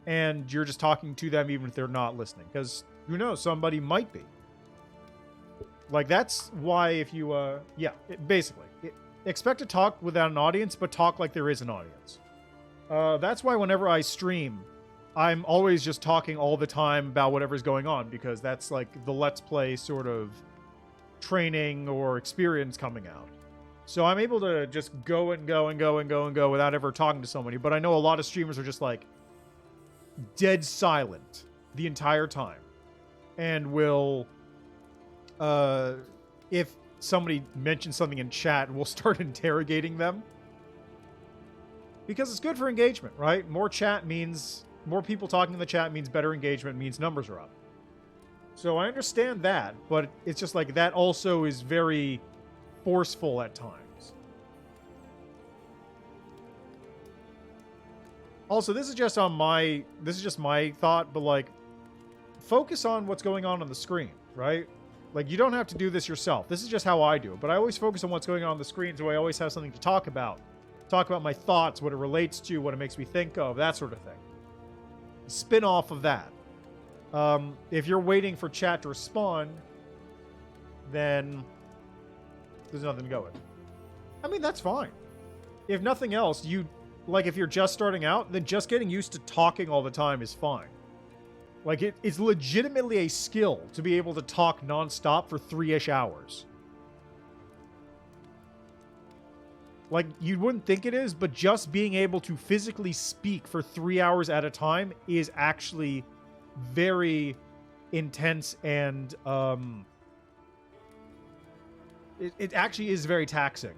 and you're just talking to them even if they're not listening, because who knows, somebody might be. Like, that's why if you expect to talk without an audience, but talk like there is an audience. That's why whenever I stream, I'm always just talking all the time about whatever's going on, because that's like the Let's Play sort of training or experience coming out. So I'm able to just go and go and go and go and go without ever talking to somebody. But I know a lot of streamers are just like dead silent the entire time, and will, if somebody mentions something in chat, we'll start interrogating them. Because it's good for engagement, right? More chat means more people talking in the chat means better engagement, means numbers are up. So I understand that, but it's just like that also is very forceful at times. Also, this is just my thought, but like, focus on what's going on the screen, right? Like, you don't have to do this yourself. This is just how I do it, but I always focus on what's going on the screen, so I always have something to talk about. Talk about my thoughts, what it relates to, what it makes me think of, that sort of thing. Spin off of that. If you're waiting for chat to respond, then there's nothing to go with. I mean, that's fine. If nothing else, if you're just starting out, then just getting used to talking all the time is fine. Like, it's legitimately a skill to be able to talk nonstop for 3-ish hours. Like, you wouldn't think it is, but just being able to physically speak for 3 hours at a time is actually very intense, and it actually is very taxing.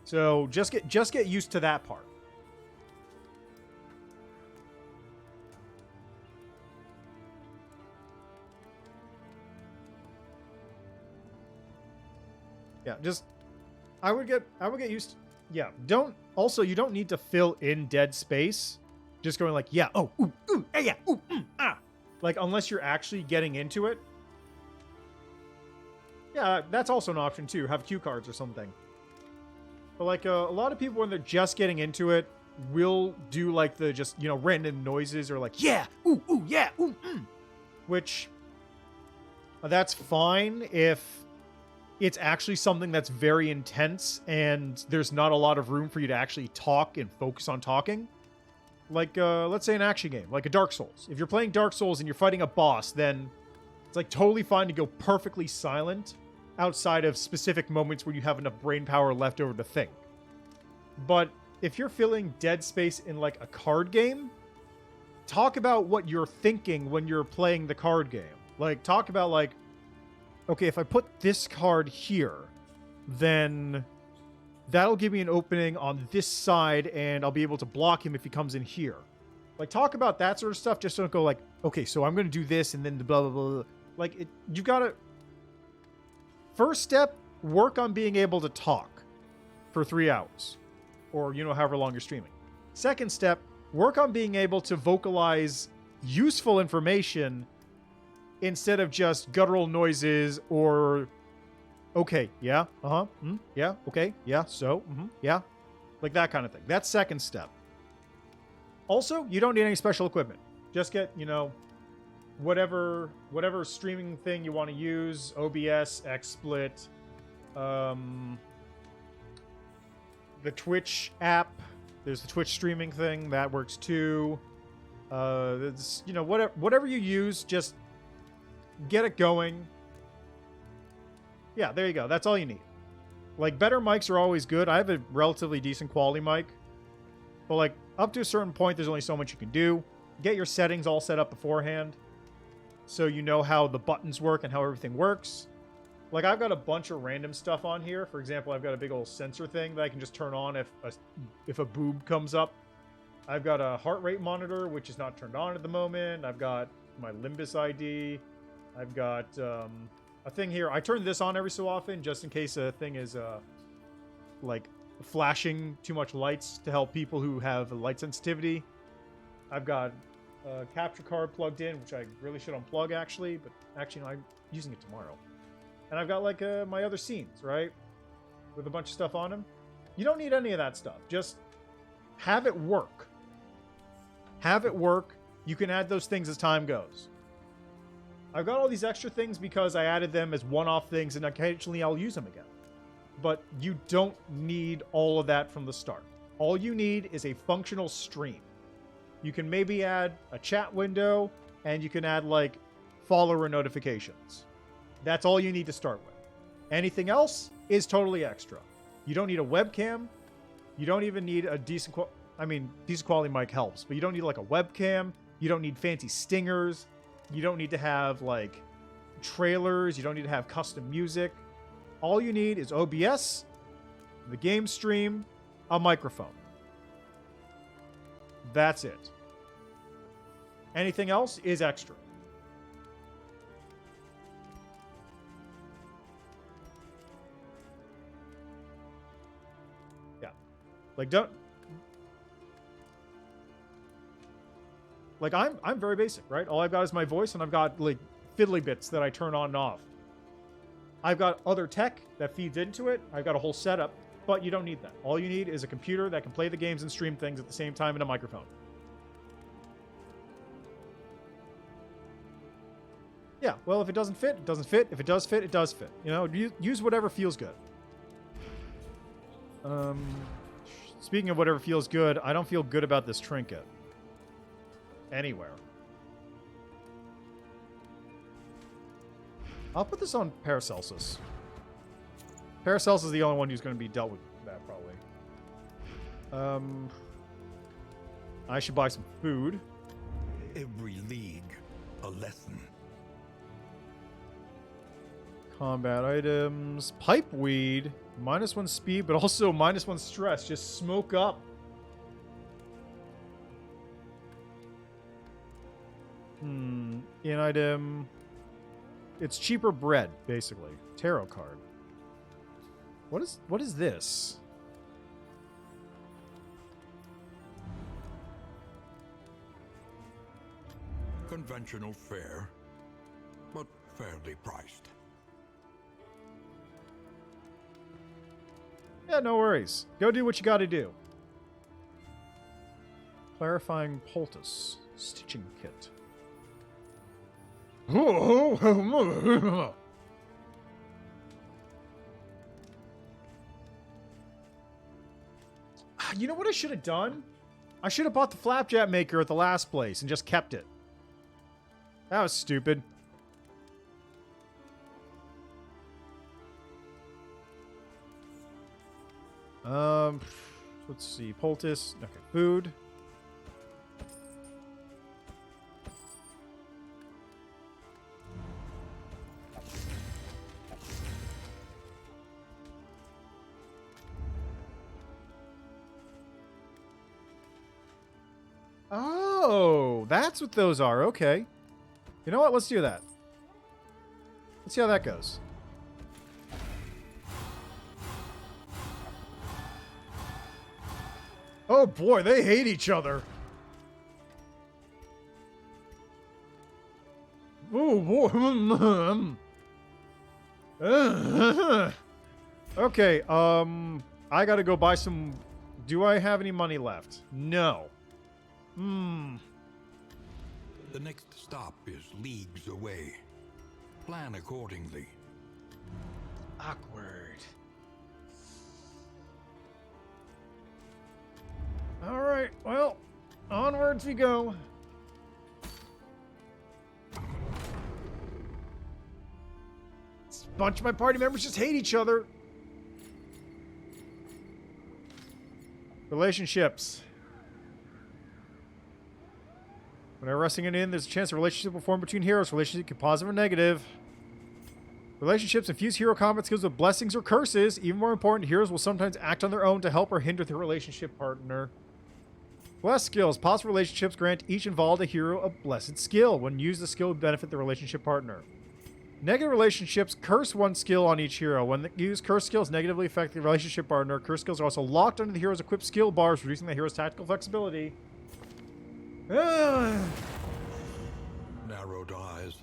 So just get used to that part. Yeah, I would get used to, yeah, you don't need to fill in dead space just going like, yeah, oh, ooh, ooh, yeah, ooh, ah. Like, unless you're actually getting into it. Yeah, that's also an option too, have cue cards or something. But like, a lot of people when they're just getting into it will do like the just, random noises or like, yeah, ooh, ooh, yeah, ooh, which that's fine if it's actually something that's very intense and there's not a lot of room for you to actually talk and focus on talking. Like, let's say an action game, like a Dark Souls. If you're playing Dark Souls and you're fighting a boss, then it's like totally fine to go perfectly silent outside of specific moments where you have enough brain power left over to think. But if you're filling dead space in like a card game, talk about what you're thinking when you're playing the card game. Like, talk about like, okay, if I put this card here, then that'll give me an opening on this side, and I'll be able to block him if he comes in here. Like, talk about that sort of stuff. Just don't go like, okay, so I'm going to do this, and then the blah, blah, blah, blah. Like, you've got to... First step, work on being able to talk for 3 hours. Or, however long you're streaming. Second step, work on being able to vocalize useful information instead of just guttural noises or, okay, yeah, yeah, okay, yeah, so, yeah. Like that kind of thing. That's second step. Also, you don't need any special equipment. Just get, whatever streaming thing you want to use, OBS, XSplit, the Twitch app. There's the Twitch streaming thing. That works too. It's, whatever you use, just get it going. Yeah, there you go. That's all you need. Like, better mics are always good. I have a relatively decent quality mic. But, like, up to a certain point, there's only so much you can do. Get your settings all set up beforehand so you know how the buttons work and how everything works. Like, I've got a bunch of random stuff on here. For example, I've got a big old sensor thing that I can just turn on if a boob comes up. I've got a heart rate monitor, which is not turned on at the moment. I've got my Limbus ID. I've got a thing here. I turn this on every so often just in case a thing is, like, flashing too much lights to help people who have light sensitivity. I've got a capture card plugged in, which I really should unplug, actually. But actually, no, I'm using it tomorrow. And I've got, like, my other scenes, right? With a bunch of stuff on them. You don't need any of that stuff. Just have it work. Have it work. You can add those things as time goes. I've got all these extra things because I added them as one-off things, and occasionally I'll use them again. But you don't need all of that from the start. All you need is a functional stream. You can maybe add a chat window, and you can add, like, follower notifications. That's all you need to start with. Anything else is totally extra. You don't need a webcam. You don't even need a decent quality mic helps, but you don't need, like, a webcam. You don't need fancy stingers. You don't need to have, like, trailers. You don't need to have custom music. All you need is OBS, the game stream, a microphone. That's it. Anything else is extra. Yeah. Like, don't... Like, I'm very basic, right? All I've got is my voice, and I've got, like, fiddly bits that I turn on and off. I've got other tech that feeds into it. I've got a whole setup, but you don't need that. All you need is a computer that can play the games and stream things at the same time and a microphone. Yeah, well, if it doesn't fit, it doesn't fit. If it does fit, it does fit. You know, use whatever feels good. Speaking of whatever feels good, I don't feel good about this trinket. Anywhere. I'll put this on Paracelsus. Paracelsus is the only one who's going to be dealt with that, probably. I should buy some food. Every league, a lesson. Combat items. Pipe weed. -1 speed, but also -1 stress. Just smoke up. In item. It's cheaper bread, basically. Tarot card. What is this? Conventional fare, but fairly priced. Yeah, no worries. Go do what you gotta do. Clarifying poultice. Stitching kit. You know what I should have done? I should have bought the flapjack maker at the last place and just kept it. That was stupid. Let's see. Poultice. Okay, food. Oh, that's what those are. Okay. You know what? Let's do that. Let's see how that goes. Oh boy, they hate each other. Oh boy. Okay, I gotta go buy some... Do I have any money left? No. The next stop is leagues away. Plan accordingly. Awkward. Alright, well, onwards we go. A bunch of my party members just hate each other. Relationships. When arresting an inn, there's a chance a relationship will form between heroes. Relationship can be positive or negative. Relationships infuse hero combat skills with blessings or curses. Even more important, heroes will sometimes act on their own to help or hinder their relationship partner. Blessed skills. Positive relationships grant each involved a hero a blessed skill. When used, the skill will benefit the relationship partner. Negative relationships curse one skill on each hero. When used, curse skills negatively affect the relationship partner. Curse skills are also locked under the hero's equipped skill bars, reducing the hero's tactical flexibility. Narrowed eyes,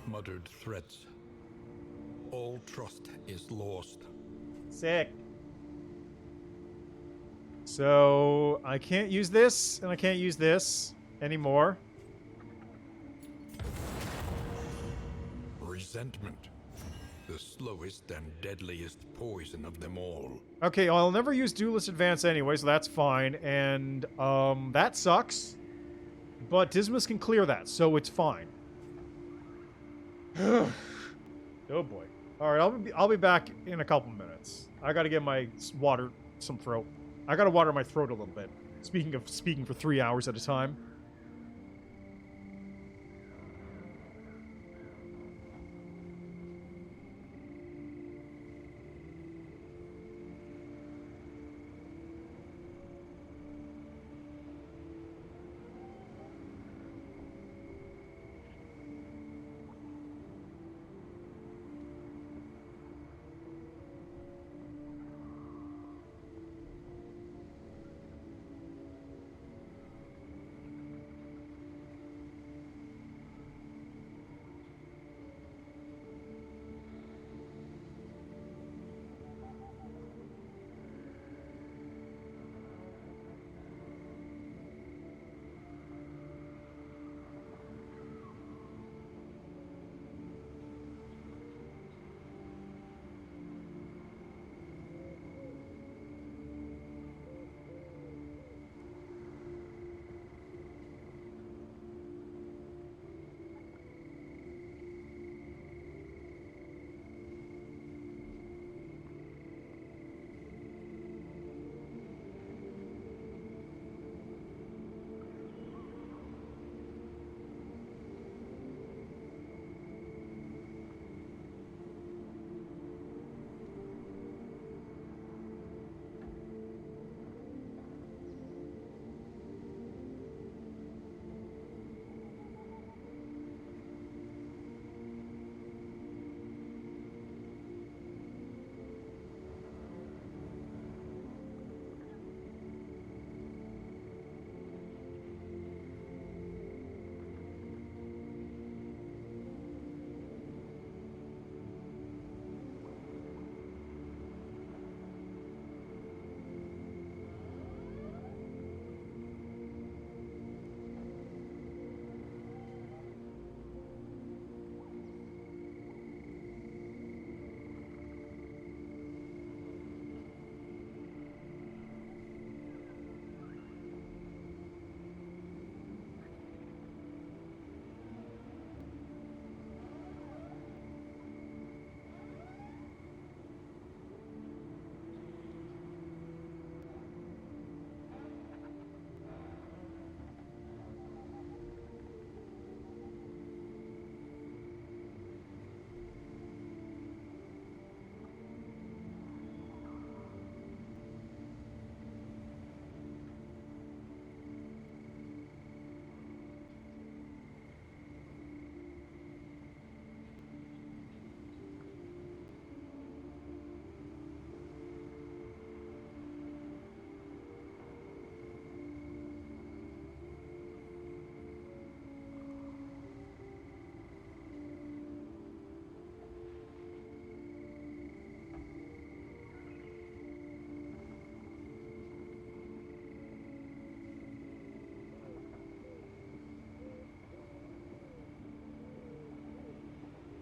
muttered threats. All trust is lost. Sick. So, I can't use this, and I can't use this anymore. Resentment. The slowest and deadliest poison of them all. Okay, well, I'll never use Duelist Advance anyway, so that's fine. And, that sucks. But Dismas can clear that, so it's fine. Oh boy. Alright, I'll be back in a couple minutes. I gotta get my some throat. I gotta water my throat a little bit. Speaking of speaking for 3 hours at a time.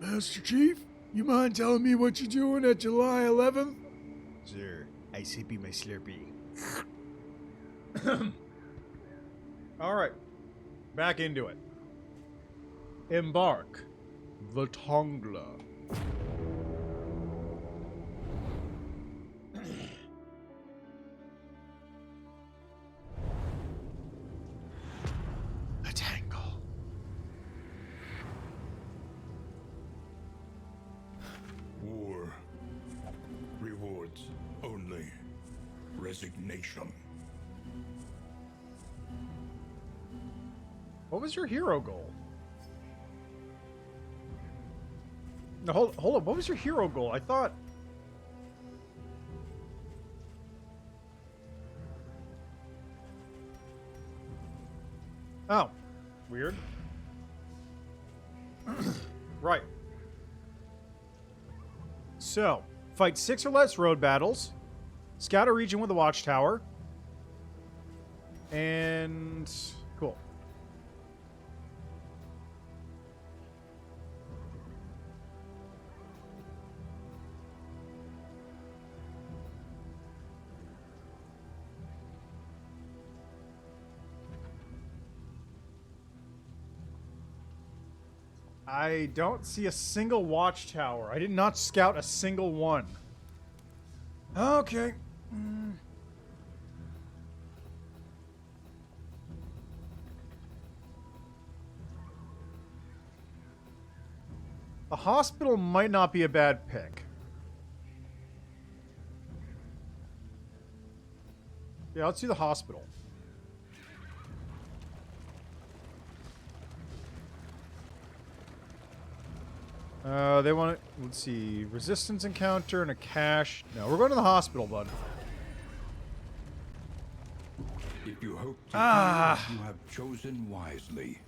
Master Chief, you mind telling me what you're doing at July 11th? Sir, I sippy my Slurpee. Alright. Back into it. Embark. The Tongla. resignation. What was your hero goal? No, hold up. What was your hero goal? I thought... Oh. Weird. Right. So, fight 6 or less road battles. Scout a region with a watchtower. And... Cool. I don't see a single watchtower. I did not scout a single one. Okay. The hospital might not be a bad pick. Yeah, let's do the hospital. They want to, let's see, resistance encounter and a cache. No, we're going to the hospital, bud. If you hope to heal, you have chosen wisely.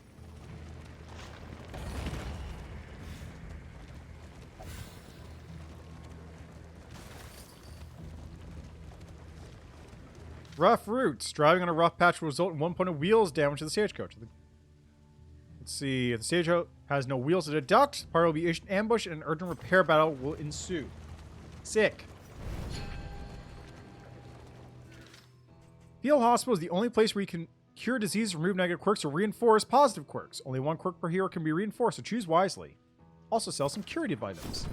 Rough routes. Driving on a rough patch will result in 1 point of wheels damage to the stagecoach. Let's see. If the stagecoach has no wheels to deduct, the party will be issued an ambush and an urgent repair battle will ensue. Sick. Field Hospital is the only place where you can cure disease, remove negative quirks, or reinforce positive quirks. Only 1 quirk per hero can be reinforced, so choose wisely. Also sell some curative items.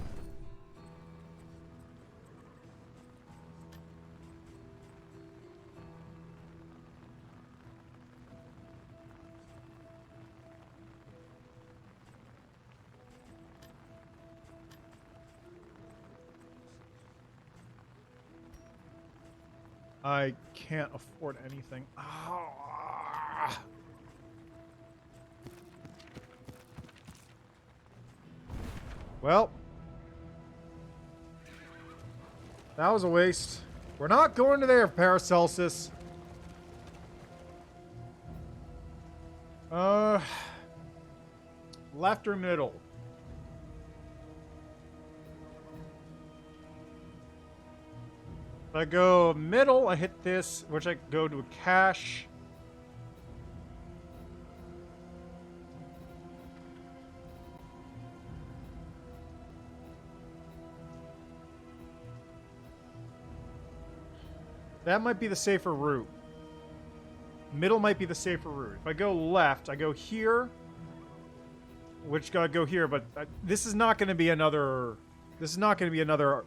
I can't afford anything. Ah. Well, that was a waste. We're not going to there, Paracelsus. Left or middle? If I go middle, I hit this, which I go to a cache. That might be the safer route. Middle might be the safer route. If I go left, I go here, which gotta go here, but this is not going to be another... This is not going to be another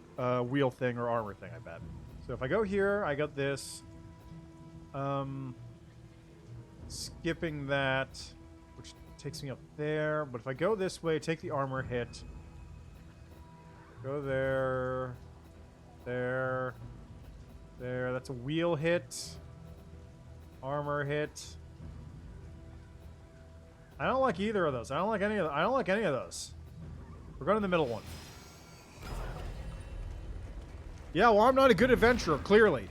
wheel thing or armor thing, I bet. So if I go here, I got this. Skipping that, which takes me up there. But if I go this way, take the armor hit. Go there. There. There. That's a wheel hit. Armor hit. I don't like either of those. I don't like any of those. We're going to the middle one. Yeah, well, I'm not a good adventurer, clearly.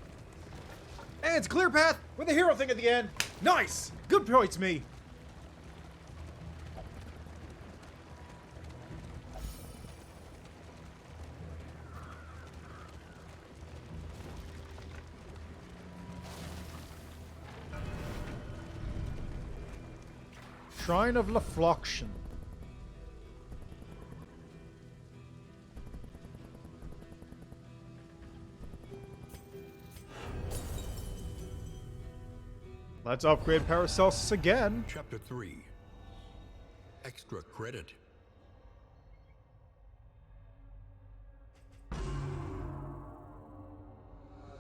And it's a clear path with a hero thing at the end. Nice! Good points, me. Shrine of Lafloction. Let's upgrade Paracelsus again. Chapter 3. Extra credit.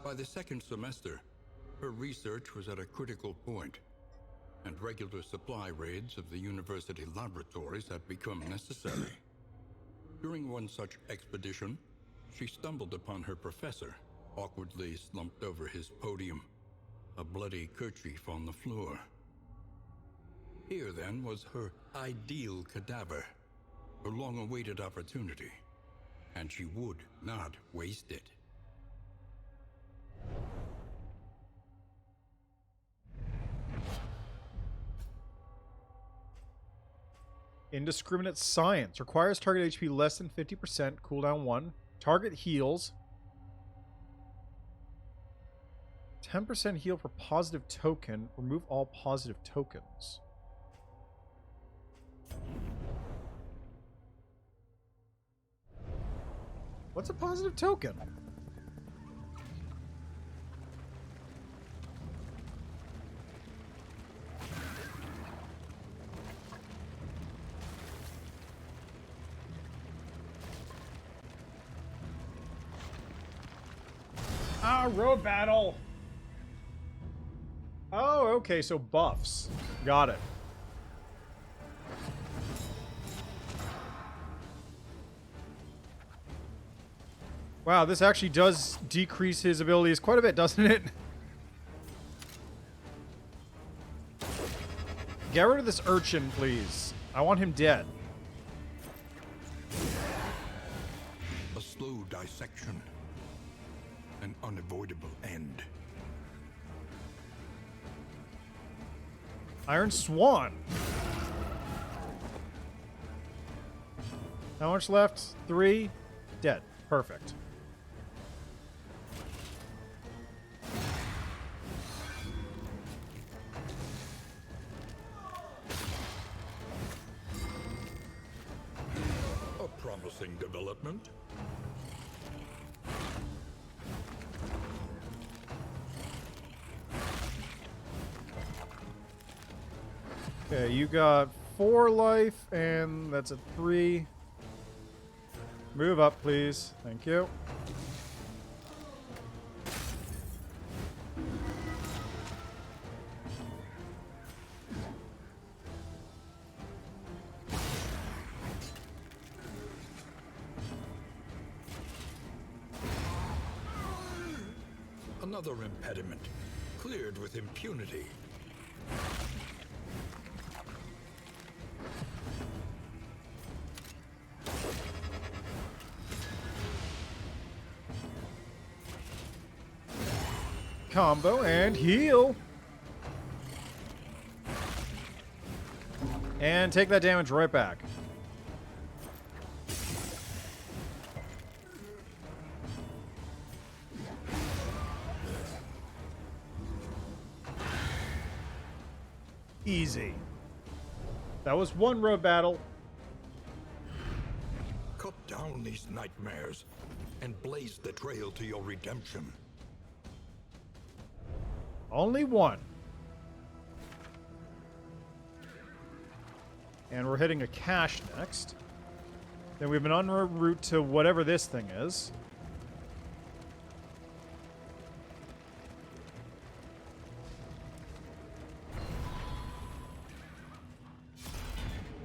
By the second semester, her research was at a critical point, and regular supply raids of the university laboratories had become necessary. During one such expedition, she stumbled upon her professor, awkwardly slumped over his podium, a bloody kerchief on the floor. Here, then, was her ideal cadaver, her long-awaited opportunity, and she would not waste it. Indiscriminate Science. Requires target HP less than 50%. Cooldown 1. Target heals. 10% heal for positive token. Remove all positive tokens. What's a positive token? Ah, road battle. Oh, okay, so buffs. Got it. Wow, this actually does decrease his abilities quite a bit, doesn't it? Get rid of this urchin, please. I want him dead. A slow dissection. An unavoidable end. Iron Swan. How much left? 3. Dead. Perfect. A promising development. Okay, you got 4 life, and that's a 3. Move up, please. Thank you. Another impediment. Cleared with impunity. Combo and heal. And take that damage right back. Easy. That was one road battle. Cut down these nightmares and blaze the trail to your redemption. Only one. And we're hitting a cache next. Then we've been en route to whatever this thing is.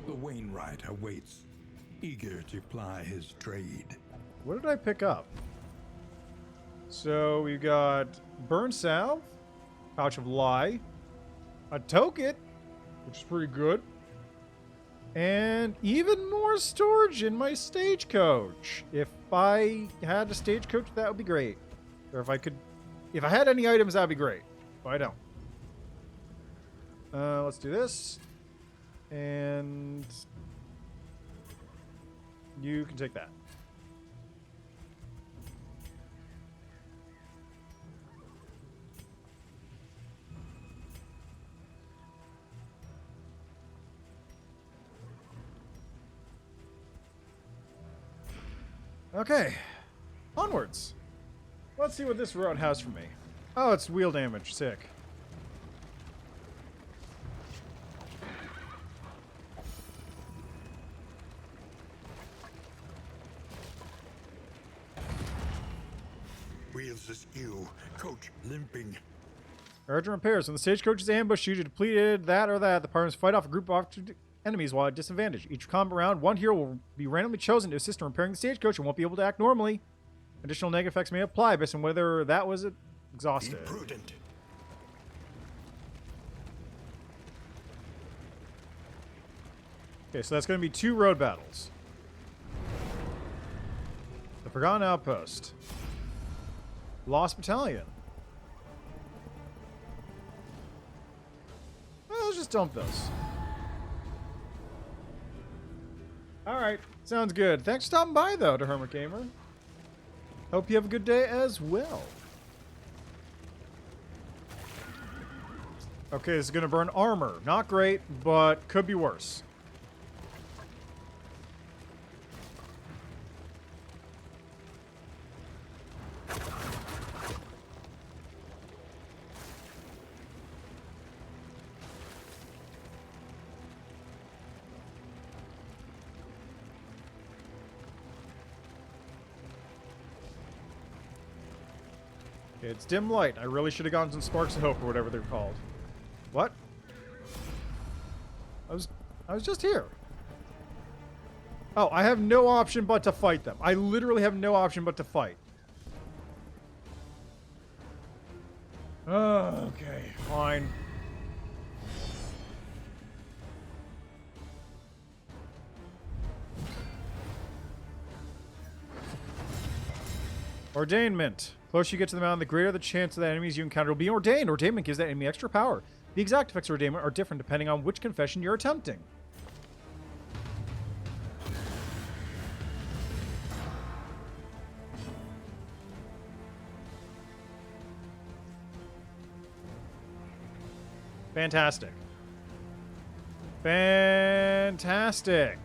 The Wainwright awaits, eager to ply his trade. What did I pick up? So we got Burn Salve, Pouch of Lie, a Toket, which is pretty good, and even more storage in my stagecoach. If I had a stagecoach, that would be great. Or if I had any items, that'd be great. But I don't. Let's do this. And you can take that. Okay, onwards. Let's see what this road has for me. Oh, it's wheel damage. Sick. Wheels askew, coach limping. Urgent repairs. When the stagecoach is ambushed, you depleted that or that. The partners fight off a group of enemies while at disadvantage. Each combat round, one hero will be randomly chosen to assist in repairing the stagecoach and won't be able to act normally. Additional negative effects may apply based on whether that was Be exhausted. prudent. Okay, so that's going to be 2 road battles. The Forgotten Outpost. Lost Battalion. Well, let's just dump those. Alright, sounds good. Thanks for stopping by, though, to Hermit Gamer. Hope you have a good day as well. Okay, this is going to burn armor. Not great, but could be worse. It's dim light. I really should have gotten some sparks of hope or whatever they're called. What? I was just here. Oh, I have no option but to fight them. I literally have no option but to fight. Okay, fine. Ordainment. The closer you get to the mountain, the greater the chance that the enemies you encounter will be ordained. Ordainment gives that enemy extra power. The exact effects of ordainment are different depending on which confession you're attempting. Fantastic. Fantastic.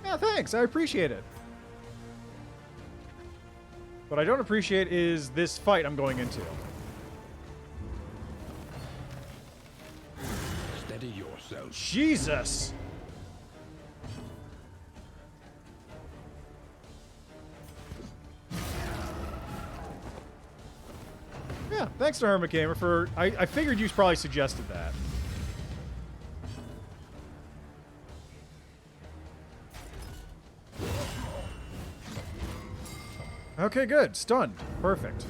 Yeah, thanks. I appreciate it. What I don't appreciate is this fight I'm going into. Steady yourself. Jesus! Yeah, thanks to Hermit Gamer for... I figured you probably suggested that. Okay, good. Stunned. Perfect.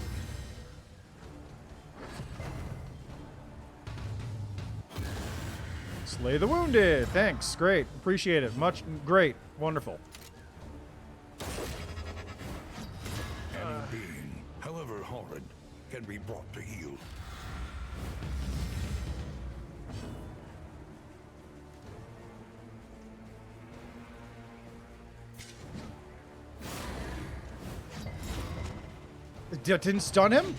Slay the wounded. Thanks. Great. Appreciate it. Much. Great. Wonderful. Any being, however horrid, can be brought to heel. That didn't stun him?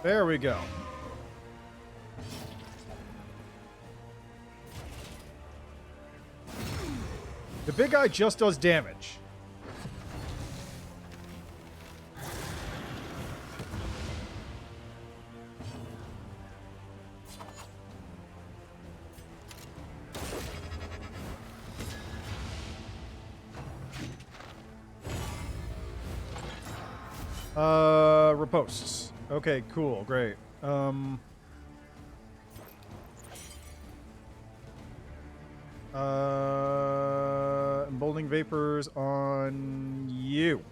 There we go. The big guy just does damage. Riposts. Okay, cool, great. Emboldening vapors on you.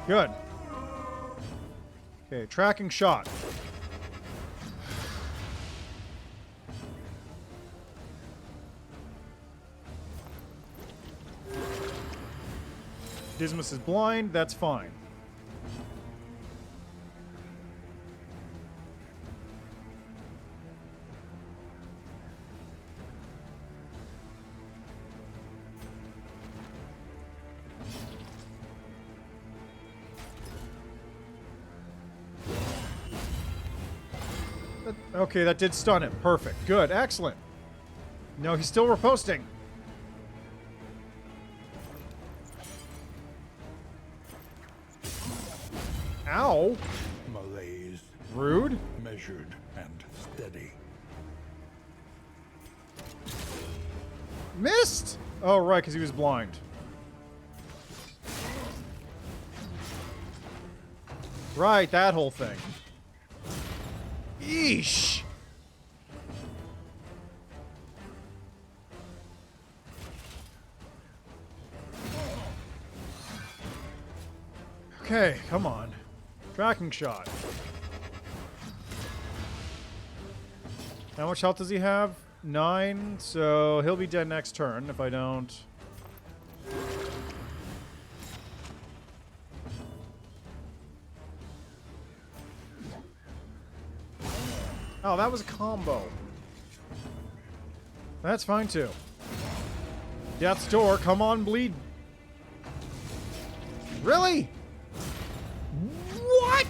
Good. Okay, tracking shot. Dismas is blind, that's fine. Okay, that did stun him. Perfect. Good. Excellent. No, he's still riposting. Ow. Malaise, Rude. measured and steady. Missed! Oh, right, because he was blind. Right, that whole thing. Yeesh! Okay, come on. Tracking shot. How much health does he have? 9, so he'll be dead next turn if I don't. Oh, that was a combo. That's fine too. Death's Door, come on, bleed. Really? What?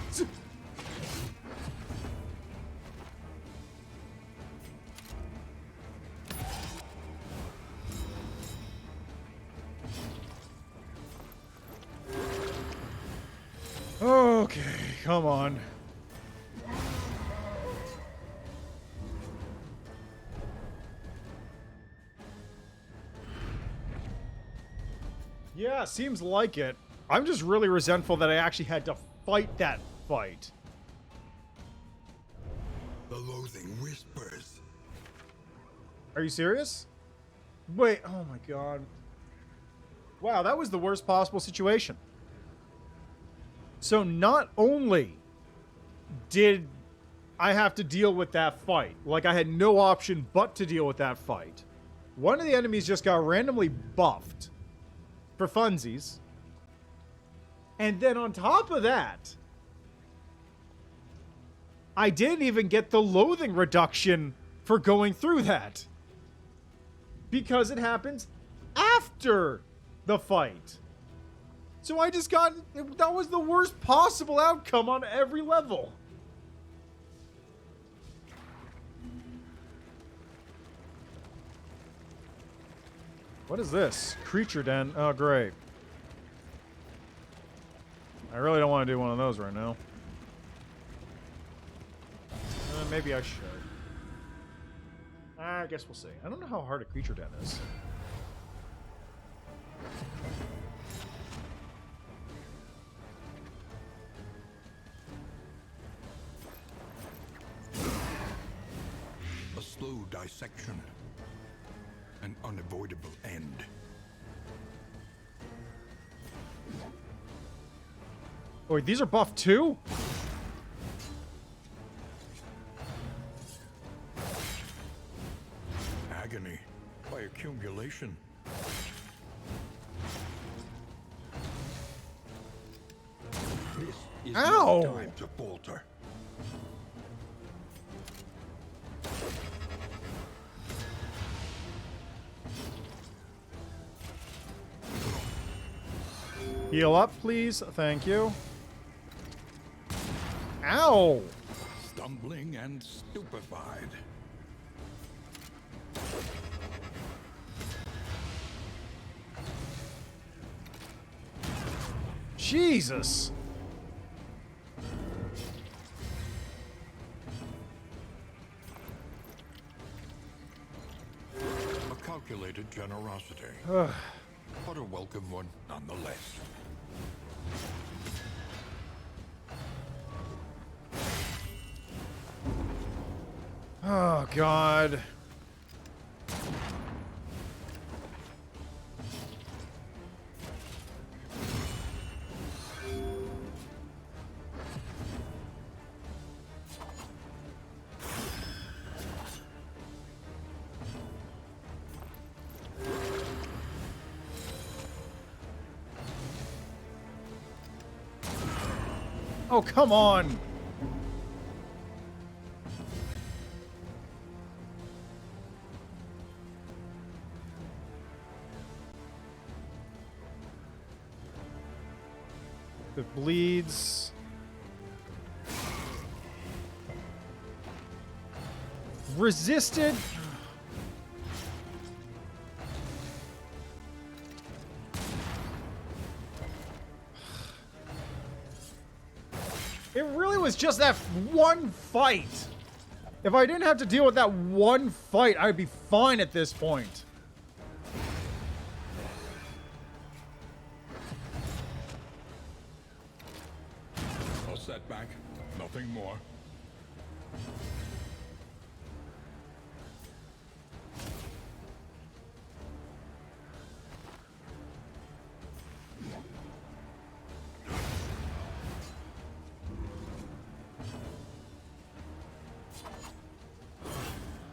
Okay, come on. Yeah, seems like it. I'm just really resentful that I actually had to fight that fight. The loathing whispers. Are you serious? Wait, oh my god. Wow, that was the worst possible situation. So not only did I have to deal with that fight, like I had no option but to deal with that fight, one of the enemies just got randomly buffed for funsies. And then on top of that, I didn't even get the loathing reduction for going through that. Because it happens after the fight. So I just got... That was the worst possible outcome on every level. What is this? Creature Den. Oh, great. I really don't want to do one of those right now. Maybe I should. I guess we'll see. I don't know how hard a Creature Den is. A slow dissection. An unavoidable end. Oh, wait, these are buffed too? Agony by accumulation. This is Ow! no time to falter. Heal up, please. Thank you. Ow! Stumbling and stupefied. Jesus! A calculated generosity. But a welcome one nonetheless. Oh, God. Oh, come on! It bleeds. resisted. It really was just that one fight. If I didn't have to deal with that one fight, I'd be fine at this point. A setback, nothing more.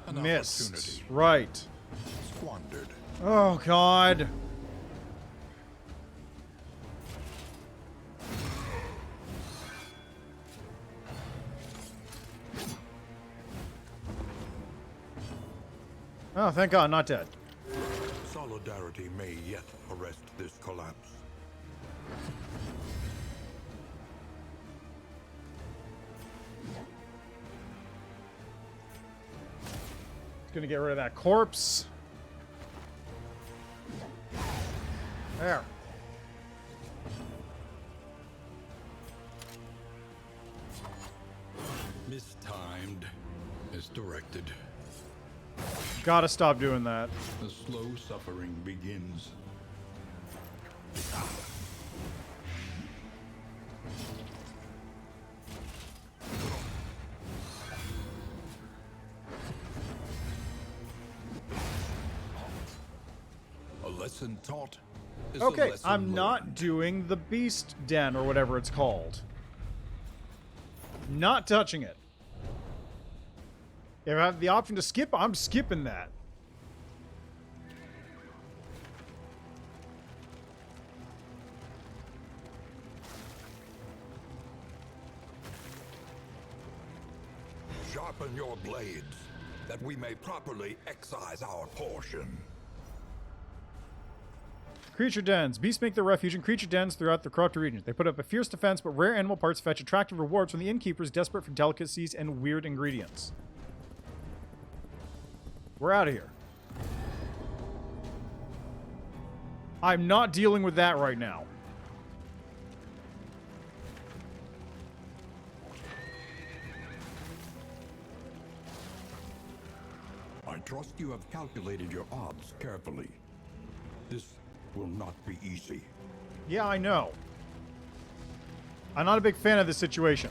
An Missed. opportunity Right. squandered. Oh, God. Oh, thank God, not dead. Solidarity may yet arrest this collapse. Gonna get rid of that corpse. There. Mistimed, misdirected. Gotta stop doing that. The slow suffering begins. A lesson taught is Okay, a lesson I'm not learned. doing the Beast Den or whatever it's called. Not touching it. If I have the option to skip, I'm skipping that. Sharpen your blades, that we may properly excise our portion. Creature dens. Beasts make their refuge in creature dens throughout the corrupted region. They put up a fierce defense, but rare animal parts fetch attractive rewards from the innkeepers desperate for delicacies and weird ingredients. We're out of here. I'm not dealing with that right now. I trust you have calculated your odds carefully. This will not be easy. Yeah, I know. I'm not a big fan of this situation.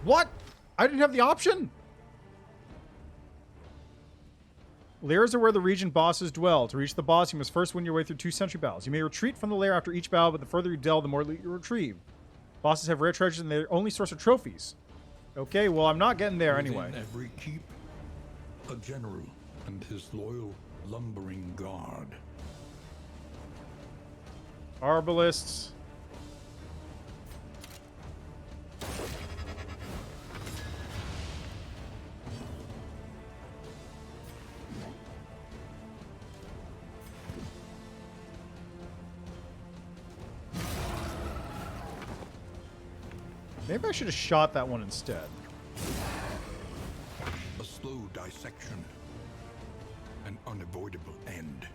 What? I didn't have the option? Lairs are where the region bosses dwell. To reach the boss, you must first win your way through 2 sentry battles. You may retreat from the lair after each battle, but the further you delve, the more loot you retrieve. Bosses have rare treasures and they're only source of trophies. Okay, well, I'm not getting there anyway. Within every keep, a general and his loyal lumbering guard. Arbalists. Maybe I should have shot that one instead. A slow dissection. An unavoidable end.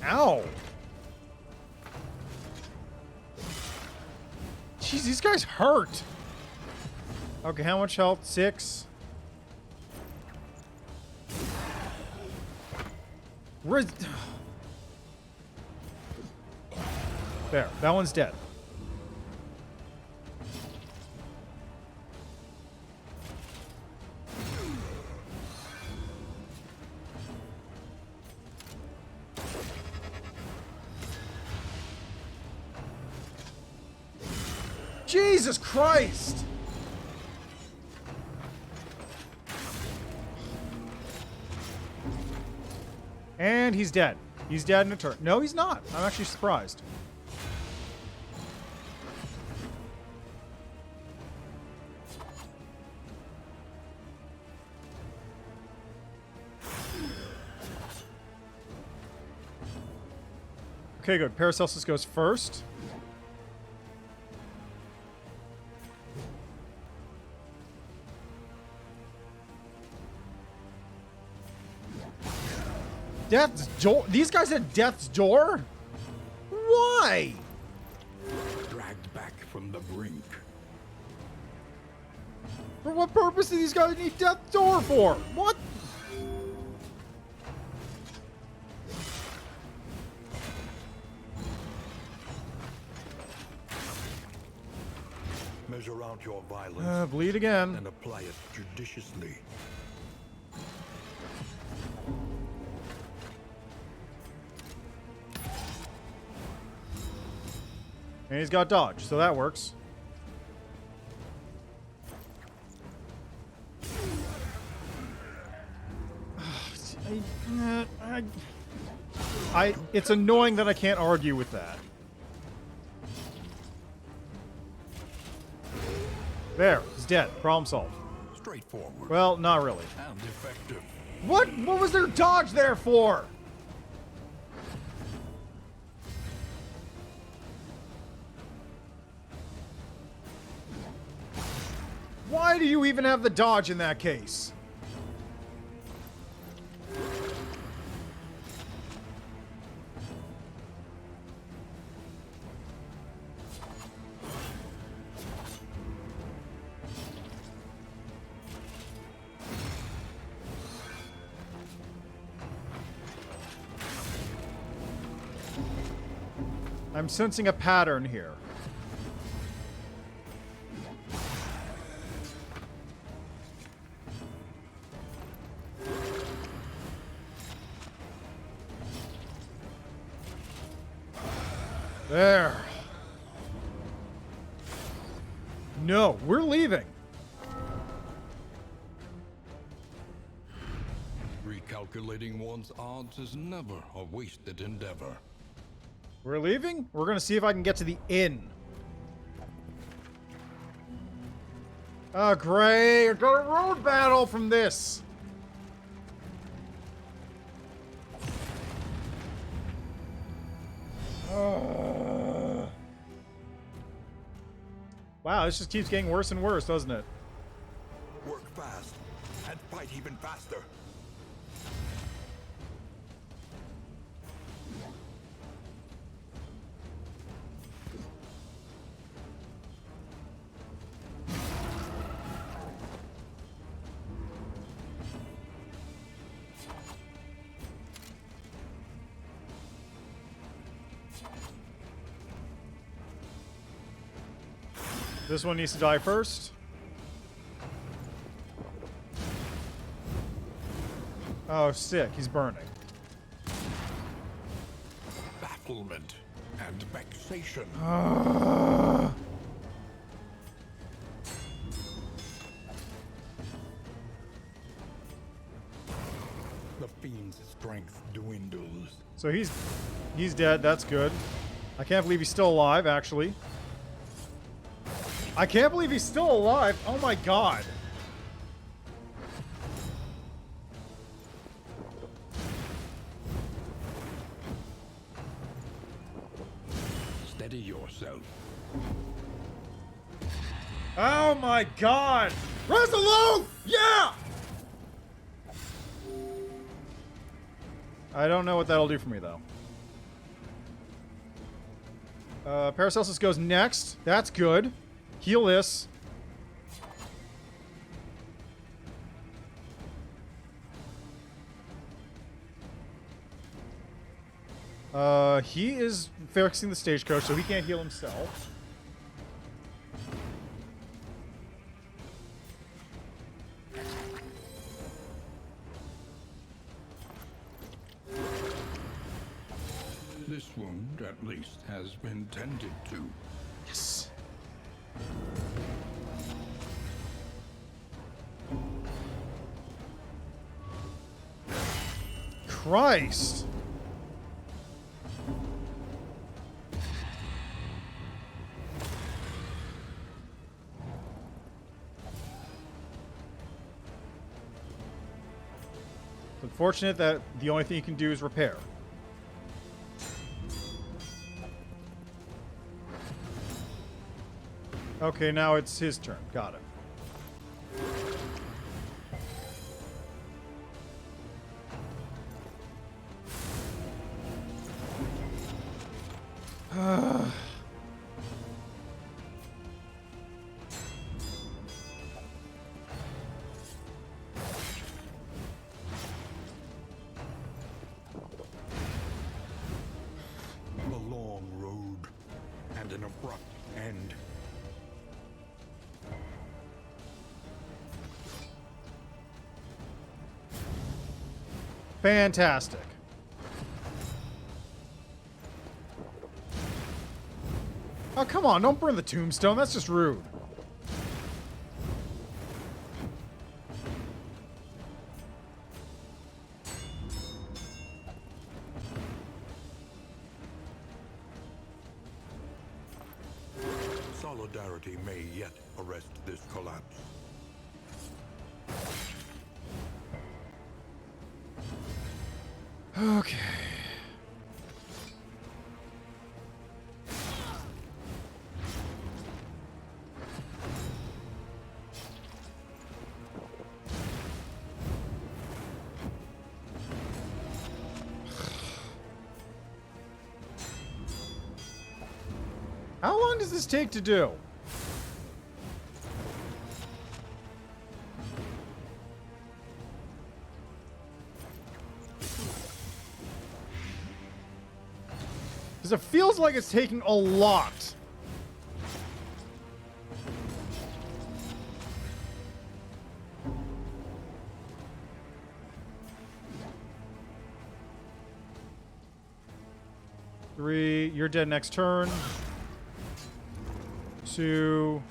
Ow! Jeez, these guys hurt. Okay, how much health? 6. There, that one's dead. Jesus Christ! And he's dead. He's dead in a turn. No, he's not. I'm actually surprised. Okay, good. Paracelsus goes first. Death's Door? These guys at Death's Door? Why? Dragged back from the brink. For what purpose do these guys need Death's Door for? What? Measure out your violence Bleed again. and apply it judiciously. And he's got dodge, so that works. It's annoying that I can't argue with that. There, he's dead. Problem solved. Straightforward Well, not really. and effective. What was their dodge there for? Why do you even have the dodge in that case? I'm sensing a pattern here. There. No, we're leaving. Recalculating one's odds is never a wasted endeavor. We're leaving? We're gonna see if I can get to the inn. Oh, great. I got a road battle from this. Wow, this just keeps getting worse and worse, doesn't it? Work fast and fight even faster. This one needs to die first. Oh, sick. He's burning. Bafflement and vexation. The fiend's strength dwindles. So he's dead. That's good. I can't believe he's still alive, actually. I can't believe he's still alive. Oh my god. Steady yourself. Oh my god. Resolute! Yeah! I don't know what that'll do for me, though. Paracelsus goes next. That's good. Heal this. He is fixing the stagecoach, so he can't heal himself. This wound, at least, has been tended to. Yes. Christ. It's unfortunate that the only thing you can do is repair. Okay, now it's his turn. Got it. A long road and an abrupt end. Fantastic. Oh, come on. Don't burn the tombstone. That's just rude. Solidarity may yet arrest this collapse. Okay. How long does this take to do? Because it feels like it's taking a lot. Three, you're dead next turn. 2,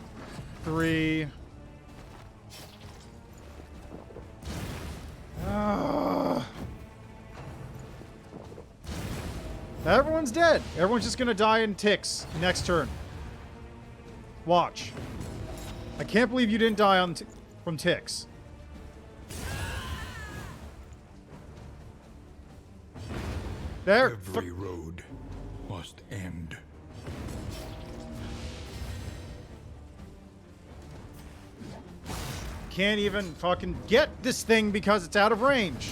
3. Everyone's dead. Everyone's just gonna die in ticks next turn. Watch. I can't believe you didn't die on from ticks. There. Every road must end. Can't even fucking get this thing because it's out of range.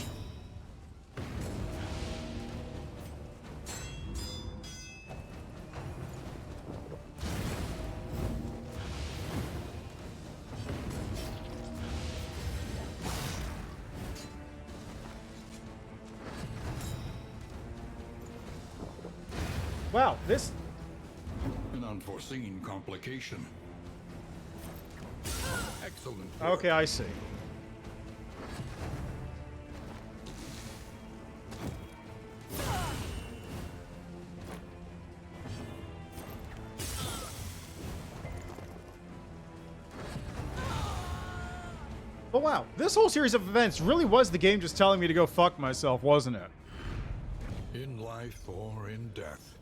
Wow, this... An unforeseen complication. Excellent. Okay, I see. But wow, this whole series of events really was the game just telling me to go fuck myself, wasn't it? In life or in death,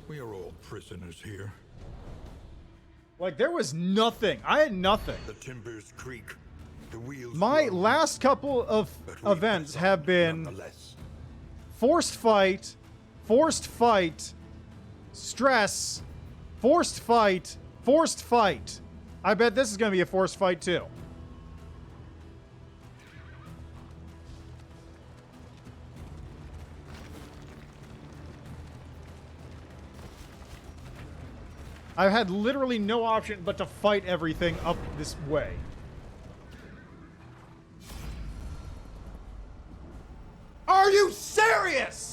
we are all prisoners here. Like, there was nothing. I had nothing. The timbers creak, the wheels My groan, last couple of but we events press have on been nonetheless. forced fight, stress, forced fight. I bet this is going to be a forced fight too. I've had literally no option but to fight everything up this way. Are you serious?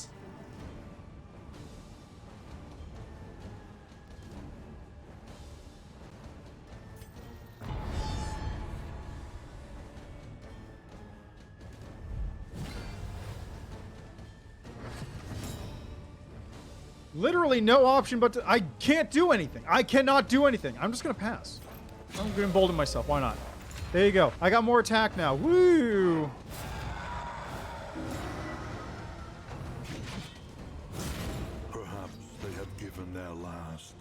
Literally no option but to... I can't do anything. I cannot do anything. I'm just going to pass. I'm going to embolden myself. Why not? There you go. I got more attack now. Woo! given their last.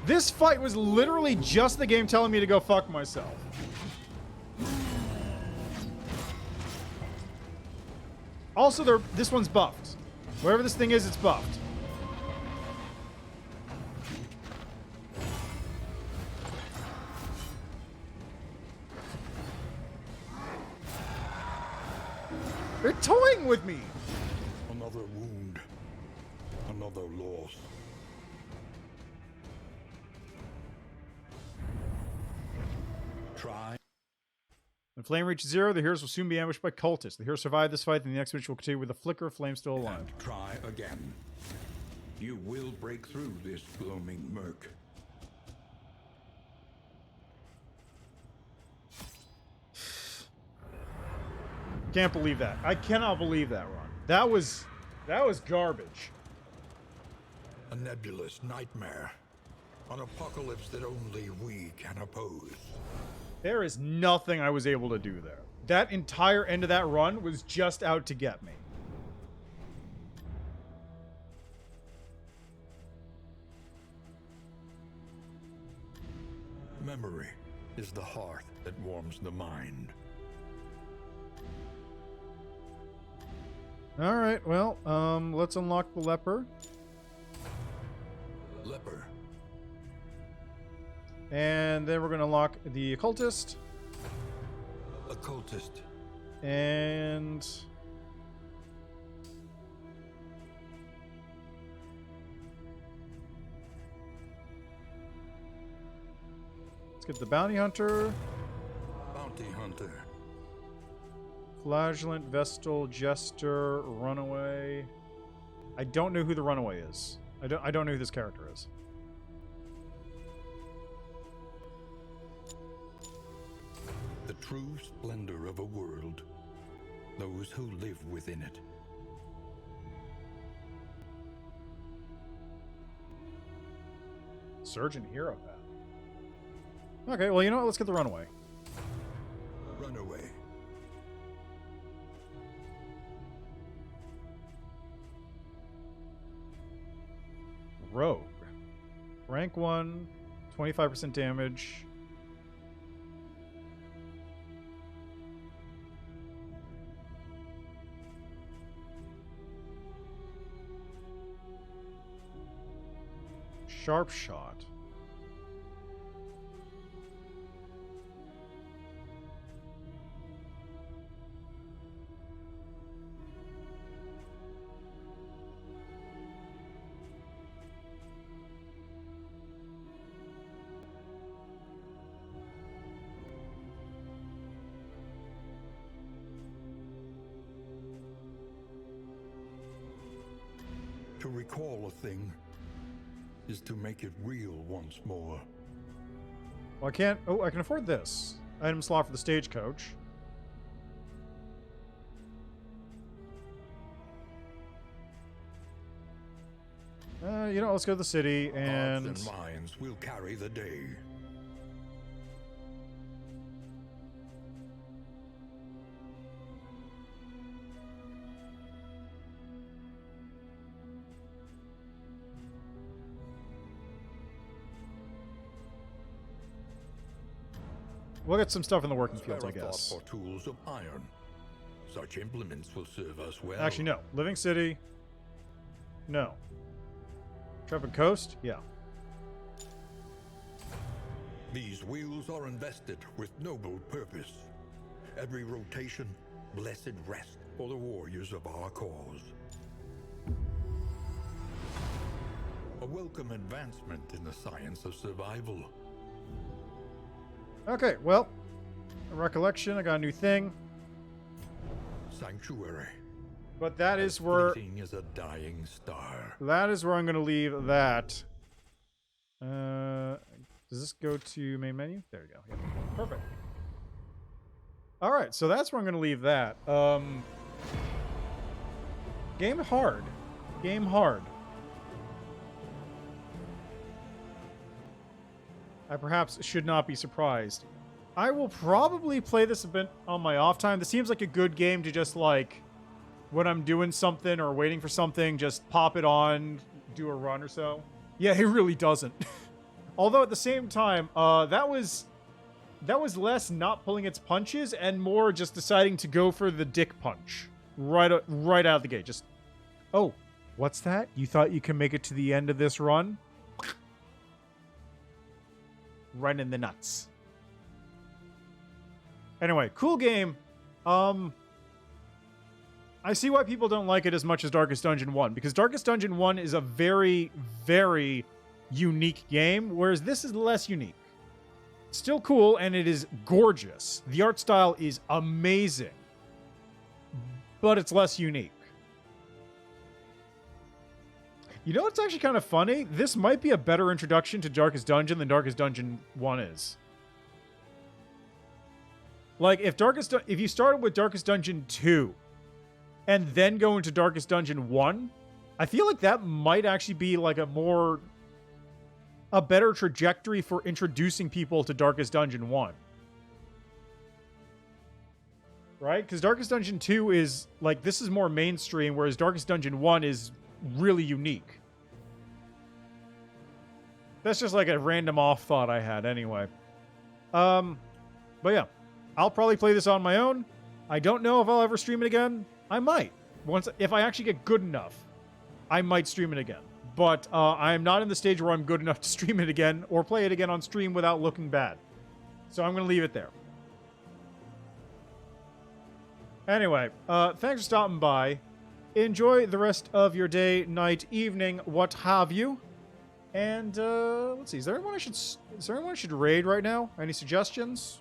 This fight was literally just the game telling me to go fuck myself. Also, this one's buffed. Whatever this thing is, it's buffed. They're toying with me! Another wound. Another loss. Try. When flame reaches 0, the heroes will soon be ambushed by cultists. The heroes survive this fight, and the next mission will continue with a flicker of flame still alive. And try again. You will break through this gloaming murk. Can't believe that. I cannot believe that, Ron. That was garbage. A nebulous nightmare. An apocalypse that only we can oppose. There is nothing I was able to do there. That entire end of that run was just out to get me. Memory is the hearth that warms the mind. Alright, well, let's unlock the leper. Leper. And then we're going to unlock the occultist. Occultist. And... let's get the bounty hunter. Bounty hunter. Flagellant, Vestal, Jester, Runaway. I don't know who the Runaway is. I don't know who this character is. The true splendor of a world. Those who live within it. Surgeon Hero Path. Okay, well, you know what? Let's get the Runaway. Runaway. Rogue. Rank 1, 25% damage. Sharp shot. To recall a thing is to make it real once more. Well, I can't... oh, I can afford this. Item slot for the stagecoach. You know, let's go to the city and... Hearts and minds will carry the day. we'll get some stuff in the working fields, I Spare a thought guess. for tools of iron. Such implements will serve us well. Actually, no. Living City. No. Trepid Coast? Yeah. These wheels are invested with noble purpose. Every rotation, blessed rest for the warriors of our cause. A welcome advancement in the science of survival. Okay, well. A recollection, I got a new thing. Sanctuary. But that is where... Fleeting as a dying star. that is where I'm going to leave that. Does this go to main menu? There you go. Yeah. Perfect. All right, so that's where I'm going to leave that. Game hard. Game hard. I perhaps should not be surprised. I will probably play this a bit on my off time. This seems like a good game to just, like, when I'm doing something or waiting for something, just pop it on, do a run or so. Yeah, it really doesn't. Although at the same time, that was less not pulling its punches and more just deciding to go for the dick punch right out of the gate. Just, oh, what's that? You thought you can make it to the end of this run? Right in the nuts. Anyway, cool game. I see why people don't like it as much as Darkest Dungeon 1, because Darkest Dungeon 1 is a very, very unique game, whereas this is less unique. Still cool, and it is gorgeous. The art style is amazing, but it's less unique. You know what's actually kind of funny? This might be a better introduction to Darkest Dungeon than Darkest Dungeon 1 is. Like, if you started with Darkest Dungeon 2 and then go into Darkest Dungeon 1, I feel like that might actually be like a better trajectory for introducing people to Darkest Dungeon 1. Right? Because Darkest Dungeon 2 is, like, this is more mainstream, whereas Darkest Dungeon 1 is really unique. That's just like a random off thought I had anyway. But yeah. I'll probably play this on my own. I don't know if I'll ever stream it again. I might. If I actually get good enough, I might stream it again. But I'm not in the stage where I'm good enough to stream it again or play it again on stream without looking bad. So I'm going to leave it there. Anyway, thanks for stopping by. Enjoy the rest of your day, night, evening, what have you. And let's see. Is there anyone I should raid right now? Any suggestions?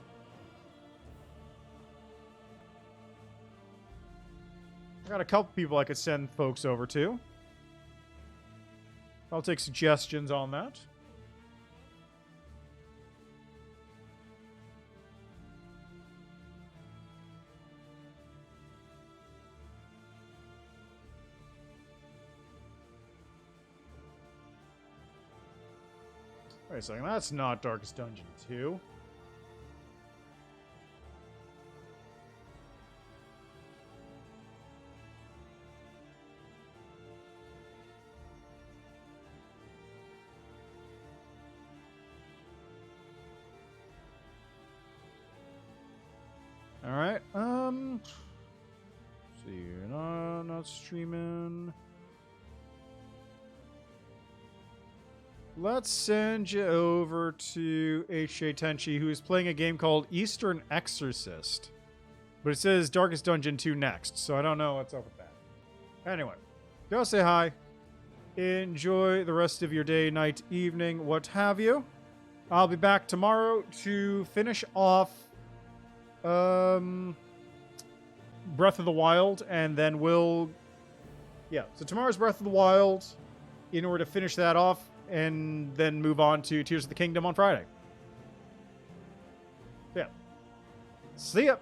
Got a couple people I could send folks over to. I'll take suggestions on that. Wait a second, that's not Darkest Dungeon 2. Alright, see, you're not streaming. Let's send you over to H.J. Tenchi, who is playing a game called Eastern Exorcist. But it says Darkest Dungeon 2 next, so I don't know what's up with that. Anyway, go say hi. Enjoy the rest of your day, night, evening, what have you. I'll be back tomorrow to finish off Breath of the Wild, and then so tomorrow's Breath of the Wild in order to finish that off, and then move on to Tears of the Kingdom on Friday. Yeah. See ya!